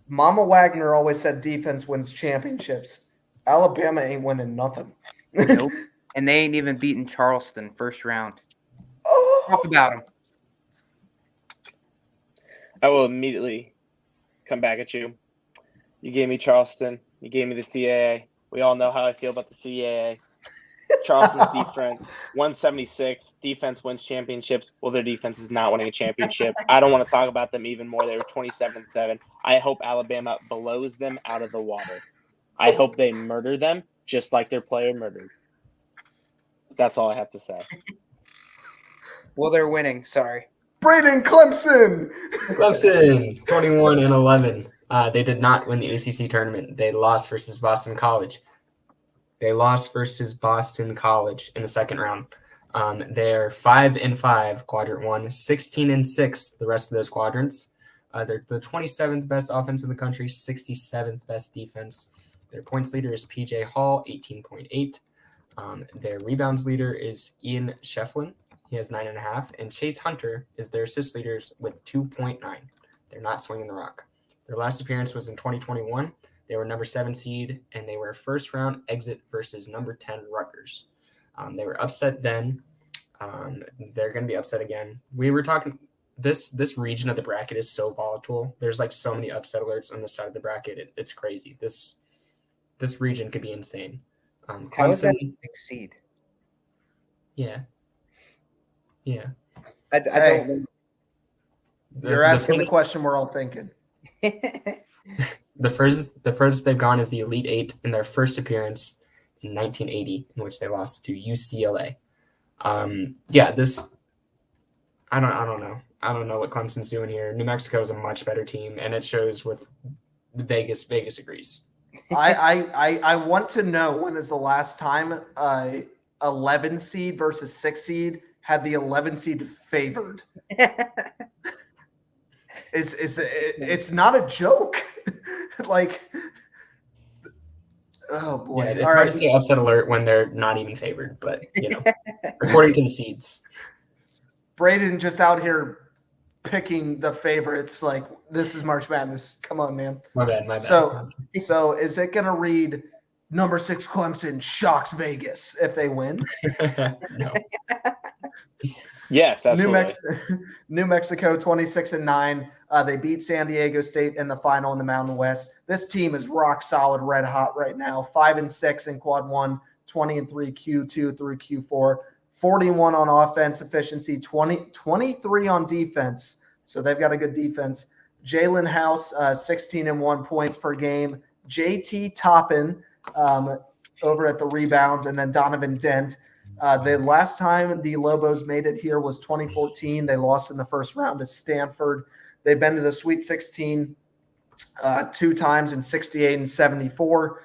Mama Wagner always said defense wins championships. Alabama ain't winning nothing.
Nope. And they ain't even beaten Charleston first round.
Oh.
Talk about them.
I will immediately come back at you. You gave me Charleston. You gave me the CAA. We all know how I feel about the CAA. Charleston's defense, 176. Defense wins championships. Well, their defense is not winning a championship. I don't want to talk about them even more. They were 27-7. I hope Alabama blows them out of the water. I hope they murder them just like their player murdered. That's all I have to say.
Well, they're winning. Sorry.
Braden Clemson.
Clemson, 21-11. They did not win the ACC tournament. They lost versus Boston College. in the second round. They're 5-5, quadrant 1, 16-6, the rest of those quadrants. They're the 27th best offense in the country, 67th best defense. Their points leader is PJ Hall, 18.8. Their rebounds leader is Ian Shefflin. He has 9.5. And Chase Hunter is their assist leaders with 2.9. They're not swinging the rock. Their last appearance was in 2021. They were number 7 seed, and they were first round exit versus number 10 Rutgers. They were upset then. They're going to be upset again. We were talking this region of the bracket is so volatile. There's like so many upset alerts on this side of the bracket. It's crazy. This region could be insane.
How is that
Clemson,
a 6 seed?
yeah.
I don't know.
You're asking the question we're all thinking.
The furthest they've gone is the Elite Eight in their first appearance in 1980, in which they lost to UCLA. This I don't know. I don't know what Clemson's doing here. New Mexico is a much better team, and it shows with Vegas. Vegas agrees.
I want to know when is the last time 11 seed versus 6 seed had the 11 seed favored. It's not a joke. Like, oh boy.
Yeah, it's
All
hard
right.
to say upset alert when they're not even favored, but according to the seeds.
Braden just out here picking the favorites. Like, this is March Madness. Come on, man.
My bad.
So is it going to read number 6 Clemson shocks Vegas if they win?
No.
Yes, absolutely.
New Mexico 26-9. They beat San Diego State in the final in the Mountain West. This team is rock solid, red hot right now. 5-6 in quad 1, 20-3 Q2 through Q4, 41 on offense efficiency, 23 on defense. So they've got a good defense. Jalen House, 16-1 points per game. JT Toppin over at the rebounds, and then Donovan Dent. The last time the Lobos made it here was 2014. They lost in the first round to Stanford. They've been to the Sweet 16 2 times in 68 and 74.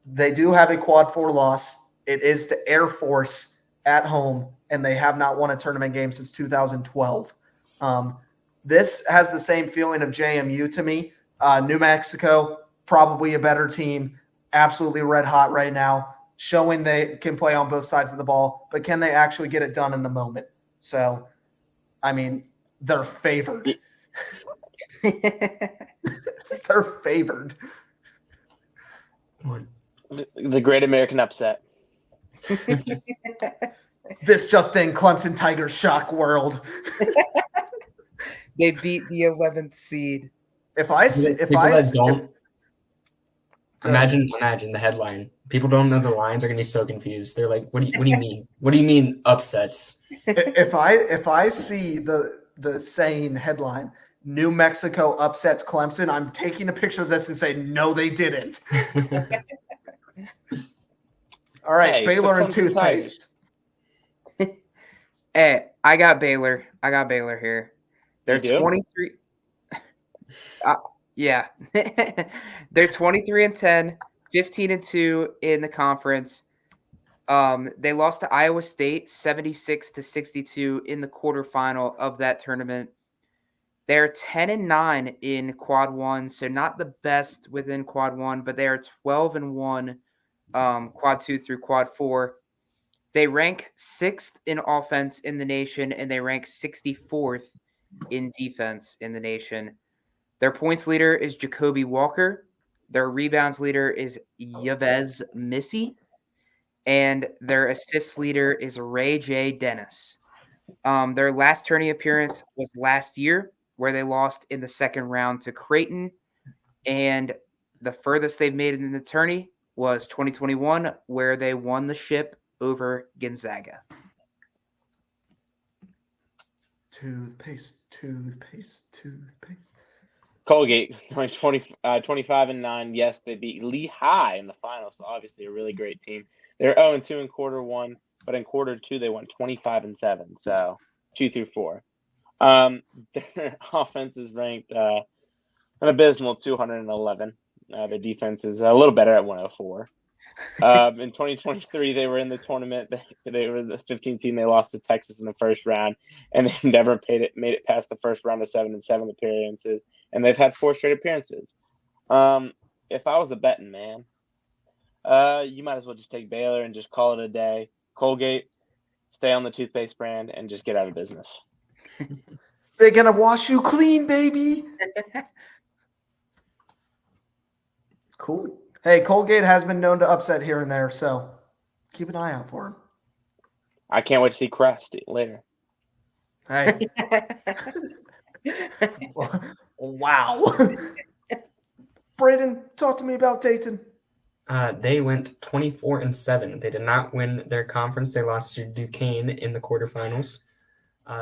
They do have a quad 4 loss. It is to Air Force at home, and they have not won a tournament game since 2012. This has the same feeling of JMU to me. New Mexico, probably a better team, absolutely red hot right now, showing they can play on both sides of the ball, but can they actually get it done in the moment? So, I mean, they're favored. They're favored.
The Great American Upset.
This just in, Clemson Tigers shock world.
They beat the 11th seed.
Imagine the headline. People don't know the lines are going to be so confused. They're like, "What do you mean? What do you mean upsets?"
If I see the saying headline, New Mexico upsets Clemson, I'm taking a picture of this and saying, no, they didn't. All right,
Hey,
Baylor and
so Clemson
toothpaste.
Hey, I got Baylor here. They're
You do?
23. Yeah. They're 23-10, 15-2 in the conference. They lost to Iowa State 76-62 in the quarterfinal of that tournament. They're 10-9 in quad 1, so not the best within quad 1, but they are 12-1 quad 2 through quad 4. They rank 6th in offense in the nation, and they rank 64th in defense in the nation. Their points leader is Jacoby Walker. Their rebounds leader is Yves Missy. And their assists leader is Ray J. Dennis. Their last tourney appearance was last year, where they lost in the second round to Creighton. And the furthest they've made it in the tourney was 2021, where they won the ship over Gonzaga.
Toothpaste.
Colgate going 25-9. Yes, they beat Lehigh in the final, so obviously a really great team. They're 0-2 in quarter 1, but in quarter 2 they went 25-7, so 2 through 4. Their offense is ranked an abysmal 211. Their defense is a little better at 104. In 2023, they were in the tournament. They were the 15th team. They lost to Texas in the first round, and they never made it past the first round of 7-7 appearances. And they've had 4 straight appearances. If I was a betting man, you might as well just take Baylor and just call it a day. Colgate, stay on the toothpaste brand and just get out of business.
They're going to wash you clean, baby. Cool. Hey, Colgate has been known to upset here and there, so keep an eye out for him.
I can't wait to see Crest later.
Hey. Wow. Braden, talk to me about Dayton.
They went 24-7. They did not win their conference. They lost to Duquesne in the quarterfinals.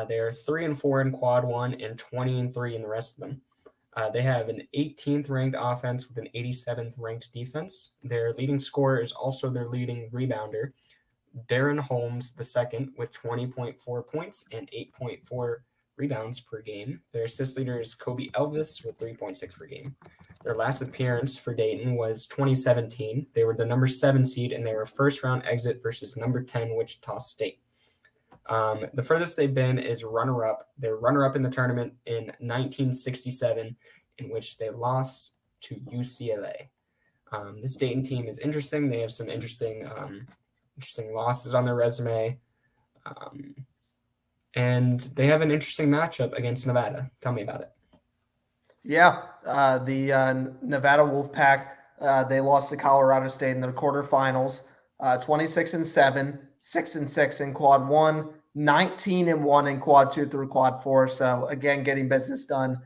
They are 3-4 in quad 1 and 20-3 in the rest of them. They have an 18th ranked offense with an 87th ranked defense. Their leading scorer is also their leading rebounder, Darren Holmes II, with 20.4 points and 8.4 rebounds per game. Their assist leader is Kobe Elvis with 3.6 per game. Their last appearance for Dayton was 2017. They were the number 7 seed, and they were first round exit versus number 10 Wichita State. The furthest they've been is runner-up. They were runner-up in the tournament in 1967, in which they lost to UCLA. This Dayton team is interesting. They have some interesting losses on their resume. And they have an interesting matchup against Nevada. Tell me about it.
Yeah, the Nevada Wolfpack, they lost to Colorado State in the quarterfinals, 26-7, 6-6 in quad 1, 19-1 in quad 2 through quad 4. So again, getting business done.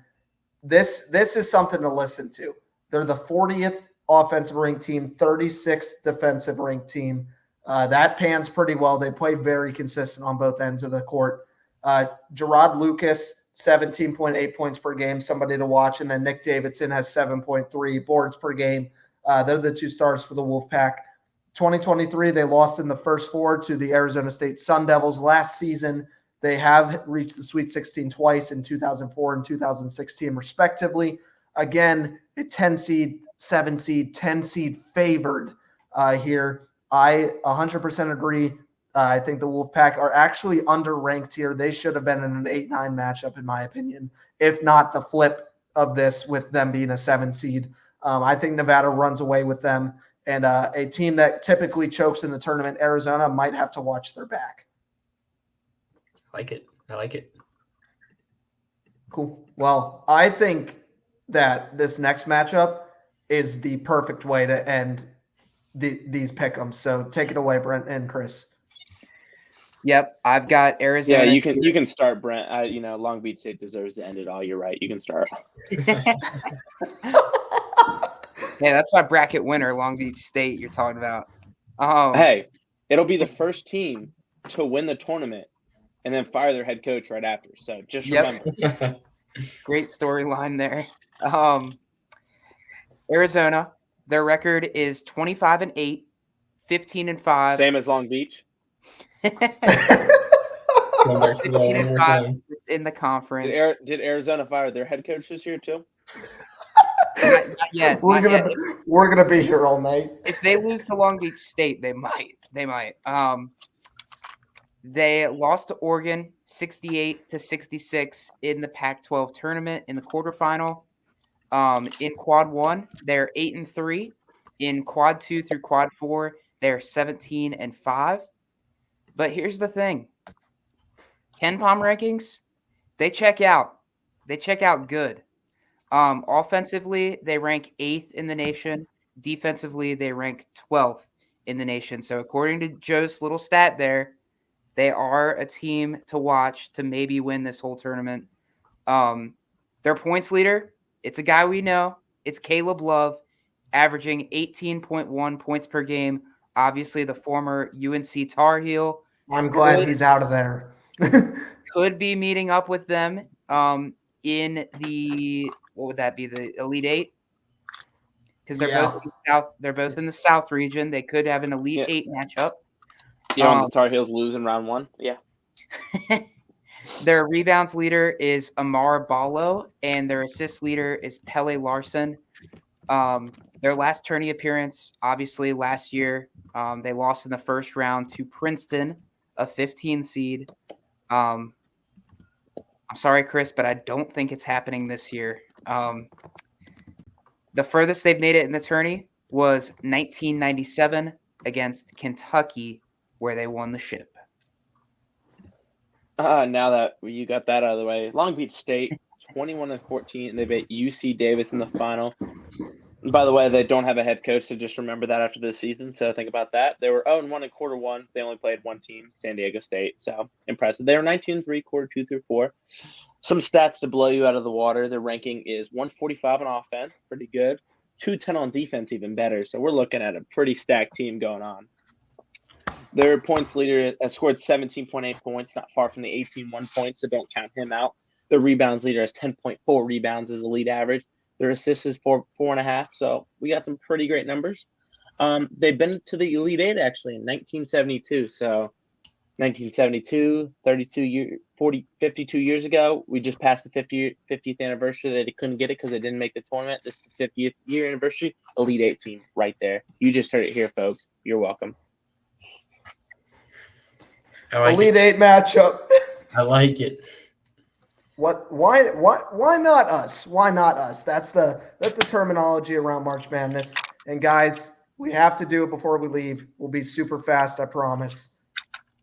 This is something to listen to. They're the 40th offensive ranked team, 36th defensive ranked team. That pans pretty well. They play very consistent on both ends of the court. Gerard Lucas, 17.8 points per game, somebody to watch. And then Nick Davidson has 7.3 boards per game. They're the 2 stars for the Wolfpack. 2023, they lost in the first 4 to the Arizona State Sun Devils. Last season, they have reached the Sweet 16 twice in 2004 and 2016, respectively. Again, a 10 seed, 7 seed, 10 seed favored here. I 100% agree. I think the Wolfpack are actually underranked here. They should have been in an 8-9 matchup, in my opinion, if not the flip of this with them being a 7 seed. I think Nevada runs away with them, and a team that typically chokes in the tournament, Arizona, might have to watch their back.
I like it.
Cool. Well, I think that this next matchup is the perfect way to end these pick'ems. So take it away, Brent and Chris.
Yep, I've got Arizona.
Yeah, you can start, Brent. Long Beach State deserves to end it all. You're right. You can start.
Yeah, that's my bracket winner, Long Beach State. You're talking about.
Hey, it'll be the first team to win the tournament and then fire their head coach right after. So just remember.
Great storyline there. Arizona, their record is 25-8, 15-5.
Same as Long Beach.
15-5 in the conference.
Did Arizona fire their head coach this year too?
Not yet.
We're gonna be here all night.
If they lose to Long Beach State, they might. They lost to Oregon 68-66 in the Pac-12 tournament in the quarterfinal. In quad 1, they're 8-3. In quad 2 through quad 4, they're 17-5. But here's the thing. Ken Palm rankings, they check out. They check out good. Offensively, they rank 8th in the nation. Defensively, they rank 12th in the nation. So according to Joe's little stat there, they are a team to watch to maybe win this whole tournament. Their points leader, it's a guy we know. It's Caleb Love, averaging 18.1 points per game. Obviously, the former UNC Tar Heel.
I'm glad he's out of there.
Could be meeting up with them in the, what would that be, the Elite Eight? Because they're both in the South region. They could have an Elite Eight matchup.
The Tar Heels lose in round 1. Yeah.
Their rebounds leader is Amar Ballo, and their assist leader is Pele Larson. Their last tourney appearance, obviously last year, they lost in the first round to Princeton, a 15 seed. I'm sorry, Chris, but I don't think it's happening this year. The furthest they've made it in the tourney was 1997 against Kentucky, where they won the ship.
Now that you got that out of the way, Long Beach State 21-14, and they beat UC Davis in the final. And by the way, they don't have a head coach, so just remember that after this season. So think about that. They were 0-1 in quarter 1. They only played one team, San Diego State. So impressive. They were 19-3, quarter 2 through 4. Some stats to blow you out of the water. Their ranking is 145 on offense, pretty good. 210 on defense, even better. So we're looking at a pretty stacked team going on. Their points leader has scored 17.8 points, not far from the 18-1 points, so don't count him out. Their rebounds leader has 10.4 rebounds as a league average. Their assists is 4.5. So we got some pretty great numbers. They've been to the Elite Eight actually in 1972. So 1972, 52 years ago. We just passed the 50th anniversary. They couldn't get it because they didn't make the tournament. This is the 50th year anniversary. Elite Eight team right there. You just heard it here, folks. You're welcome.
I like
Elite
it.
Eight matchup.
I like it.
What? Why not us? Why not us? That's the terminology around March Madness. And guys, we have to do it before we leave. We'll be super fast, I promise.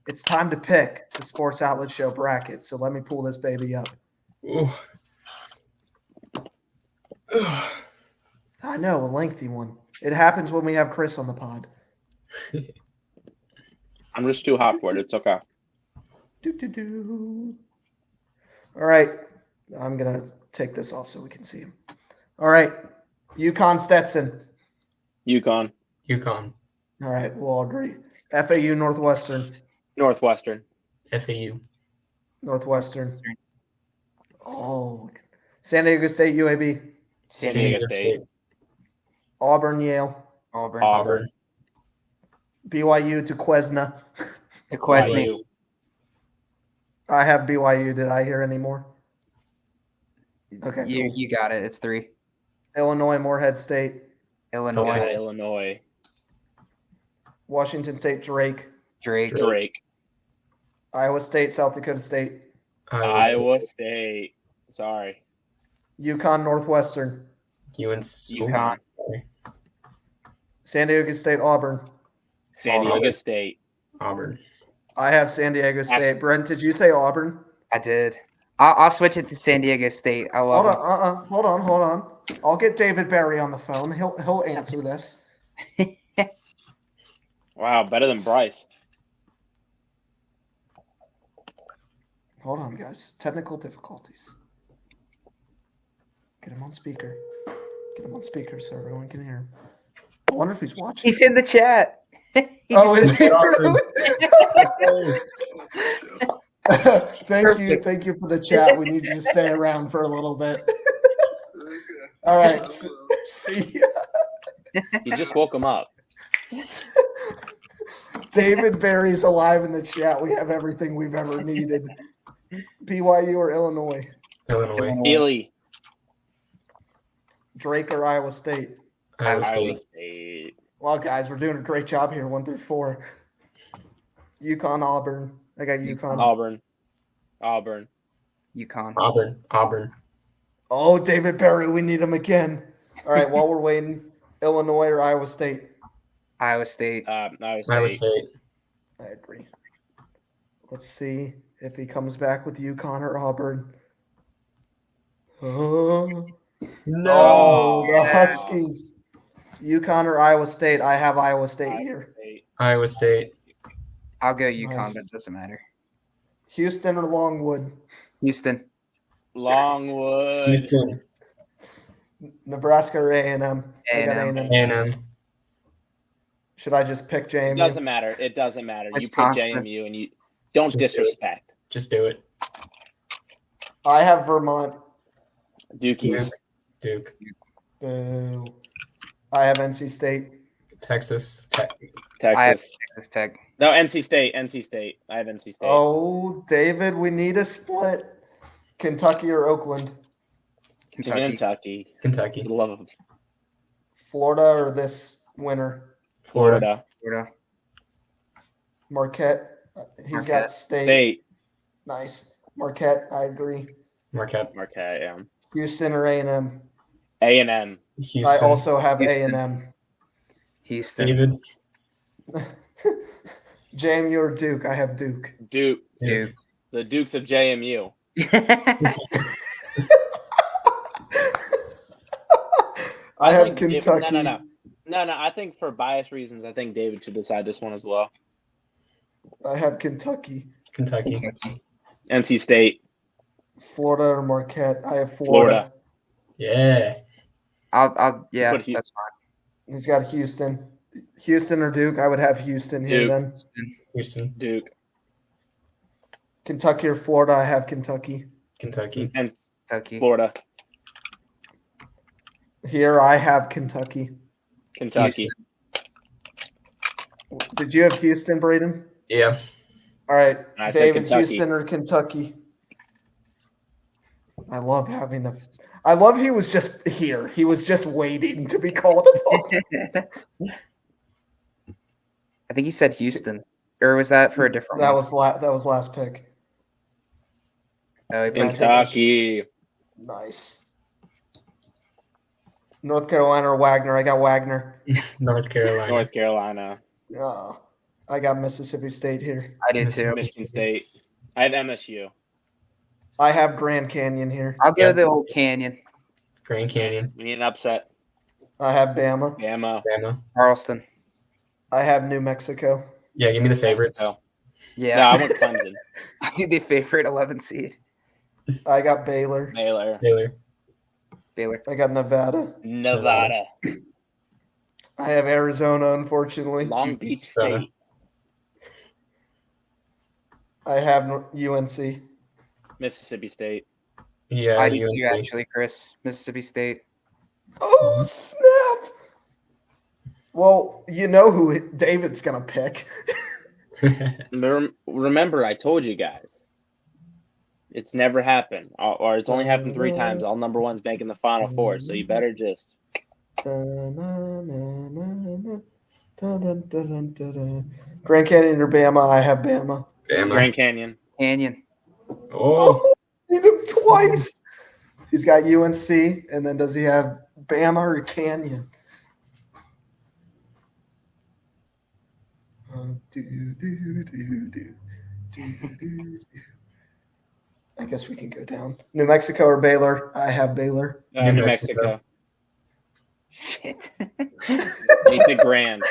It's time to pick the Sports Outlet Show bracket. So let me pull this baby up.
Ooh.
I know, a lengthy one. It happens when we have Chris on the pod.
I'm just too hot for it. It's okay.
All right. I'm going to take this off so we can see him. All right. UConn Stetson.
UConn.
UConn.
All right. We'll all agree. FAU Northwestern.
Northwestern.
FAU.
Northwestern. Oh. San Diego State UAB.
San Diego State.
Auburn Yale.
Auburn.
BYU to Quesna.
The question.
BYU.
I have BYU. Did I hear any more? Okay.
You
Cool.
you got it. It's 3.
Illinois Morehead State.
Illinois.
Okay.
Illinois.
Washington State Drake.
Drake.
Iowa State South Dakota State.
Iowa State. Sorry.
UConn Northwestern.
UNC.
UConn.
San Diego State Auburn.
San Diego State.
Auburn.
I have San Diego State. Brent, did you say Auburn?
I did. I'll switch it to San Diego State. I love
Hold on. Hold on. I'll get David Barry on the phone. He'll answer this.
Wow, better than Bryce.
Hold on, guys. Technical difficulties. Get him on speaker. Get him on speaker so everyone can hear him. I wonder if he's watching.
He's in the chat.
Is he
Auburn.
really? Thank you for the chat. We need you to stay around for a little bit. All right. See ya.
You just woke him up.
David Barry's alive in the chat. We have everything we've ever needed. BYU or Illinois?
Illinois.
Ely.
Drake or Iowa State?
Iowa
Iowa
State.
State.
Well, guys, we're doing a great job here, 1 through 4. UConn, Auburn. I got UConn.
Auburn.
UConn.
Auburn.
Oh, David Barry, we need him again. All right, while we're waiting, Illinois or Iowa State?
Iowa State.
Iowa State.
I agree. Let's see if he comes back with UConn or Auburn. Oh,
No.
the Huskies. UConn or Iowa State? I have Iowa State here.
Iowa State.
I'll go UConn,
Nice.
but it doesn't matter.
Houston or Longwood?
Houston.
Longwood.
Houston.
Nebraska or A&M? I got
A&M.
A&M.
A&M.
Should I just pick
It
JMU?
doesn't matter. It doesn't matter. You pick
Wisconsin.
JMU and you don't
Just do it.
disrespect.
Just do it.
I have Vermont.
Dukies.
Duke.
Boo. I have NC State.
Texas Tech.
I have
Texas.
Texas Tech.
No, NC State. NC State. I have NC State.
Oh, David, we need a split. Kentucky or Oakland?
Kentucky.
Kentucky.
For the love of
Florida or this winner?
Florida.
Florida.
Marquette. He's got
Marquette.
State.
Nice. Marquette, I agree.
Marquette.
Marquette. Yeah.
Houston or A&M?
A&M.
Houston.
I also have
Houston.
A&M.
Houston.
David.
JMU or Duke? I have Duke.
Duke.
Duke.
The Dukes of JMU.
I have
think David-
Kentucky.
No. I think for bias reasons, I think David should decide this one as well.
I have Kentucky.
Kentucky.
NC State.
Florida or Marquette? I have
Florida.
Yeah.
I'll yeah,
Put Hu-
that's fine.
He's got Houston. Houston or Duke? I would have Houston here
Duke.
then.
Houston.
Duke.
Kentucky or Florida? I have Kentucky.
Kentucky.
And
Kentucky.
Florida.
Here I have Kentucky.
Kentucky.
Houston.
Did you have Houston, Braden?
Yeah.
All right,
And I said
David,
Kentucky.
Houston or Kentucky? I love having a. I love he was just here. He was just waiting to be called upon.
I think he said Houston. Or was that for a different
That
one?
was last pick.
Oh, he
Yeah.
picked
Kentucky.
Nice. North Carolina or Wagner? I got Wagner.
North Carolina.
North Carolina.
Oh, I got Mississippi State here.
I do too.
Mississippi.
Michigan State. I have MSU.
I have Grand Canyon here.
I'll go
Yeah.
the old Canyon.
Grand Canyon.
We need an upset.
I have Bama.
Bama.
Bama.
Charleston.
I have New Mexico.
Yeah, give me the favorites.
Mexico.
Yeah.
No, I went Clemson.
I think the favorite 11 seed.
I got Baylor.
Baylor.
Baylor.
I got Nevada.
Nevada.
I have Arizona, unfortunately.
Long Beach
Arizona.
State.
I have UNC.
Mississippi State.
Yeah,
I do too,
UNC.
actually, Chris. Mississippi State.
Oh, snap. Well, you know who David's going to pick.
Remember, I told you guys. It's never happened. Or it's only happened 3 times. All number ones making the Final Four. So you better just.
Grand Canyon or Bama? I have Bama.
Bama.
Grand Canyon.
Canyon.
Oh,
He did it twice. He's got UNC, and then does he have Bama or Canyon? I guess we can go down. New Mexico or Baylor? I have Baylor.
New
Mexico.
Mexico.
Shit.
And he picked Grand.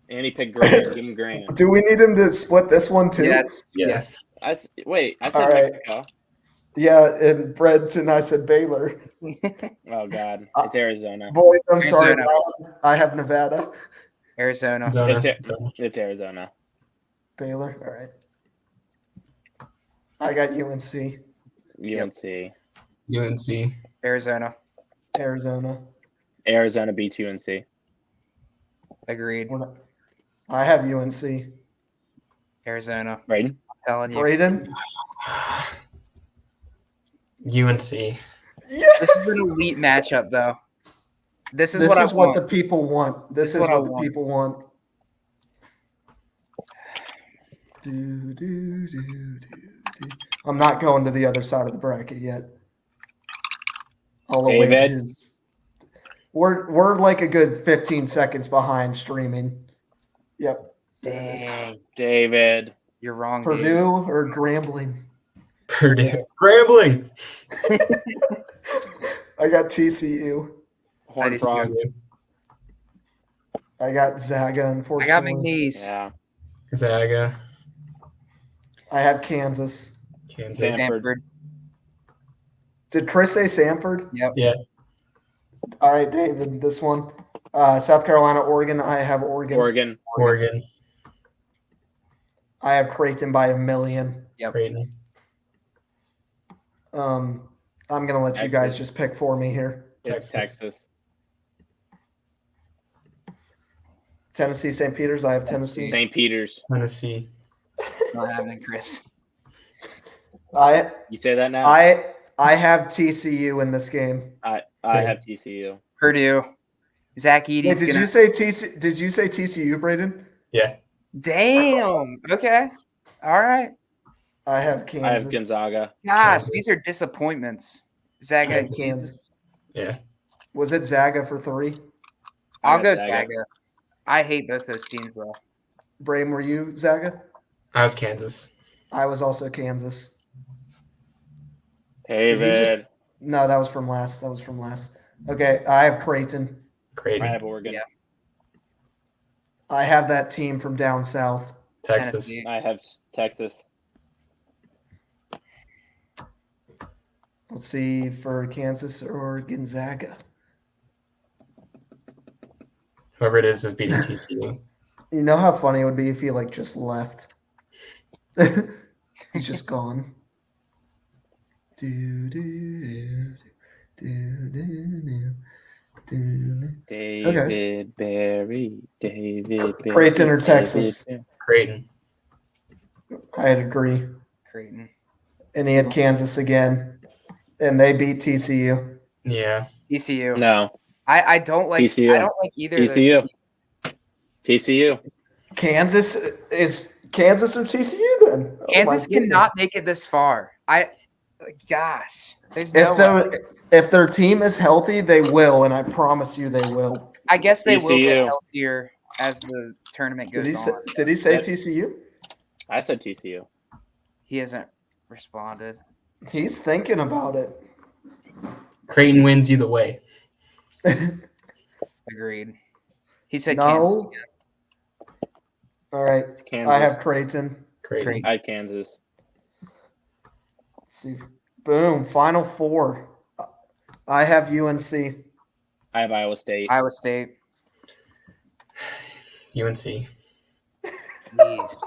And he picked Grand. Give him Grand.
Do we need him to split this one too?
Yes.
yes.
I said
All right.
Mexico.
Yeah, and Brenton, I said Baylor.
Oh, God. It's Arizona.
Boys, I'm sorry.
Arizona.
I have Nevada.
Arizona.
Arizona.
It's Arizona.
Baylor. All right. I got UNC.
UNC.
UNC.
Arizona.
Arizona.
Arizona beats UNC.
Agreed.
I have UNC.
Arizona.
Braden?
I'm telling you.
Braden.
UNC.
Yes.
This is an elite matchup, though. This is
This
what
is
I
what
want.
the people want. This is
what I
what the
want.
people want. Do, do, do, do, do. I'm not going to the other side of the bracket yet. I'll await
David?
his. We're like a good 15 seconds behind streaming. Yep. There it is.
Dang.
David.
You're wrong,
Purdue
dude.
or Grambling?
Purdue. Grambling.
I got TCU.
Horned
just
Frogs.
I got Zaga,
I
unfortunately.
got McNeese.
Yeah.
Zaga.
I have Kansas.
Kansas.
Sanford.
Sanford.
Did Chris say Sanford?
Yep.
Yeah.
All right, David, this one. South Carolina, Oregon. I have Oregon.
Oregon.
I have Creighton by 1,000,000.
Yep.
Creighton.
I'm going to let you guys just pick for me here.
It's Texas.
Tennessee, St. Peter's. I have Tennessee.
St. Peter's.
Tennessee.
Not happening, Chris.
I
You say that now?
I have TCU in this game.
I have TCU.
Purdue. Zach
Wait,
Edey's
did
gonna.
you say Did you say TCU, Braden?
Yeah.
Damn. Okay. All right.
I have
I
Kansas.
have Gonzaga.
Gosh,
Kansas.
these are disappointments. Zaga and
Kansas.
Kansas.
Yeah.
Was it Zaga for 3?
I
I'll
got
go
Zaga.
Zaga. I hate both those teams, though.
Braden, were you Zaga?
I was Kansas.
I was also Kansas.
David.
No, that was from last. Okay, I have Creighton.
I
Creighton.
have Oregon.
Yeah.
I have that team from down south.
Texas.
Tennessee.
I have Texas.
Let's see for Kansas or Gonzaga.
Whoever it is beating TCU.
You know how funny it would be if he like just left. He's just gone. Do, do, do, do, do.
David Berry. David Berry.
Creighton or Texas?
David
Creighton.
I'd agree.
Creighton.
And he had Kansas again, and they beat TCU.
Yeah.
TCU.
No.
I don't like
TCU.
I don't like either of those
TCU.
teams.
TCU.
Kansas or TCU then? Oh,
Kansas
my goodness.
cannot make it this far. Gosh, there's no way.
If their team is healthy, they will, and I promise you they will.
I guess they will get
TCU.
healthier as the tournament goes on.
Did he say
That-
TCU?
I said TCU.
He hasn't responded.
He's thinking about it.
Creighton wins either way.
Agreed. He said
No.
Kansas. Again.
All right.
Kansas.
I have Creighton.
Creighton.
I had Kansas.
Let's see. Boom. Final four. I have UNC.
I have Iowa State.
Iowa State.
UNC.
Jeez.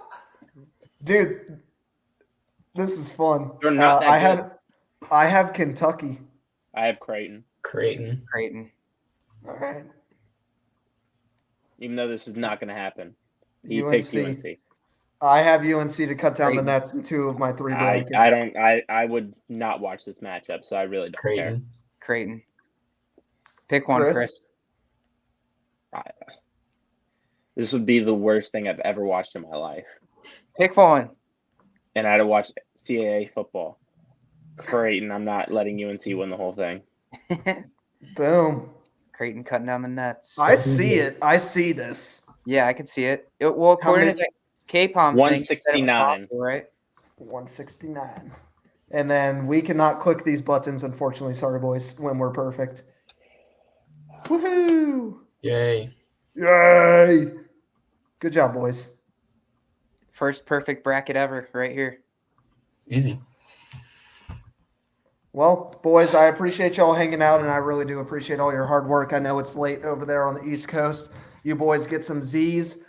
Dude, this is fun.
They're not that
I have Kentucky.
I have Creighton.
Creighton.
Creighton.
All right.
Even though this is not going to happen. He picked UNC.
I have UNC to cut down the
Creighton.
nets in two of my three
I
brackets.
I would not watch this matchup, so I really don't
Creighton.
Creighton. Pick one, Chris.
care. This would be the worst thing I've ever watched in my life.
Pick one.
And I'd have watched CAA football. Creighton, I'm not letting UNC win the whole thing.
Boom.
Creighton cutting down the nets.
I see it. I see this.
Yeah, I can see it. Well, according to the K-Pom thing, you said it was
169.
possible, right?
169. And then we cannot click these buttons, unfortunately. Sorry, boys, when we're perfect. Woohoo!
Yay.
Yay! Good job, boys.
First perfect bracket ever, right here.
Easy.
Well, boys, I appreciate y'all hanging out, and I really do appreciate all your hard work. I know it's late over there on the East Coast. You boys get some Z's.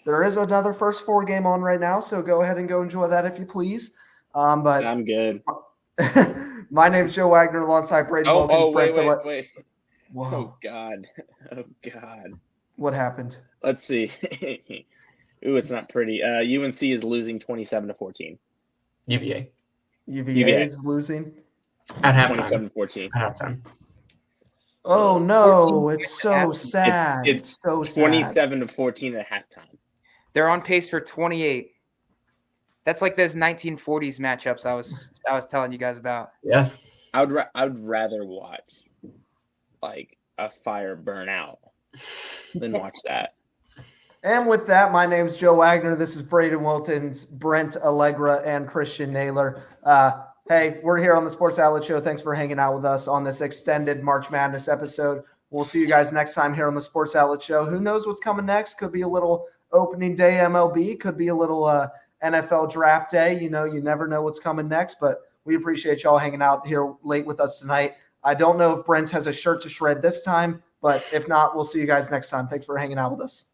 There is another first four game on right now, so go ahead and go enjoy that if you please. But
I'm good.
my name is Joe Wagner alongside Brady Wilkins.
Wait.
Whoa,
Oh, God. Oh, God.
what happened?
Let's see. Ooh, it's not pretty. UNC is losing 27-14.
UVA.
UVA is losing.
At halftime.
27-14.
At halftime.
Oh, no. It's so sad.
It's
so sad.
27-14 at halftime.
They're on pace for 28. That's like those 1940s matchups I was telling you guys about.
Yeah.
I would rather watch like a fire burn out than watch that.
And with that, my name's Joe Wagner. This is Braden Wiltons, Brent Allegra, and Christian Naylor. Hey, we're here on the Sports Outlet Show. Thanks for hanging out with us on this extended March Madness episode. We'll see you guys next time here on the Sports Outlet Show. Who knows what's coming next? Could be a little opening day MLB. Could be a little NFL draft day. You know, you never know what's coming next. But we appreciate y'all hanging out here late with us tonight. I don't know if Brent has a shirt to shred this time, but if not, we'll see you guys next time. Thanks for hanging out with us.